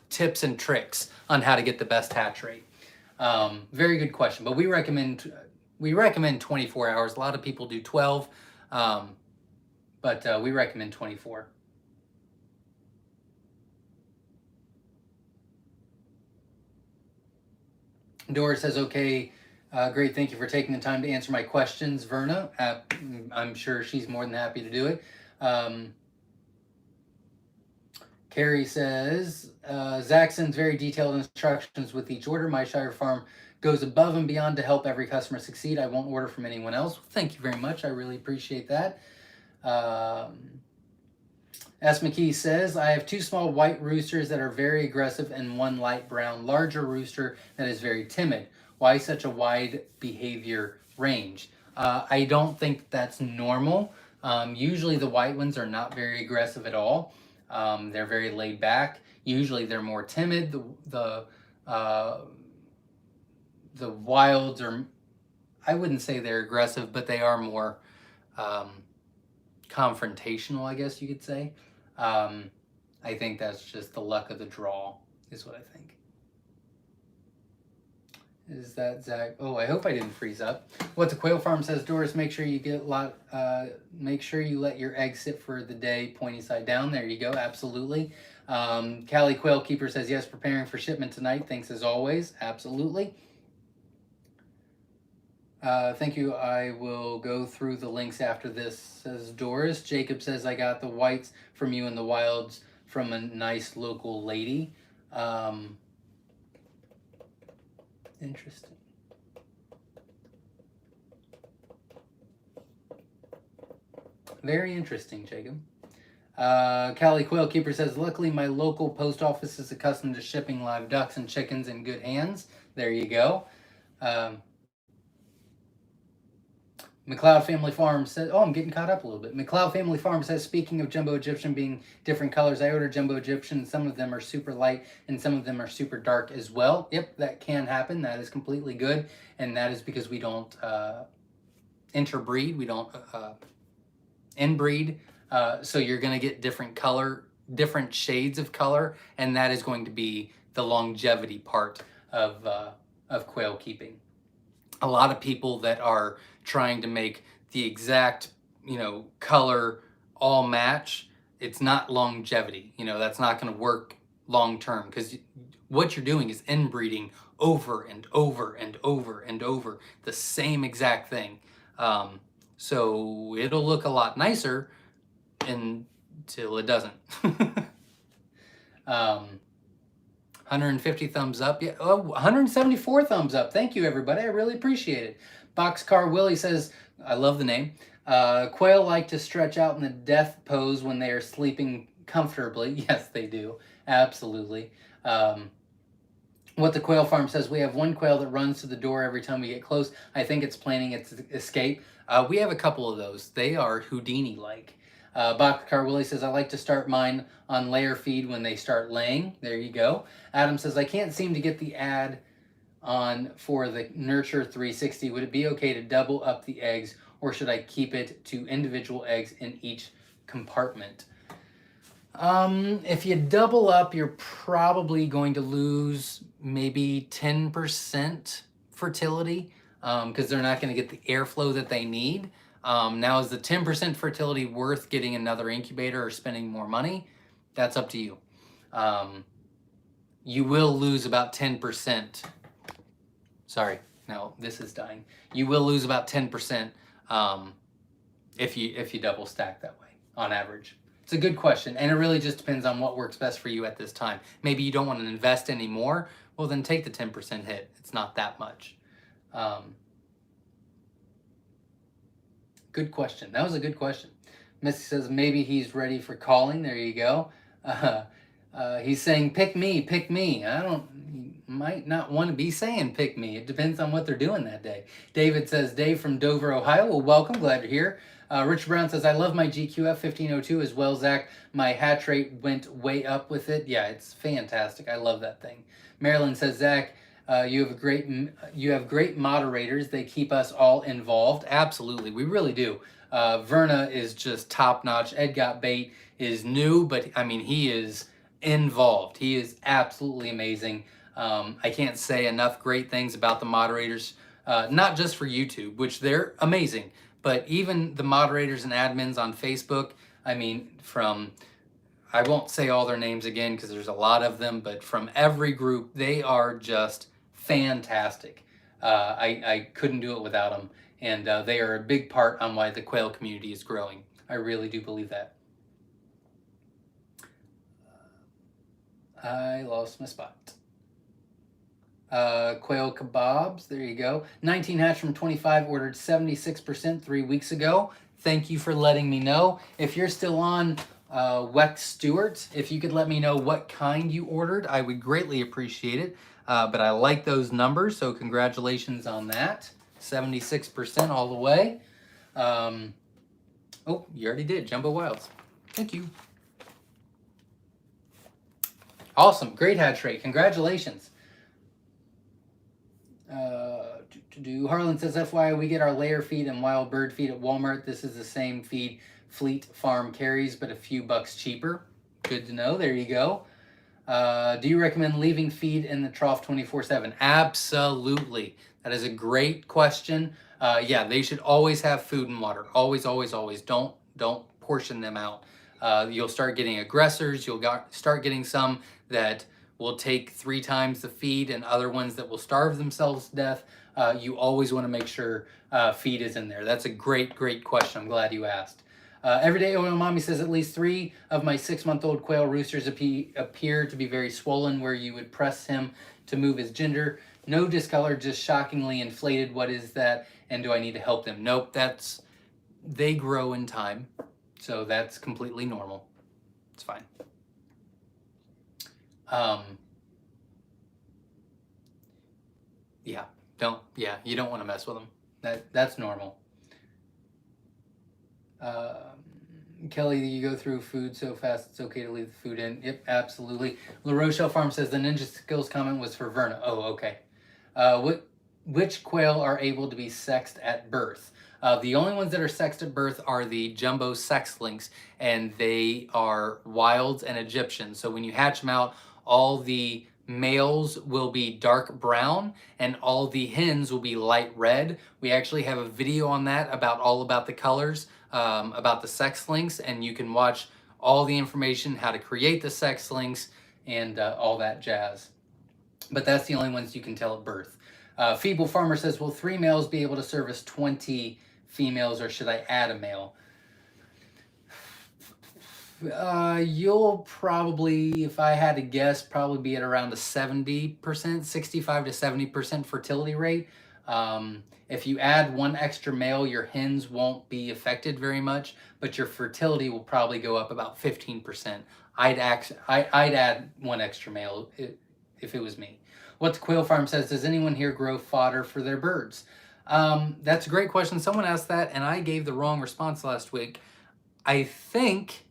tips and tricks on how to get the best hatch rate. Very good question, but we recommend 24 hours. A lot of people do 12, but we recommend 24. Dora says, okay, great, thank you for taking the time to answer my questions, Verna. I'm sure she's more than happy to do it. Carrie says, Zach sends very detailed instructions with each order. Myshire Farm goes above and beyond to help every customer succeed. I won't order from anyone else. Thank you very much. I really appreciate that. S. McKee says, I have two small white roosters that are very aggressive and one light brown, larger rooster that is very timid. Why such a wide behavior range? I don't think that's normal. Usually the white ones are not very aggressive at all. They're very laid back. Usually they're more timid. The wilds are, I wouldn't say they're aggressive, but they are more confrontational, I guess you could say. I think that's just the luck of the draw, is what I think. Is that Zach? Oh, I hope I didn't freeze up. What the Quail Farm says, Doris, make sure you make sure you let your eggs sit for the day, pointy side down. There you go, absolutely. Callie Quail Keeper says, yes, preparing for shipment tonight. Thanks as always, absolutely. Thank you. I will go through the links after this, says Doris. Jacob says, I got the whites from you in the wilds from a nice local lady. Interesting. Very interesting, Jacob. Callie Quail Keeper says, luckily my local post office is accustomed to shipping live ducks and chickens in good hands. There you go. McLeod Family Farm says, oh, I'm getting caught up a little bit. McLeod Family Farm says, speaking of Jumbo Egyptian being different colors, I ordered Jumbo Egyptian. Some of them are super light and some of them are super dark as well. Yep, that can happen. That is completely good. And that is because we don't interbreed. We don't inbreed. So you're going to get different shades of color. And that is going to be the longevity part of quail keeping. A lot of people that are trying to make the exact, color all match, it's not longevity. That's not going to work long term, because what you're doing is inbreeding over and over and over and over the same exact thing. So it'll look a lot nicer until it doesn't. 150 thumbs up. Yeah. Oh, 174 thumbs up. Thank you, everybody. I really appreciate it. Boxcar Willie says, I love the name. Quail like to stretch out in the death pose when they are sleeping comfortably. Yes, they do. Absolutely. What the Quail Farm says, we have one quail that runs to the door every time we get close. I think it's planning its escape. We have a couple of those. They are Houdini-like. Boxcar Willie says, I like to start mine on layer feed when they start laying. There you go. Adam says, I can't seem to get the ad on for the Nurture 360. Would it be okay to double up the eggs, or should I keep it to individual eggs in each compartment? If you double up, you're probably going to lose maybe 10% fertility, because they're not going to get the airflow that they need. Now, is the 10% fertility worth getting another incubator or spending more money? That's up to you. You will lose about 10%. Sorry, no, this is dying. You will lose about 10% if you double stack that way on average. It's a good question, and it really just depends on what works best for you at this time. Maybe you don't want to invest anymore. Well, then take the 10% hit. It's not that much. Good question. That was a good question. Missy says maybe he's ready for calling. There you go. He's saying pick me, pick me. He might not want to be saying pick me. It depends on what they're doing that day. David says, Dave from Dover, Ohio. Well, welcome. Glad you're here. Richard Brown says, I love my GQF 1502 as well, Zach. My hatch rate went way up with it. Yeah, it's fantastic. I love that thing. Marilyn says, Zach, you have great moderators. They keep us all involved. Absolutely, we really do. Verna is just top notch. Ed Got Bait is new, but I mean, he is involved. He is absolutely amazing. I can't say enough great things about the moderators, not just for YouTube, which they're amazing, but even the moderators and admins on Facebook. I mean, I won't say all their names again because there's a lot of them, but from every group, they are just fantastic. I couldn't do it without them, and they are a big part on why the quail community is growing. I really do believe that. I lost my spot. Quail kebabs, there you go. 19 hatch from 25, ordered 76% 3 weeks ago. Thank you for letting me know. If you're still on Wex Stewart, if you could let me know what kind you ordered, I would greatly appreciate it. But I like those numbers, so congratulations on that. 76% all the way. Oh, you already did, Jumbo Wilds. Thank you. Awesome, great hatch rate, congratulations. Harlan says, FYI, we get our layer feed and wild bird feed at Walmart. This is the same feed Fleet Farm carries, but a few bucks cheaper. Good to know, there you go. Do you recommend leaving feed in the trough 24/7? Absolutely. That is a great question. Yeah, they should always have food and water. Always, always, always. Don't portion them out. You'll start getting aggressors. You'll start getting some that will take 3 times the feed and other ones that will starve themselves to death. You always want to make sure feed is in there. That's a great, great question. I'm glad you asked. Everyday Oil Mommy says at least 3 of my 6-month-old quail roosters appear to be very swollen where you would press him to move his gender. No discolor, just shockingly inflated. What is that? And do I need to help them? Nope, they grow in time. So that's completely normal. It's fine. You don't want to mess with them. That's normal. Kelly, you go through food so fast it's okay to leave the food in. Yep, absolutely. La Rochelle Farm says the Ninja Skills comment was for Verna. Oh, okay. Which quail are able to be sexed at birth? The only ones that are sexed at birth are the jumbo sex links, and they are wilds and Egyptians. So when you hatch them out, all the males will be dark brown and all the hens will be light red. We actually have a video on that about all about the colors, about the sex links, and you can watch all the information, how to create the sex links, and all that jazz. But that's the only ones you can tell at birth. Feeble Farmer says, will 3 males be able to service 20 females, or should I add a male? You'll probably, if I had to guess, probably be at around a 70%, 65 to 70% fertility rate. If you add 1 extra male, your hens won't be affected very much, but your fertility will probably go up about 15%. I'd add 1 extra male if it was me. What the Quail Farm says, does anyone here grow fodder for their birds? That's a great question. Someone asked that, and I gave the wrong response last week. I think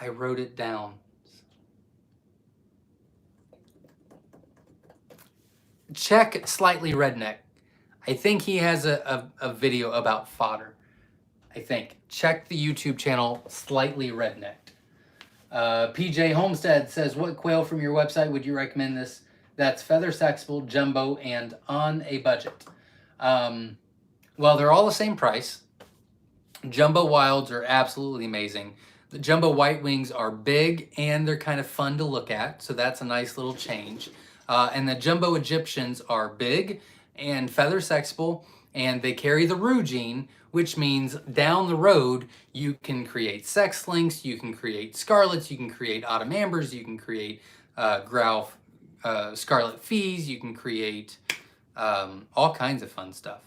I wrote it down. Check Slightly Redneck. I think he has a video about fodder. I think. Check the YouTube channel Slightly Redneck. PJ Homestead says, what quail from your website would you recommend this? That's feather sexable, jumbo, and on a budget. Well, they're all the same price. Jumbo wilds are absolutely amazing. The jumbo white wings are big and they're kind of fun to look at, so that's a nice little change. And the jumbo Egyptians are big and feather sexable, and they carry the Roo gene, which means down the road you can create sex links, you can create scarlets, you can create autumn ambers, you can create scarlet fees, you can create all kinds of fun stuff.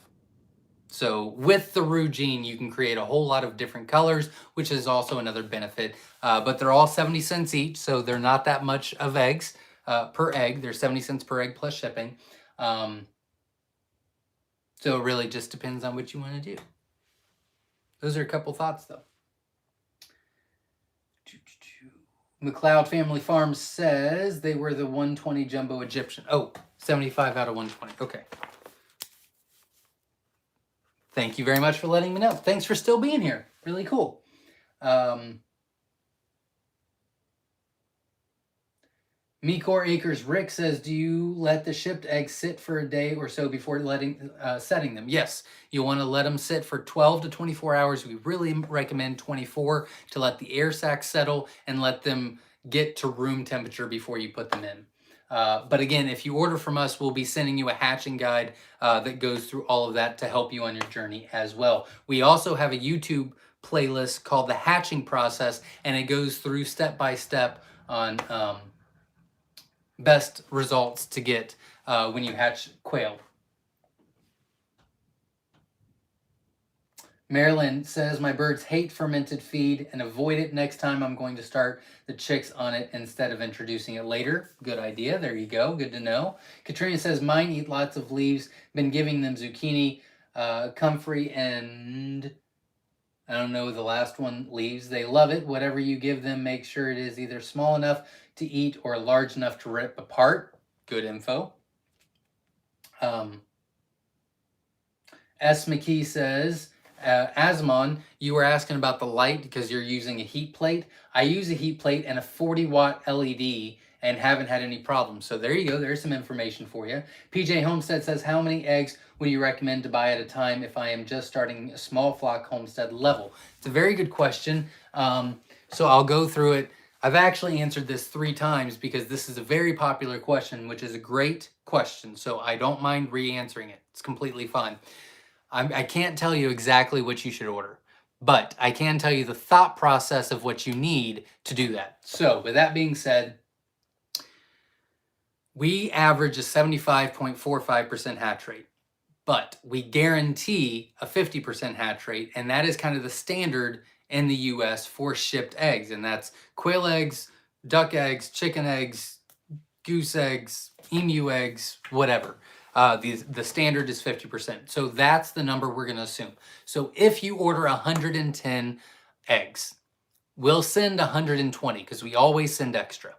So with the Roo gene, you can create a whole lot of different colors, which is also another benefit. But they're all 70 cents each, so they're not that much of eggs per egg. They're 70 cents per egg plus shipping. So it really just depends on what you want to do. Those are a couple thoughts, though. McLeod Family Farm says they were the 120 jumbo Egyptian. Oh, 75 out of 120. Okay. Thank you very much for letting me know. Thanks for still being here. Really cool. Mekor Acres Rick says, do you let the shipped eggs sit for a day or so before setting them? Yes, you want to let them sit for 12 to 24 hours. We really recommend 24 to let the air sacs settle and let them get to room temperature before you put them in. But again, if you order from us, we'll be sending you a hatching guide that goes through all of that to help you on your journey as well. We also have a YouTube playlist called The Hatching Process, and it goes through step by step on best results to get when you hatch quail. Marilyn says, my birds hate fermented feed and avoid it. Next time I'm going to start the chicks on it instead of introducing it later. Good idea. There you go. Good to know. Katrina says, mine eat lots of leaves. Been giving them zucchini, comfrey, and I don't know the last one, leaves. They love it. Whatever you give them, make sure it is either small enough to eat or large enough to rip apart. Good info. S. McKee says, Asmon, you were asking about the light because you're using a heat plate. I use a heat plate and a 40-watt LED and haven't had any problems. So there you go. There's some information for you. PJ Homestead says, how many eggs would you recommend to buy at a time if I am just starting a small flock homestead level? It's a very good question. So I'll go through it. I've actually answered this 3 times because this is a very popular question, which is a great question. So I don't mind re-answering it. It's completely fine. I can't tell you exactly what you should order, but I can tell you the thought process of what you need to do that. So with that being said, we average a 75.45% hatch rate, but we guarantee a 50% hatch rate, and that is kind of the standard in the US for shipped eggs, and that's quail eggs, duck eggs, chicken eggs, goose eggs, emu eggs, whatever. The standard is 50%. So that's the number we're going to assume. So if you order 110 eggs, we'll send 120 because we always send extra.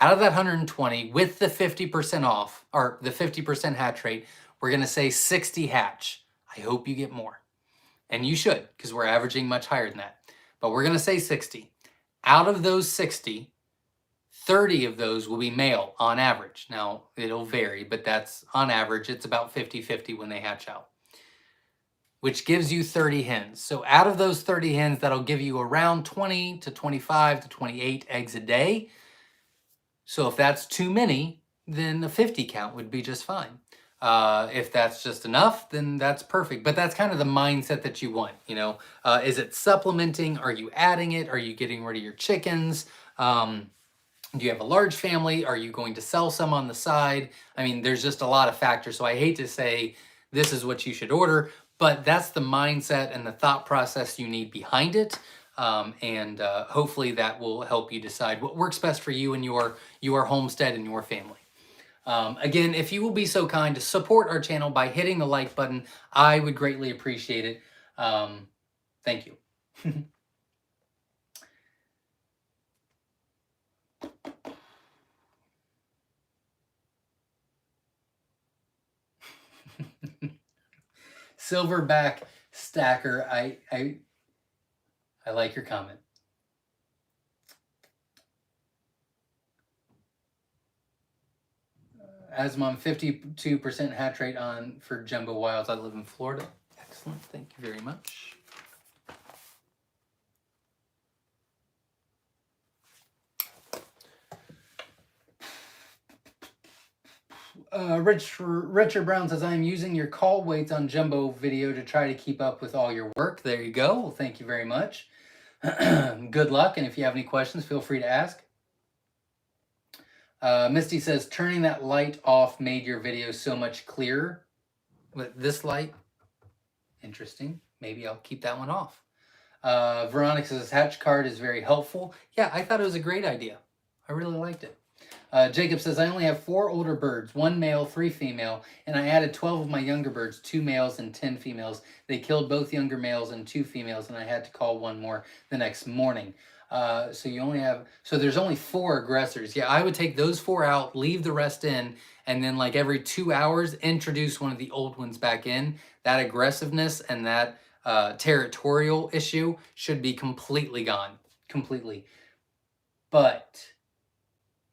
Out of that 120, with the 50% off, or the 50% hatch rate, we're going to say 60 hatch. I hope you get more. And you should, because we're averaging much higher than that. But we're going to say 60. Out of those 60, 30 of those will be male on average. Now, it'll vary, but that's on average, it's about 50-50 when they hatch out, which gives you 30 hens. So out of those 30 hens, that'll give you around 20 to 25 to 28 eggs a day. So if that's too many, then a 50 count would be just fine. If that's just enough, then that's perfect. But that's kind of the mindset that you want, you know. Is it supplementing? Are you adding it? Are you getting rid of your chickens? Do you have a large family? Are you going to sell some on the side? I mean, there's just a lot of factors. So I hate to say this is what you should order, but that's the mindset and the thought process you need behind it. Hopefully that will help you decide what works best for you and your homestead and your family. Again, if you will be so kind to support our channel by hitting the like button, I would greatly appreciate it. Thank you. Silverback Stacker, I like your comment. Asmon, 52% hatch rate on for jumbo wilds. I live in Florida. Excellent. Thank you very much. Richard Brown says, I am using your call weights on jumbo video to try to keep up with all your work. There you go. Well, thank you very much. Good luck. And if you have any questions, feel free to ask. Misty says, turning that light off made your video so much clearer. With this light, interesting. Maybe I'll keep that one off. Veronica says, hatch card is very helpful. Yeah, I thought it was a great idea. I really liked it. Jacob says, I only have 4 older birds, 1 male, 3 female, and I added 12 of my younger birds, 2 males and 10 females. They killed both younger males and 2 females, and I had to call 1 more the next morning. So there's only 4 aggressors. Yeah, I would take those 4 out, leave the rest in, and then like every 2 hours, introduce one of the old ones back in. That aggressiveness and that territorial issue should be completely gone. Completely. But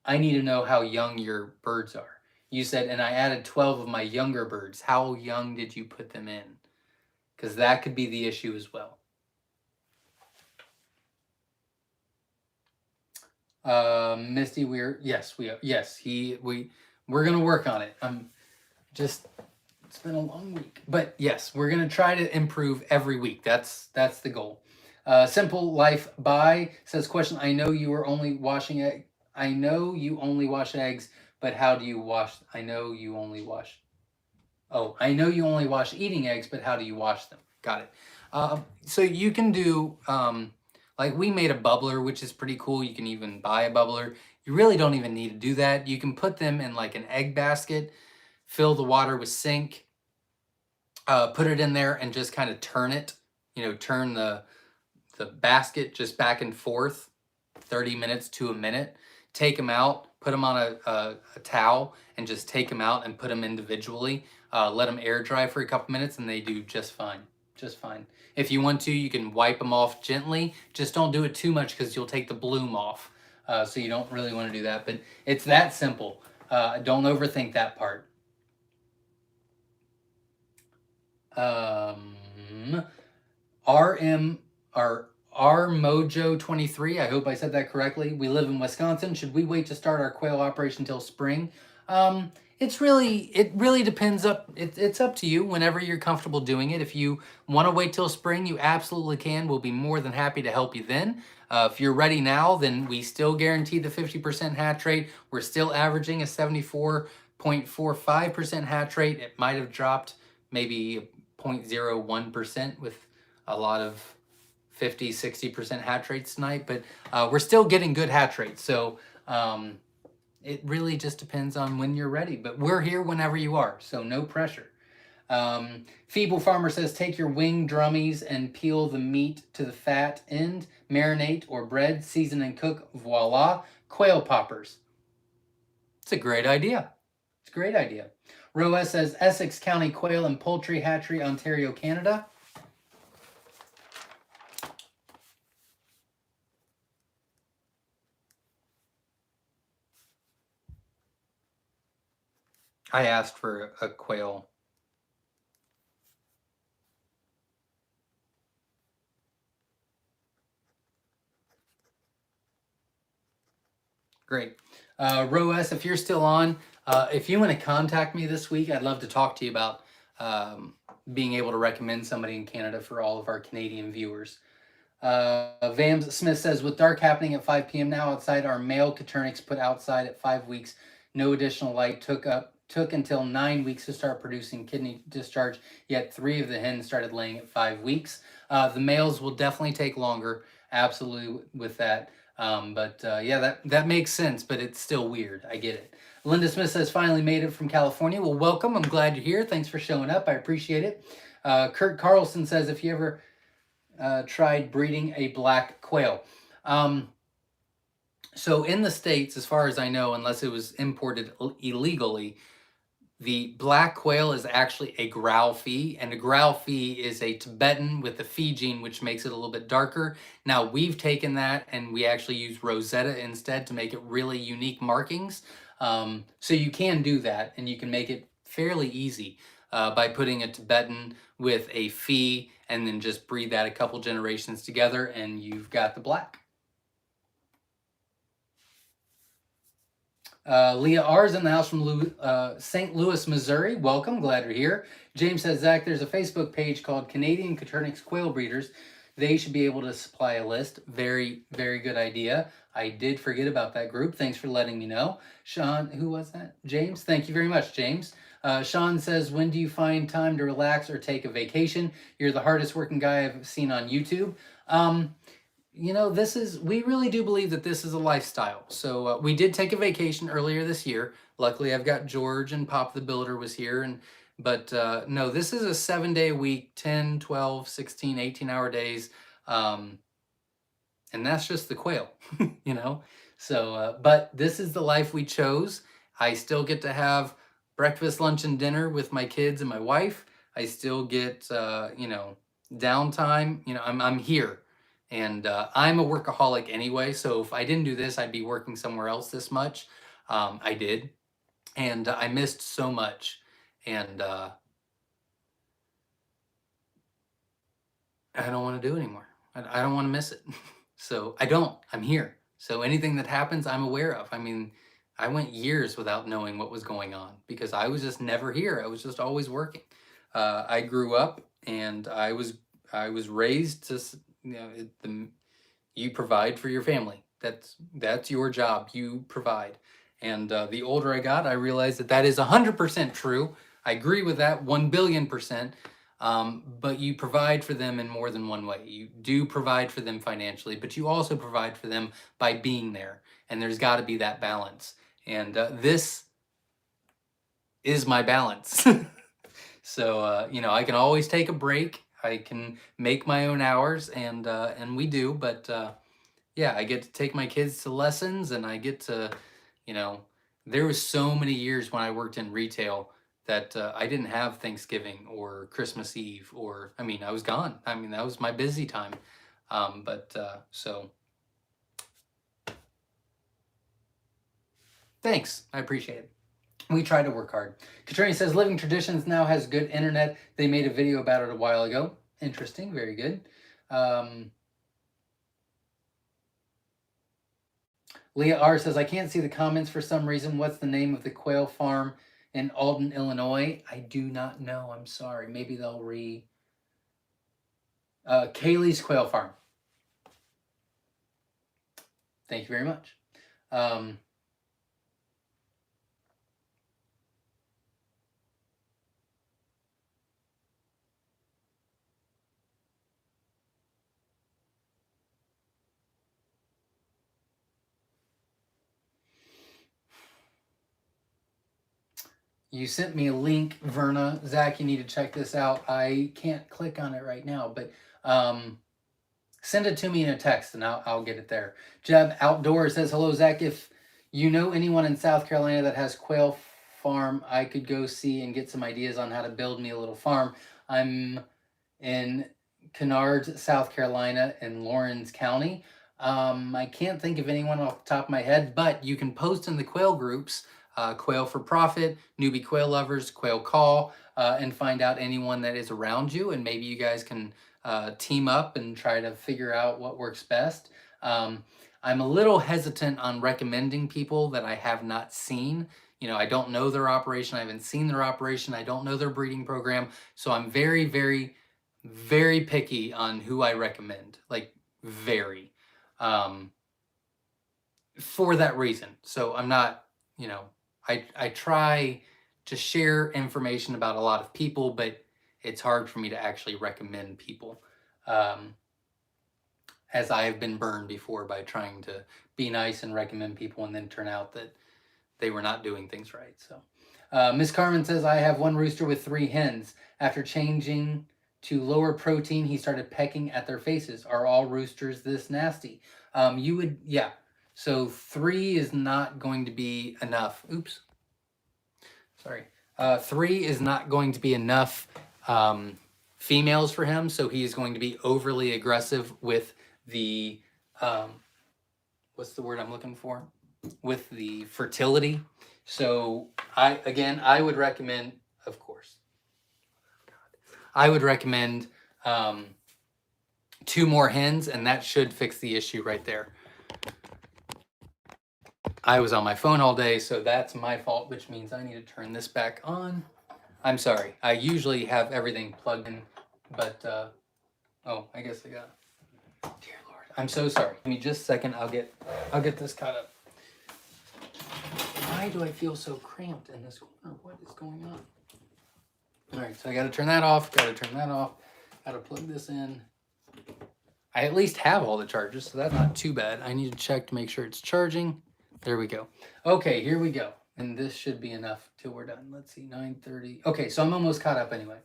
I need to know how young your birds are. You said, and I added 12 of my younger birds. How young did you put them in? Because that could be the issue as well. Misty, we're gonna work on it. It's been a long week, but yes, we're gonna try to improve every week. That's the goal. Simple Life By says, question, I know you only wash eggs, but how do you wash? I know you only wash eating eggs, but how do you wash them? Got it. So you can do, like we made a bubbler, which is pretty cool. You can even buy a bubbler. You really don't even need to do that. You can put them in like an egg basket, fill the water with sink, put it in there and just kind of turn it, turn the basket just back and forth, 30 minutes to a minute. Take them out, put them on a towel, and just take them out and put them individually. Let them air dry for a couple minutes, and they do just fine. Just fine. If you want to, you can wipe them off gently. Just don't do it too much because you'll take the bloom off. So you don't really want to do that. But it's that simple. Don't overthink that part. R Mojo 23, I hope I said that correctly. We live in Wisconsin. Should we wait to start our quail operation till spring? It really depends. It's up to you whenever you're comfortable doing it. If you want to wait till spring, you absolutely can. We'll be more than happy to help you then. If you're ready now, then we still guarantee the 50% hatch rate. We're still averaging a 74.45% hatch rate. It might have dropped maybe 0.01% with a lot of 50-60% hatch rates tonight, but we're still getting good hatch rates. So it really just depends on when you're ready, but we're here whenever you are, so no pressure. Feeble Farmer says, take your wing drummies and peel the meat to the fat end, marinate or bread, season and cook. Voila, quail poppers. It's a great idea. It's a great idea. Roa says, Essex County Quail and Poultry Hatchery, Ontario, Canada. I asked for a quail. Great. Roes, if you're still on, if you want to contact me this week, I'd love to talk to you about being able to recommend somebody in Canada for all of our Canadian viewers. Vams Smith says, with dark happening at 5 p.m. now outside, our male Coturnix put outside at 5 weeks. No additional light took until 9 weeks to start producing kidney discharge, yet 3 of the hens started laying at 5 weeks. The males will definitely take longer, absolutely, with that. Yeah, that makes sense, but it's still weird. I get it. Linda Smith says, finally made it from California. Well, welcome. I'm glad you're here. Thanks for showing up. I appreciate it. Kurt Carlson says, if you ever tried breeding a black quail. So in the States, as far as I know, unless it was imported illegally, the black quail is actually a Graufi, and a Graufi is a Tibetan with the Phi gene, which makes it a little bit darker. Now, we've taken that and we actually use Rosetta instead to make it really unique markings. So you can do that, and you can make it fairly easy by putting a Tibetan with a Phi and then just breed that a couple generations together, and you've got the black. Leah R. is in the house from St. Louis, Missouri. Welcome, glad you're here. James says, Zach, there's a Facebook page called Canadian Coturnix Quail Breeders. They should be able to supply a list. Very, very good idea. I did forget about that group. Thanks for letting me know. Sean, who was that? James? Thank you very much, James. Sean says, when do you find time to relax or take a vacation? You're the hardest working guy I've seen on YouTube. You know, we really do believe that this is a lifestyle. So we did take a vacation earlier this year. Luckily, I've got George and Pop the Builder was here. But no, this is a 7-day week, 10, 12, 16, 18-hour days. And that's just the quail, you know? So, but this is the life we chose. I still get to have breakfast, lunch, and dinner with my kids and my wife. I still get, you know, downtime. You know, I'm here. And I'm a workaholic anyway, so if I didn't do this, I'd be working somewhere else this much. I did, and I missed so much, and I don't want to do it anymore. I don't want to miss it. So I don't. I'm here. So anything that happens, I'm aware of. I mean, I went years without knowing what was going on because I was just never here. I was just always working. I grew up, and I was raised to, you know, you provide for your family. That's your job. You provide. And the older I got, I realized that is 100% true. I agree with that 1,000,000,000%. But you provide for them in more than one way. You do provide for them financially, but you also provide for them by being there. And there's got to be that balance. And this is my balance. So, you know, I can always take a break. I can make my own hours, and we do. But yeah, I get to take my kids to lessons, and I get to, you know, there was so many years when I worked in retail that I didn't have Thanksgiving or Christmas Eve, or, I mean, I was gone. I mean, that was my busy time. So thanks. I appreciate it. We try to work hard. Katrina says, Living Traditions now has good internet. They made a video about it a while ago. Interesting. Very good. Leah R. says, I can't see the comments for some reason. What's the name of the quail farm in Alden, Illinois? I do not know. I'm sorry. Maybe they'll Kaylee's Quail Farm. Thank you very much. You sent me a link, Verna. Zach, you need to check this out. I can't click on it right now, but send it to me in a text and I'll get it there. Jeb Outdoors says, hello, Zach. If you know anyone in South Carolina that has quail farm, I could go see and get some ideas on how to build me a little farm. I'm in Kennard, South Carolina, in Lawrence County. I can't think of anyone off the top of my head, but you can post in the quail groups. Quail for Profit, Newbie Quail Lovers, Quail Call, and find out anyone that is around you, and maybe you guys can team up and try to figure out what works best. I'm a little hesitant on recommending people that I have not seen. You know, I don't know their operation. I haven't seen their operation. I don't know their breeding program. So I'm very, very, very picky on who I recommend. Like, very. For that reason. So I'm not, you know, I try to share information about a lot of people, but it's hard for me to actually recommend people. As I have been burned before by trying to be nice and recommend people and then turn out that they were not doing things right. So Miss Carmen says, I have one rooster with 3 hens. After changing to lower protein, he started pecking at their faces. Are all roosters this nasty? You would, yeah. So 3 is not going to be enough. Oops. Sorry. 3 is not going to be enough females for him. So he is going to be overly aggressive with the, what's the word I'm looking for? With the fertility. So I would recommend, of course, I would recommend 2 more hens, and that should fix the issue right there. I was on my phone all day, so that's my fault, which means I need to turn this back on. I'm sorry. I usually have everything plugged in, but oh, I guess I got. Dear Lord, I'm so sorry. Give me just a second. I'll get this caught up. Why do I feel so cramped in this corner? What is going on? All right, so I got to turn that off. Got to turn that off. Got to plug this in. I at least have all the charges, so that's not too bad. I need to check to make sure it's charging. There we go. Okay, here we go. And this should be enough till we're done. Let's see, 9:30. Okay, so I'm almost caught up anyway.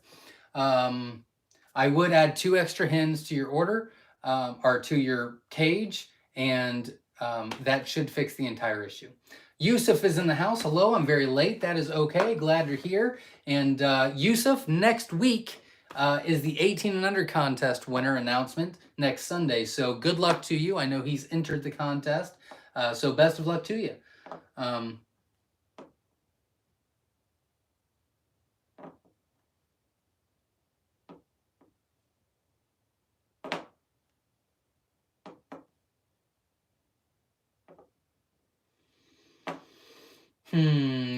I would add 2 extra hens to your order, or to your cage, and that should fix the entire issue. Yusuf is in the house. Hello, I'm very late. That is okay. Glad you're here. And Yusuf, next week is the 18 and under contest winner announcement next Sunday. So good luck to you. I know he's entered the contest. So best of luck to you.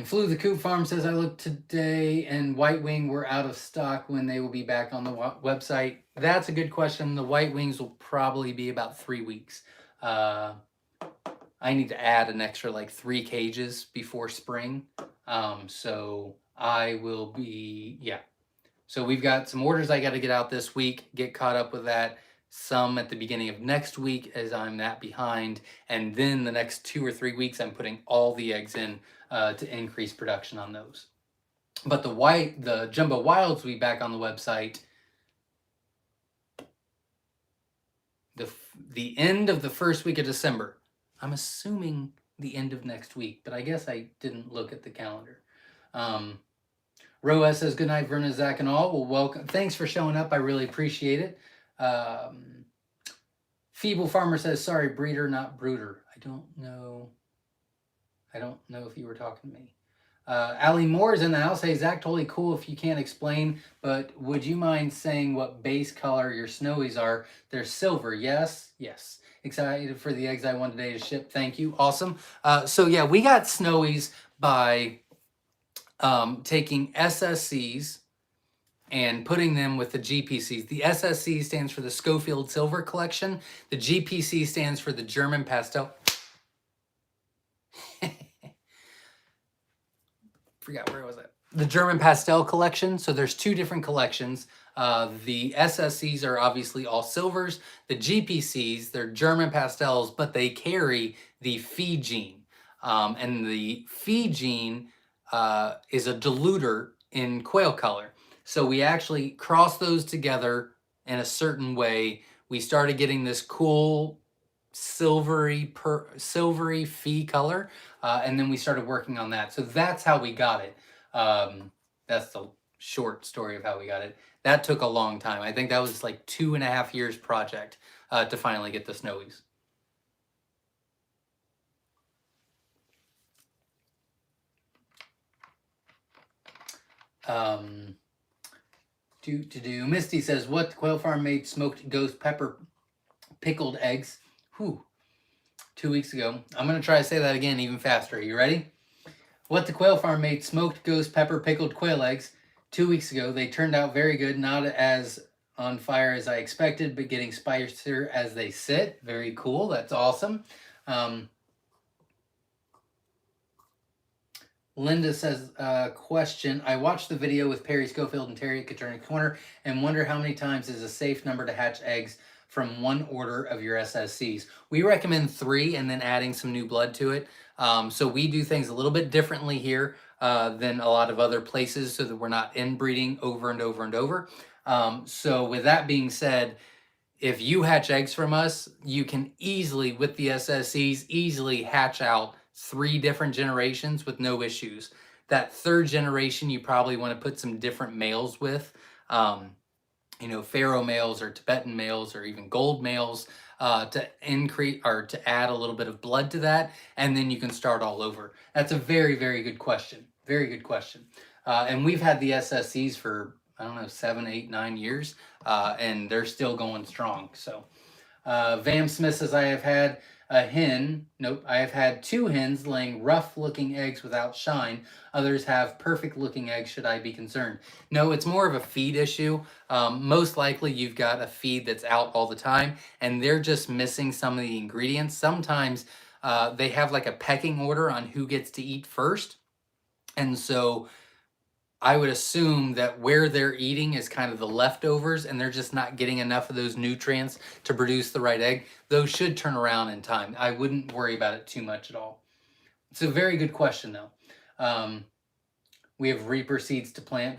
Flew the Coop Farm says, I looked today and White Wing were out of stock when they will be back on the website. That's a good question. The White Wings will probably be about 3 weeks. I need to add an extra like 3 cages before spring. So I will be, yeah. So we've got some orders I got to get out this week, get caught up with that. Some at the beginning of next week as I'm that behind. And then the next 2 or 3 weeks, I'm putting all the eggs in to increase production on those. But the Jumbo Wilds will be back on the website the end of the first week of December. I'm assuming the end of next week, but I guess I didn't look at the calendar. Roa says, good night, Verna, Zach, and all. Well, welcome. Thanks for showing up. I really appreciate it. Feeble Farmer says, sorry, breeder, not brooder. I don't know if you were talking to me. Allie Moore is in the house. Hey, Zach, totally cool if you can't explain, but would you mind saying what base color your snowies are? They're silver, yes? Yes. Excited for the eggs I won today to ship. Thank you. Awesome. So yeah, we got snowies by taking SSCs and putting them with the GPCs. The SSC stands for the Schofield Silver Collection. The GPC stands for the German Pastel. Forgot where was it? The German Pastel Collection. So there's 2 different collections. The SSCs are obviously all silvers. The GPCs, they're German pastels, but they carry the Phi gene. And the Phi gene is a diluter in quail color. So we actually cross those together in a certain way. We started getting this cool silvery Phi color, and then we started working on that. So that's how we got it. That's the short story of how we got it. That took a long time. I think that was like 2.5 years project to finally get the snowies. Misty says, what Quail Farm made smoked ghost pepper pickled eggs. Whew. 2 weeks ago. I'm going to try to say that again even faster. Are you ready? What the Quail Farm made smoked ghost pepper pickled quail eggs 2 weeks ago. They turned out very good, not as on fire as I expected, but getting spicier as they sit. Very cool. That's awesome. Linda says, question. I watched the video with Perry Schofield and Terry Katurnik Corner and wonder how many times is a safe number to hatch eggs from one order of your SSCs. We recommend 3 and then adding some new blood to it. So we do things a little bit differently here than a lot of other places so that we're not inbreeding over and over and over. So with that being said, if you hatch eggs from us, you can easily, with the SSCs, easily hatch out 3 different generations with no issues. That 3rd generation, you probably want to put some different males with, Pharaoh males or Tibetan males or even gold males to increase or to add a little bit of blood to that, and then you can start all over. That's a very, very good question. Very good question. And we've had the SSCs for, I don't know, 7, 8, 9 years, and they're still going strong. So Vam Smith says, I have had a hen. Nope, I have had 2 hens laying rough-looking eggs without shine. Others have perfect-looking eggs. Should I be concerned? No, it's more of a feed issue. Most likely you've got a feed that's out all the time, and they're just missing some of the ingredients. Sometimes they have like a pecking order on who gets to eat first. And so I would assume that where they're eating is kind of the leftovers and they're just not getting enough of those nutrients to produce the right egg. Those should turn around in time. I wouldn't worry about it too much at all. It's a very good question though. We have Reaper seeds to plant.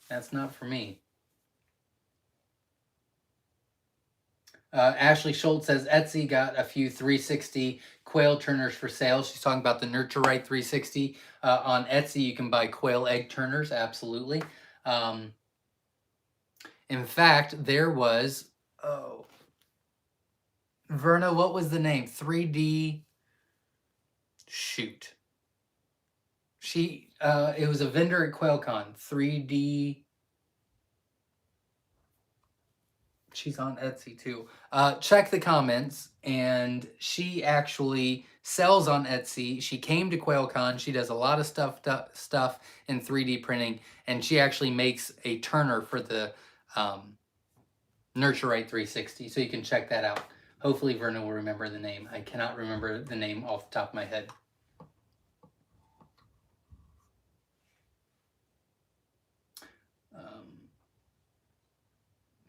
That's not for me. Ashley Schultz says Etsy got a few 360 quail turners for sale. She's talking about the Nurture Right 360. On Etsy, you can buy quail egg turners, absolutely. In fact, there was, Verna, what was the name? 3D, shoot. It was a vendor at QuailCon, 3D, she's on Etsy too. Check the comments, and she actually sells on Etsy. She came to QuailCon. She does a lot of stuff in 3D printing, and she actually makes a turner for the Nurture Right 360. So you can check that out. Hopefully Verna will remember the name. I cannot remember the name off the top of my head.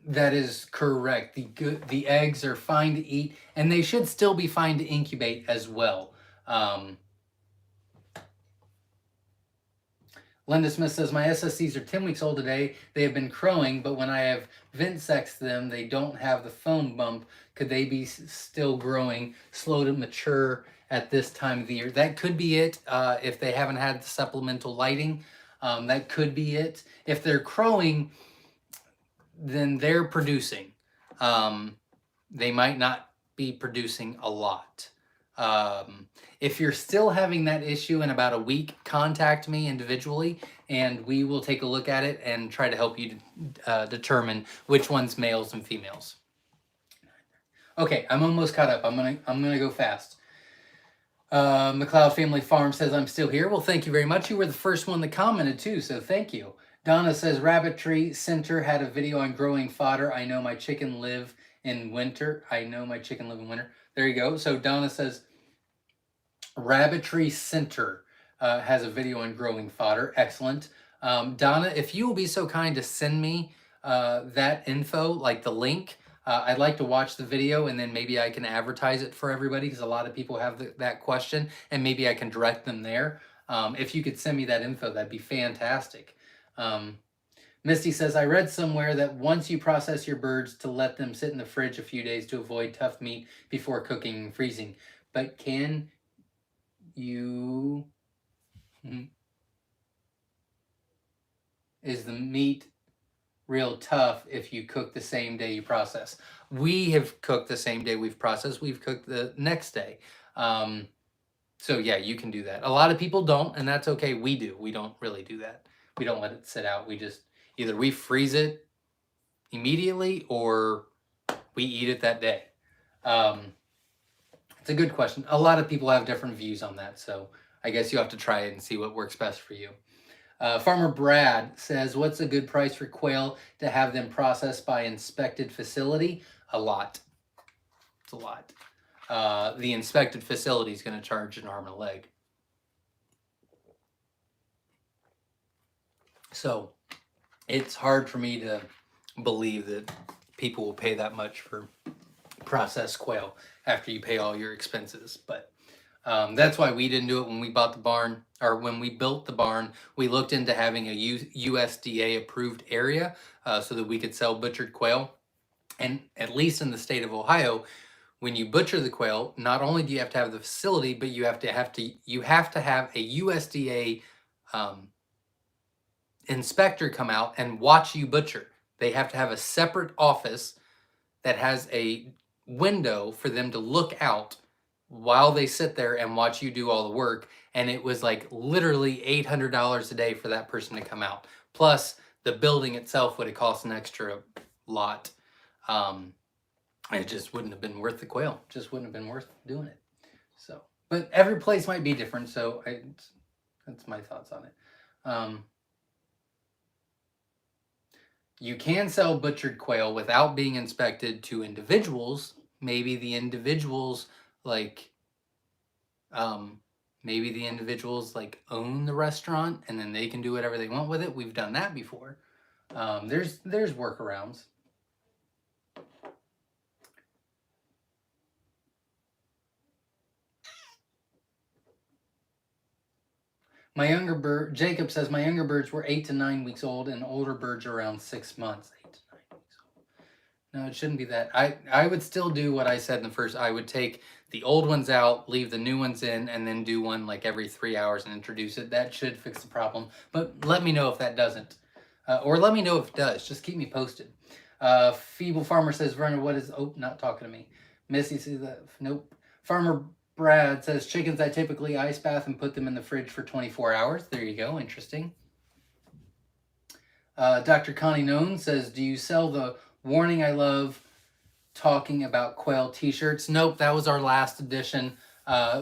That is correct. The eggs are fine to eat, and they should still be fine to incubate as well. Linda Smith says, my SSCs are 10 weeks old today. They have been crowing, but when I have vent sexed them, they don't have the foam bump. Could they be still growing, slow to mature at this time of the year? That could be it. If they haven't had the supplemental lighting, that could be it. If they're crowing, then they're producing. They might not be producing a lot. If you're still having that issue in about a week, contact me individually and we will take a look at it and try to help you determine which one's males and females. Okay, I'm almost caught up. I'm gonna go fast. McLeod Family Farm says I'm still here. Well, thank you very much. You were the first one that commented too, so thank you. Donna says Rabbitry Center had a video on growing fodder. I know my chicken live in winter. There you go. So Donna says Rabbitry Center has a video on growing fodder. Excellent. Donna, if you will be so kind to send me that info, like the link, I'd like to watch the video and then maybe I can advertise it for everybody because a lot of people have that question and maybe I can direct them there. If you could send me that info, that'd be fantastic. Misty says, I read somewhere that once you process your birds to let them sit in the fridge a few days to avoid tough meat before cooking and freezing. But can you... Is the meat real tough if you cook the same day you process? We have cooked the same day we've processed. We've cooked the next day. So yeah, you can do that. A lot of people don't, and that's okay. We do. We don't really do that. We don't let it sit out. We just either we freeze it immediately or we eat it that day. It's a good question. A lot of people have different views on that, so I guess you have to try it and see what works best for you. Farmer Brad says, what's a good price for quail to have them processed by inspected facility? A lot. It's a lot. The inspected facility is going to charge an arm and a leg. So it's hard for me to believe that people will pay that much for processed quail after you pay all your expenses. But that's why we didn't do it when we bought the barn, or when we built the barn. We looked into having a USDA approved area so that we could sell butchered quail. And at least in the state of Ohio, when you butcher the quail, not only do you have to have the facility, but you have to have a USDA inspector come out and watch you butcher. They have to have a separate office that has a window for them to look out while they sit there and watch you do all the work. And it was like literally $800 a day for that person to come out. Plus the building itself would have cost an extra lot. It just wouldn't have been worth the quail. Just wouldn't have been worth doing it. So, but every place might be different. So that's my thoughts on it. You can sell butchered quail without being inspected to individuals. Maybe the individuals like own the restaurant and then they can do whatever they want with it. We've done that before. There's workarounds. Jacob says, my younger birds were 8 to 9 weeks old and older birds are around 6 months. 8 to 9 weeks old. No, it shouldn't be that. I would still do what I said in the first. I would take the old ones out, leave the new ones in, and then do one like every 3 hours and introduce it. That should fix the problem. But let me know if that doesn't. Or let me know if it does. Just keep me posted. Feeble Farmer says, Verna, what is... Oh, not talking to me. Missy says that. Nope. Farmer Brad says, chickens I typically ice bath and put them in the fridge for 24 hours. There you go. Interesting. Dr. Connie Known says, do you sell the Warning I Love Talking About Quail t-shirts? Nope, that was our last edition.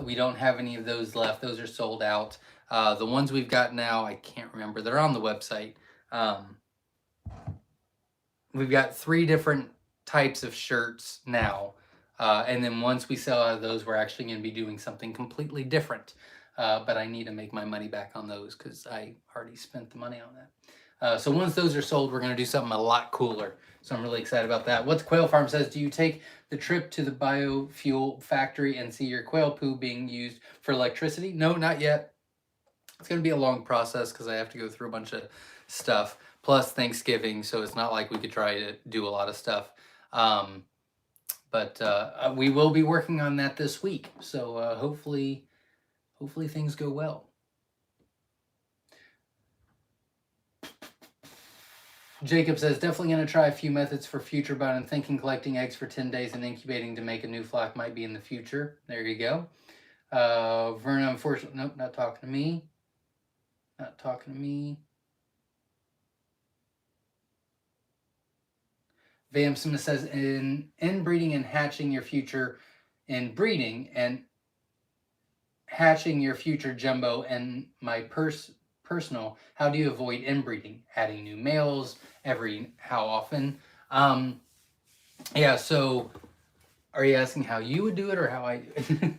We don't have any of those left. Those are sold out. The ones we've got now, I can't remember. They're on the website. We've got 3 different types of shirts now. And then once we sell out of those, we're actually going to be doing something completely different. But I need to make my money back on those because I already spent the money on that. So once those are sold, we're going to do something a lot cooler. So I'm really excited about that. What's Quail Farm says, do you take the trip to the biofuel factory and see your quail poo being used for electricity? No, not yet. It's going to be a long process because I have to go through a bunch of stuff. Plus Thanksgiving, so it's not like we could try to do a lot of stuff. But we will be working on that this week. So hopefully things go well. Jacob says, definitely going to try a few methods for future, but I'm thinking collecting eggs for 10 days and incubating to make a new flock might be in the future. There you go. Verna, unfortunately, nope, not talking to me. Not talking to me. Vam Smith says, in inbreeding and hatching your future, in breeding and hatching your future jumbo and my personal, how do you avoid inbreeding? Adding new males how often? Yeah, so are you asking how you would do it or how I do it?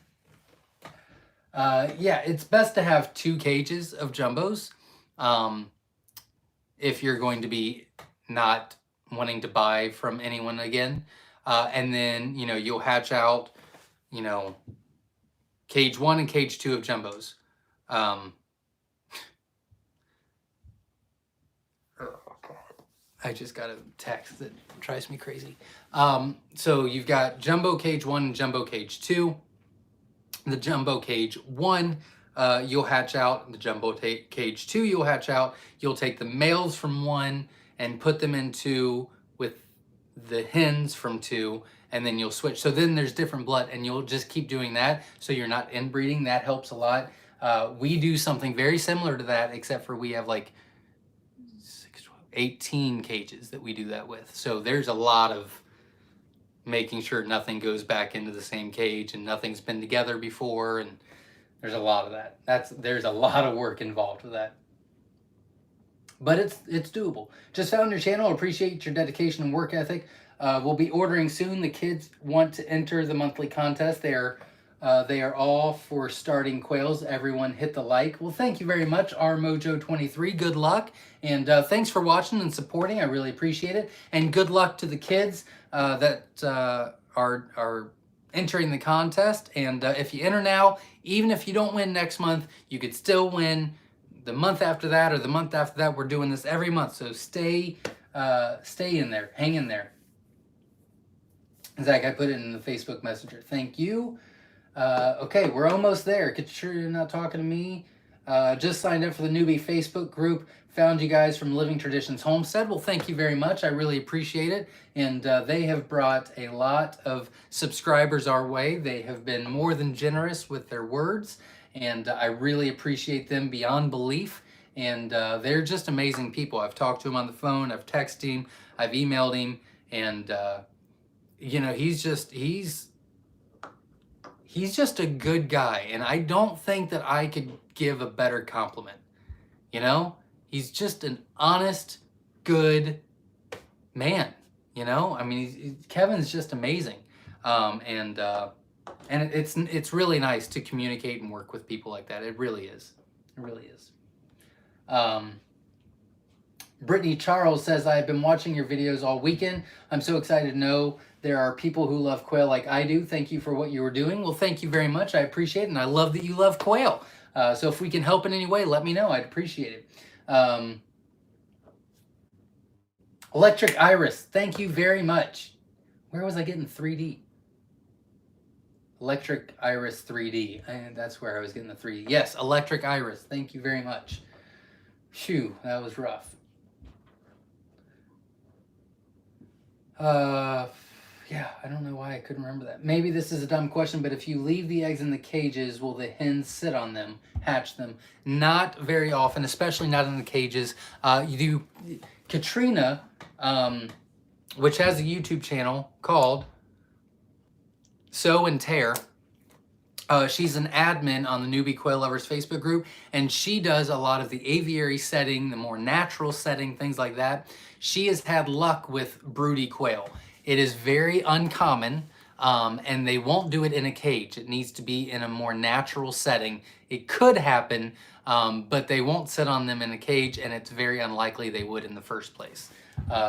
Yeah, it's best to have 2 cages of jumbos if you're going to be not wanting to buy from anyone again. And then, you'll hatch out, cage 1 and cage 2 of jumbos. I just got a text that drives me crazy. So you've got jumbo cage 1 and jumbo cage 2. The jumbo cage 1, you'll hatch out. The jumbo cage 2, you'll hatch out. You'll take the males from 1 and put them in 2 with the hens from 2, and then you'll switch. So then there's different blood, and you'll just keep doing that so you're not inbreeding. That helps a lot. We do something very similar to that, except for we have like 18 cages that we do that with. So there's a lot of making sure nothing goes back into the same cage and nothing's been together before, and there's a lot of that. There's a lot of work involved with that. But it's doable. Just found your channel. Appreciate your dedication and work ethic. We'll be ordering soon. The kids want to enter the monthly contest. They are all for starting quails. Everyone hit the like. Well, thank you very much, rmojo23. Good luck. And thanks for watching and supporting. I really appreciate it. And good luck to the kids that are entering the contest. And if you enter now, even if you don't win next month, you could still win the month after that or the month after that. We're doing this every month. So stay in there. Hang in there. Zach, I put it in the Facebook Messenger. Thank you. Okay, we're almost there. Get sure you're not talking to me. Just signed up for the newbie Facebook group. Found you guys from Living Traditions Homestead. Well, thank you very much. I really appreciate it. And they have brought a lot of subscribers our way. They have been more than generous with their words. And I really appreciate them beyond belief. And they're just amazing people. I've talked to him on the phone. I've texted him. I've emailed him. And, you know, he's just a good guy. And I don't think that I could give a better compliment. You know, he's just an honest, good man. You know, I mean, Kevin's just amazing. And it's really nice to communicate and work with people like that. It really is. It really is. Brittany Charles says, I've been watching your videos all weekend. I'm so excited to know there are people who love quail like I do. Thank you for what you were doing. Well, thank you very much. I appreciate it. And I love that you love quail. So if we can help in any way, let me know. I'd appreciate it. Electric Iris, thank you very much. Where was I getting 3D? Electric Iris 3D. That's where I was getting the 3D. Yes, Electric Iris. Thank you very much. Phew, that was rough. Yeah, I don't know why I couldn't remember that. Maybe this is a dumb question, but if you leave the eggs in the cages, will the hens sit on them, hatch them? Not very often, especially not in the cages. You do. Katrina, which has a YouTube channel called Sow and Tear. She's an admin on the Newbie Quail Lovers Facebook group, and she does a lot of the aviary setting, the more natural setting, things like that. She has had luck with broody quail. It is very uncommon, and they won't do it in a cage. It needs to be in a more natural setting. It could happen, but they won't sit on them in a cage, and it's very unlikely they would in the first place.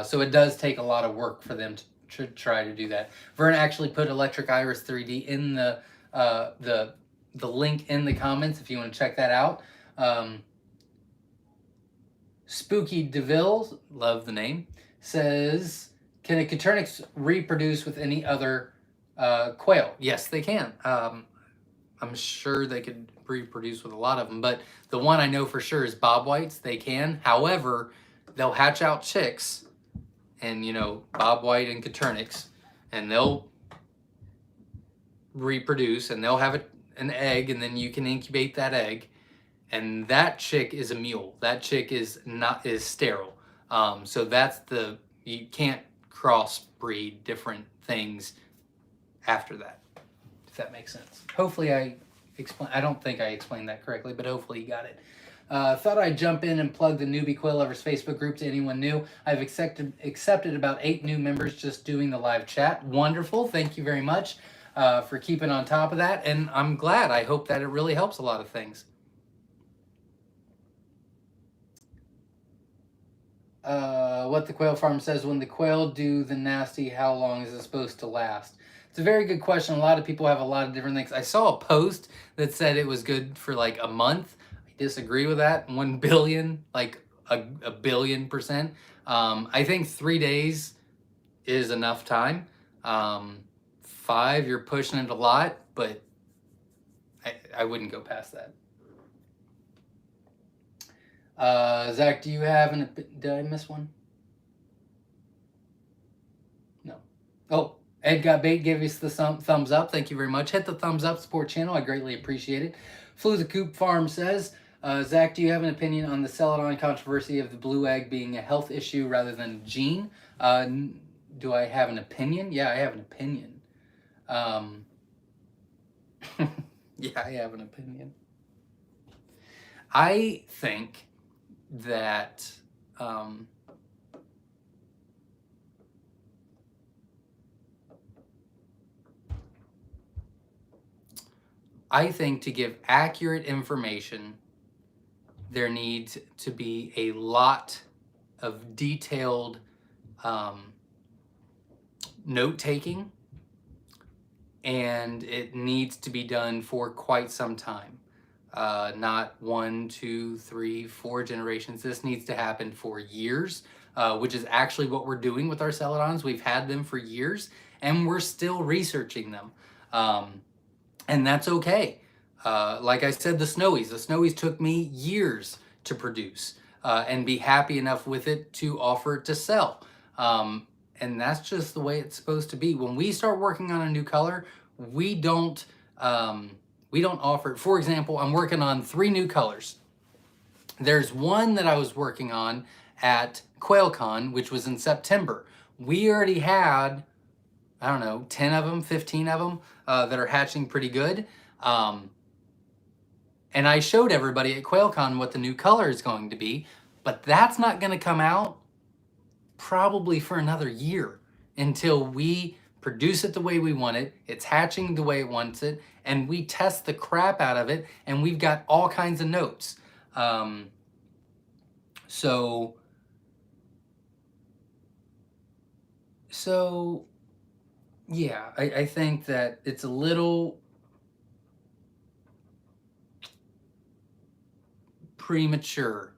So it does take a lot of work for them to try to do that. Vern actually put Electric Iris 3D in the link in the comments if you want to check that out. Spooky DeVille, love the name, says, can a Caternix reproduce with any other quail? Yes, they can. I'm sure they could reproduce with a lot of them, but the one I know for sure is bobwhites. They can. However, they'll hatch out chicks, and you know, bobwhite and Caternix, and they'll reproduce, and they'll have an egg, and then you can incubate that egg, and that chick is a mule. That chick is sterile. So that's you can't crossbreed different things after that, if that makes sense. Hopefully I don't think I explained that correctly, but hopefully you got it. Thought I'd jump in and plug the Newbie Quail Lovers Facebook group to anyone new. I've accepted about 8 new members just doing the live chat. Wonderful. Thank you very much for keeping on top of that, and I'm glad. I hope that it really helps a lot of things. What the Quail Farm says, when the quail do the nasty, how long is it supposed to last? It's a very good question. A lot of people have a lot of different things. I saw a post that said it was good for like a month. I disagree with that. 1 billion, like a billion %. I think 3 days is enough time. 5, you're pushing it a lot, but I wouldn't go past that. Zach, do you have did I miss one? No. Oh, Ed Got Bait gave us the thumbs up. Thank you very much. Hit the thumbs up, support channel. I greatly appreciate it. Flew the Coop Farm says, Zach, do you have an opinion on the Celadon controversy of the blue egg being a health issue rather than a gene? Do I have an opinion? Yeah, I have an opinion. Yeah, I have an opinion. I think that I think to give accurate information, there needs to be a lot of detailed note-taking, and it needs to be done for quite some time. Not 1, 2, 3, 4 generations. This needs to happen for years, which is actually what we're doing with our Celadons. We've had them for years, and we're still researching them. And that's okay. Like I said, the Snowies took me years to produce and be happy enough with it to offer it to sell. And that's just the way it's supposed to be. When we start working on a new color, we don't offer it. For example, I'm working on 3 new colors. There's one that I was working on at QuailCon, which was in September. We already had, I don't know, 10 of them, 15 of them that are hatching pretty good. And I showed everybody at QuailCon what the new color is going to be, but that's not going to come out probably for another year until we produce it the way we want it, it's hatching the way it wants it, and we test the crap out of it, and we've got all kinds of notes. So yeah, I think that it's a little premature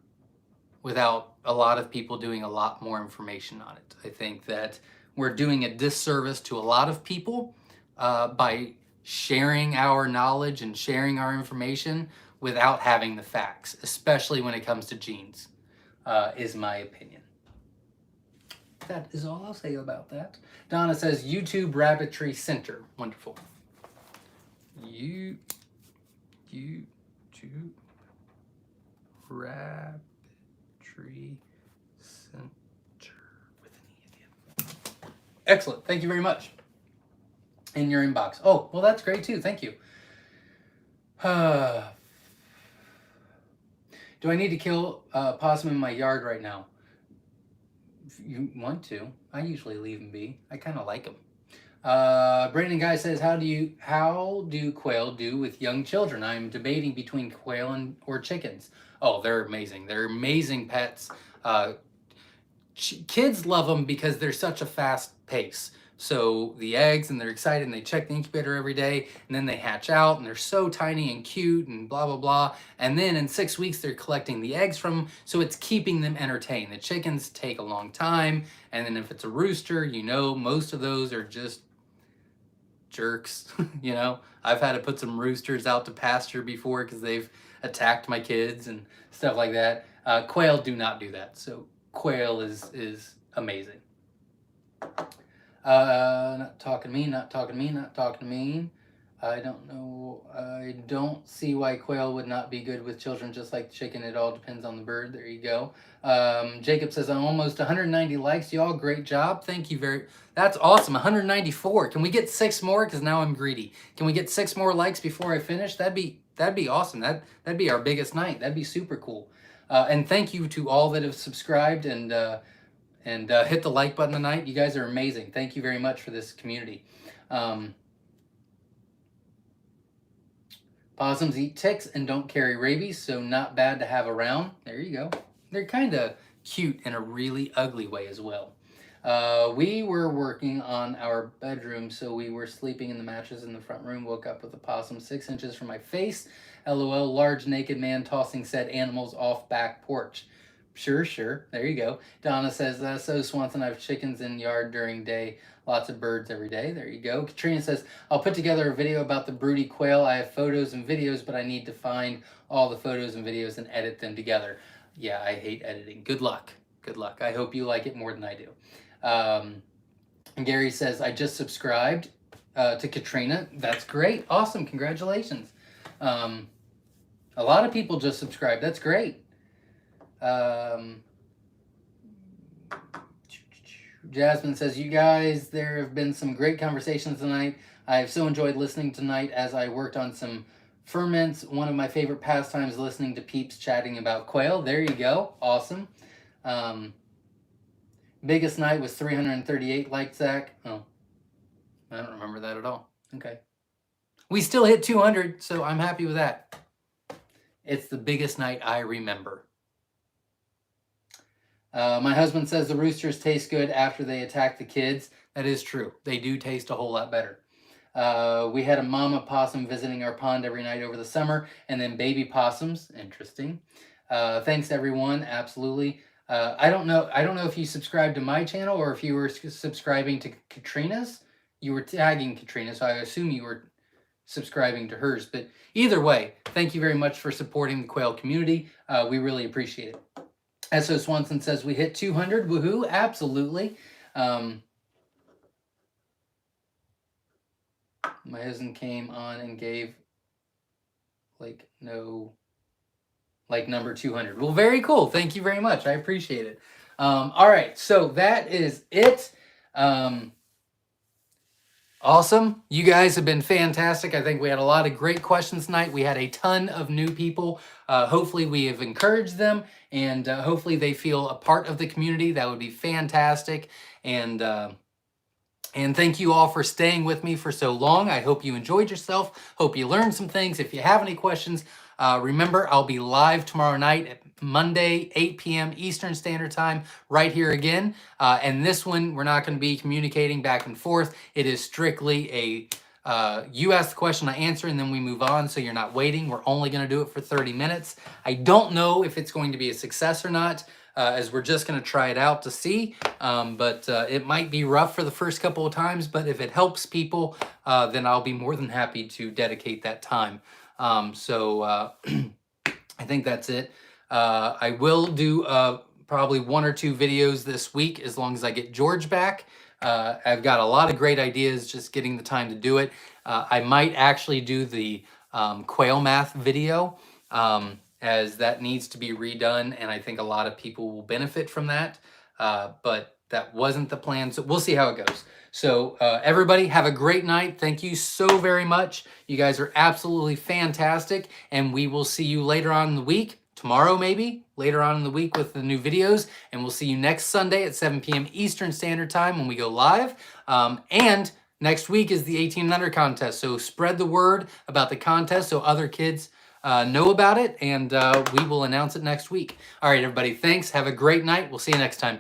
without a lot of people doing a lot more information on it. I think that we're doing a disservice to a lot of people by sharing our knowledge and sharing our information without having the facts, especially when it comes to genes, is my opinion. That is all I'll say about that. Donna says, YouTube Rabbitry Center. Wonderful. YouTube Rabbitry Center with an E at the end. Excellent. Thank you very much. In your inbox. Oh, well, that's great too. Thank you. Do I need to kill a possum in my yard right now? If you want to. I usually leave them be. I kind of like them. Brandon Guy says, how do quail do with young children? I'm debating between quail or chickens. Oh, they're amazing. They're amazing pets. Kids love them because they're such a fast pace. So the eggs, and they're excited, and they check the incubator every day, and then they hatch out, and they're so tiny and cute, and blah, blah, blah. And then in 6 weeks, they're collecting the eggs from them, so it's keeping them entertained. The chickens take a long time, and then if it's a rooster, you know, most of those are just jerks. You know, I've had to put some roosters out to pasture before because they've attacked my kids and stuff like that. Quail do not do that, so quail is amazing. Not talking to me, not talking to me, not talking to me. I don't know. I don't see why quail would not be good with children, just like chicken. It all depends on the bird. There you go. Jacob says, I'm almost 190 likes. Y'all, great job. Thank you that's awesome. 194. Can we get 6 more? Because now I'm greedy. Can we get 6 more likes before I finish? That'd be awesome. That'd be our biggest night. That'd be super cool. And thank you to all that have subscribed and hit the like button tonight. You guys are amazing. Thank you very much for this community. Possums eat ticks and don't carry rabies, so not bad to have around. There you go. They're kind of cute in a really ugly way as well. We were working on our bedroom, so we were sleeping in the mattress in the front room. Woke up with a possum 6 inches from my face. LOL, large naked man tossing said animals off back porch. Sure. There you go. Donna says, so Swanson, I have chickens in yard during day. Lots of birds every day. There you go. Katrina says, I'll put together a video about the broody quail. I have photos and videos, but I need to find all the photos and videos and edit them together. Yeah, I hate editing. Good luck. Good luck. I hope you like it more than I do. And Gary says, I just subscribed to Katrina. That's great. Awesome. Congratulations. A lot of people just subscribed. That's great. Jasmine says, you guys, there have been some great conversations tonight. I have so enjoyed listening tonight as I worked on some ferments. One of my favorite pastimes, listening to peeps chatting about quail. There you go. Awesome. Biggest night was 338, like Zach. Oh, I don't remember that at all. Okay. We still hit 200, so I'm happy with that. It's the biggest night I remember. My husband says the roosters taste good after they attack the kids. That is true. They do taste a whole lot better. We had a mama possum visiting our pond every night over the summer, and then baby possums. Interesting. Thanks, everyone. Absolutely. I don't know if you subscribed to my channel or if you were subscribing to Katrina's. You were tagging Katrina, so I assume you were subscribing to hers. But either way, thank you very much for supporting the quail community. We really appreciate it. S.O. Swanson says we hit 200. Woohoo! Absolutely. My husband came on and gave number 200. Well, very cool. Thank you very much. I appreciate it. All right, so that is it. Awesome. You guys have been fantastic. I think we had a lot of great questions tonight. We had a ton of new people. Hopefully we have encouraged them, and hopefully they feel a part of the community. That would be fantastic. And thank you all for staying with me for so long. I hope you enjoyed yourself. Hope you learned some things. If you have any questions, remember, I'll be live tomorrow night at Monday, 8 p.m. Eastern Standard Time, right here again. And this one, we're not going to be communicating back and forth. It is strictly you ask the question, I answer, and then we move on, so you're not waiting. We're only going to do it for 30 minutes. I don't know if it's going to be a success or not, as we're just going to try it out to see. But it might be rough for the first couple of times, but if it helps people, then I'll be more than happy to dedicate that time. I think that's it. I will do probably 1 or 2 videos this week as long as I get George back. I've got a lot of great ideas, just getting the time to do it. I might actually do the quail math video, as that needs to be redone, and I think a lot of people will benefit from that. But that wasn't the plan, so we'll see how it goes. So everybody, have a great night. Thank you so very much. You guys are absolutely fantastic, and we will see you later on in the week. Tomorrow, maybe, later on in the week with the new videos. And we'll see you next Sunday at 7 p.m. Eastern Standard Time when we go live. And next week is the 18 and under contest. So spread the word about the contest so other kids know about it. And we will announce it next week. All right, everybody, thanks. Have a great night. We'll see you next time.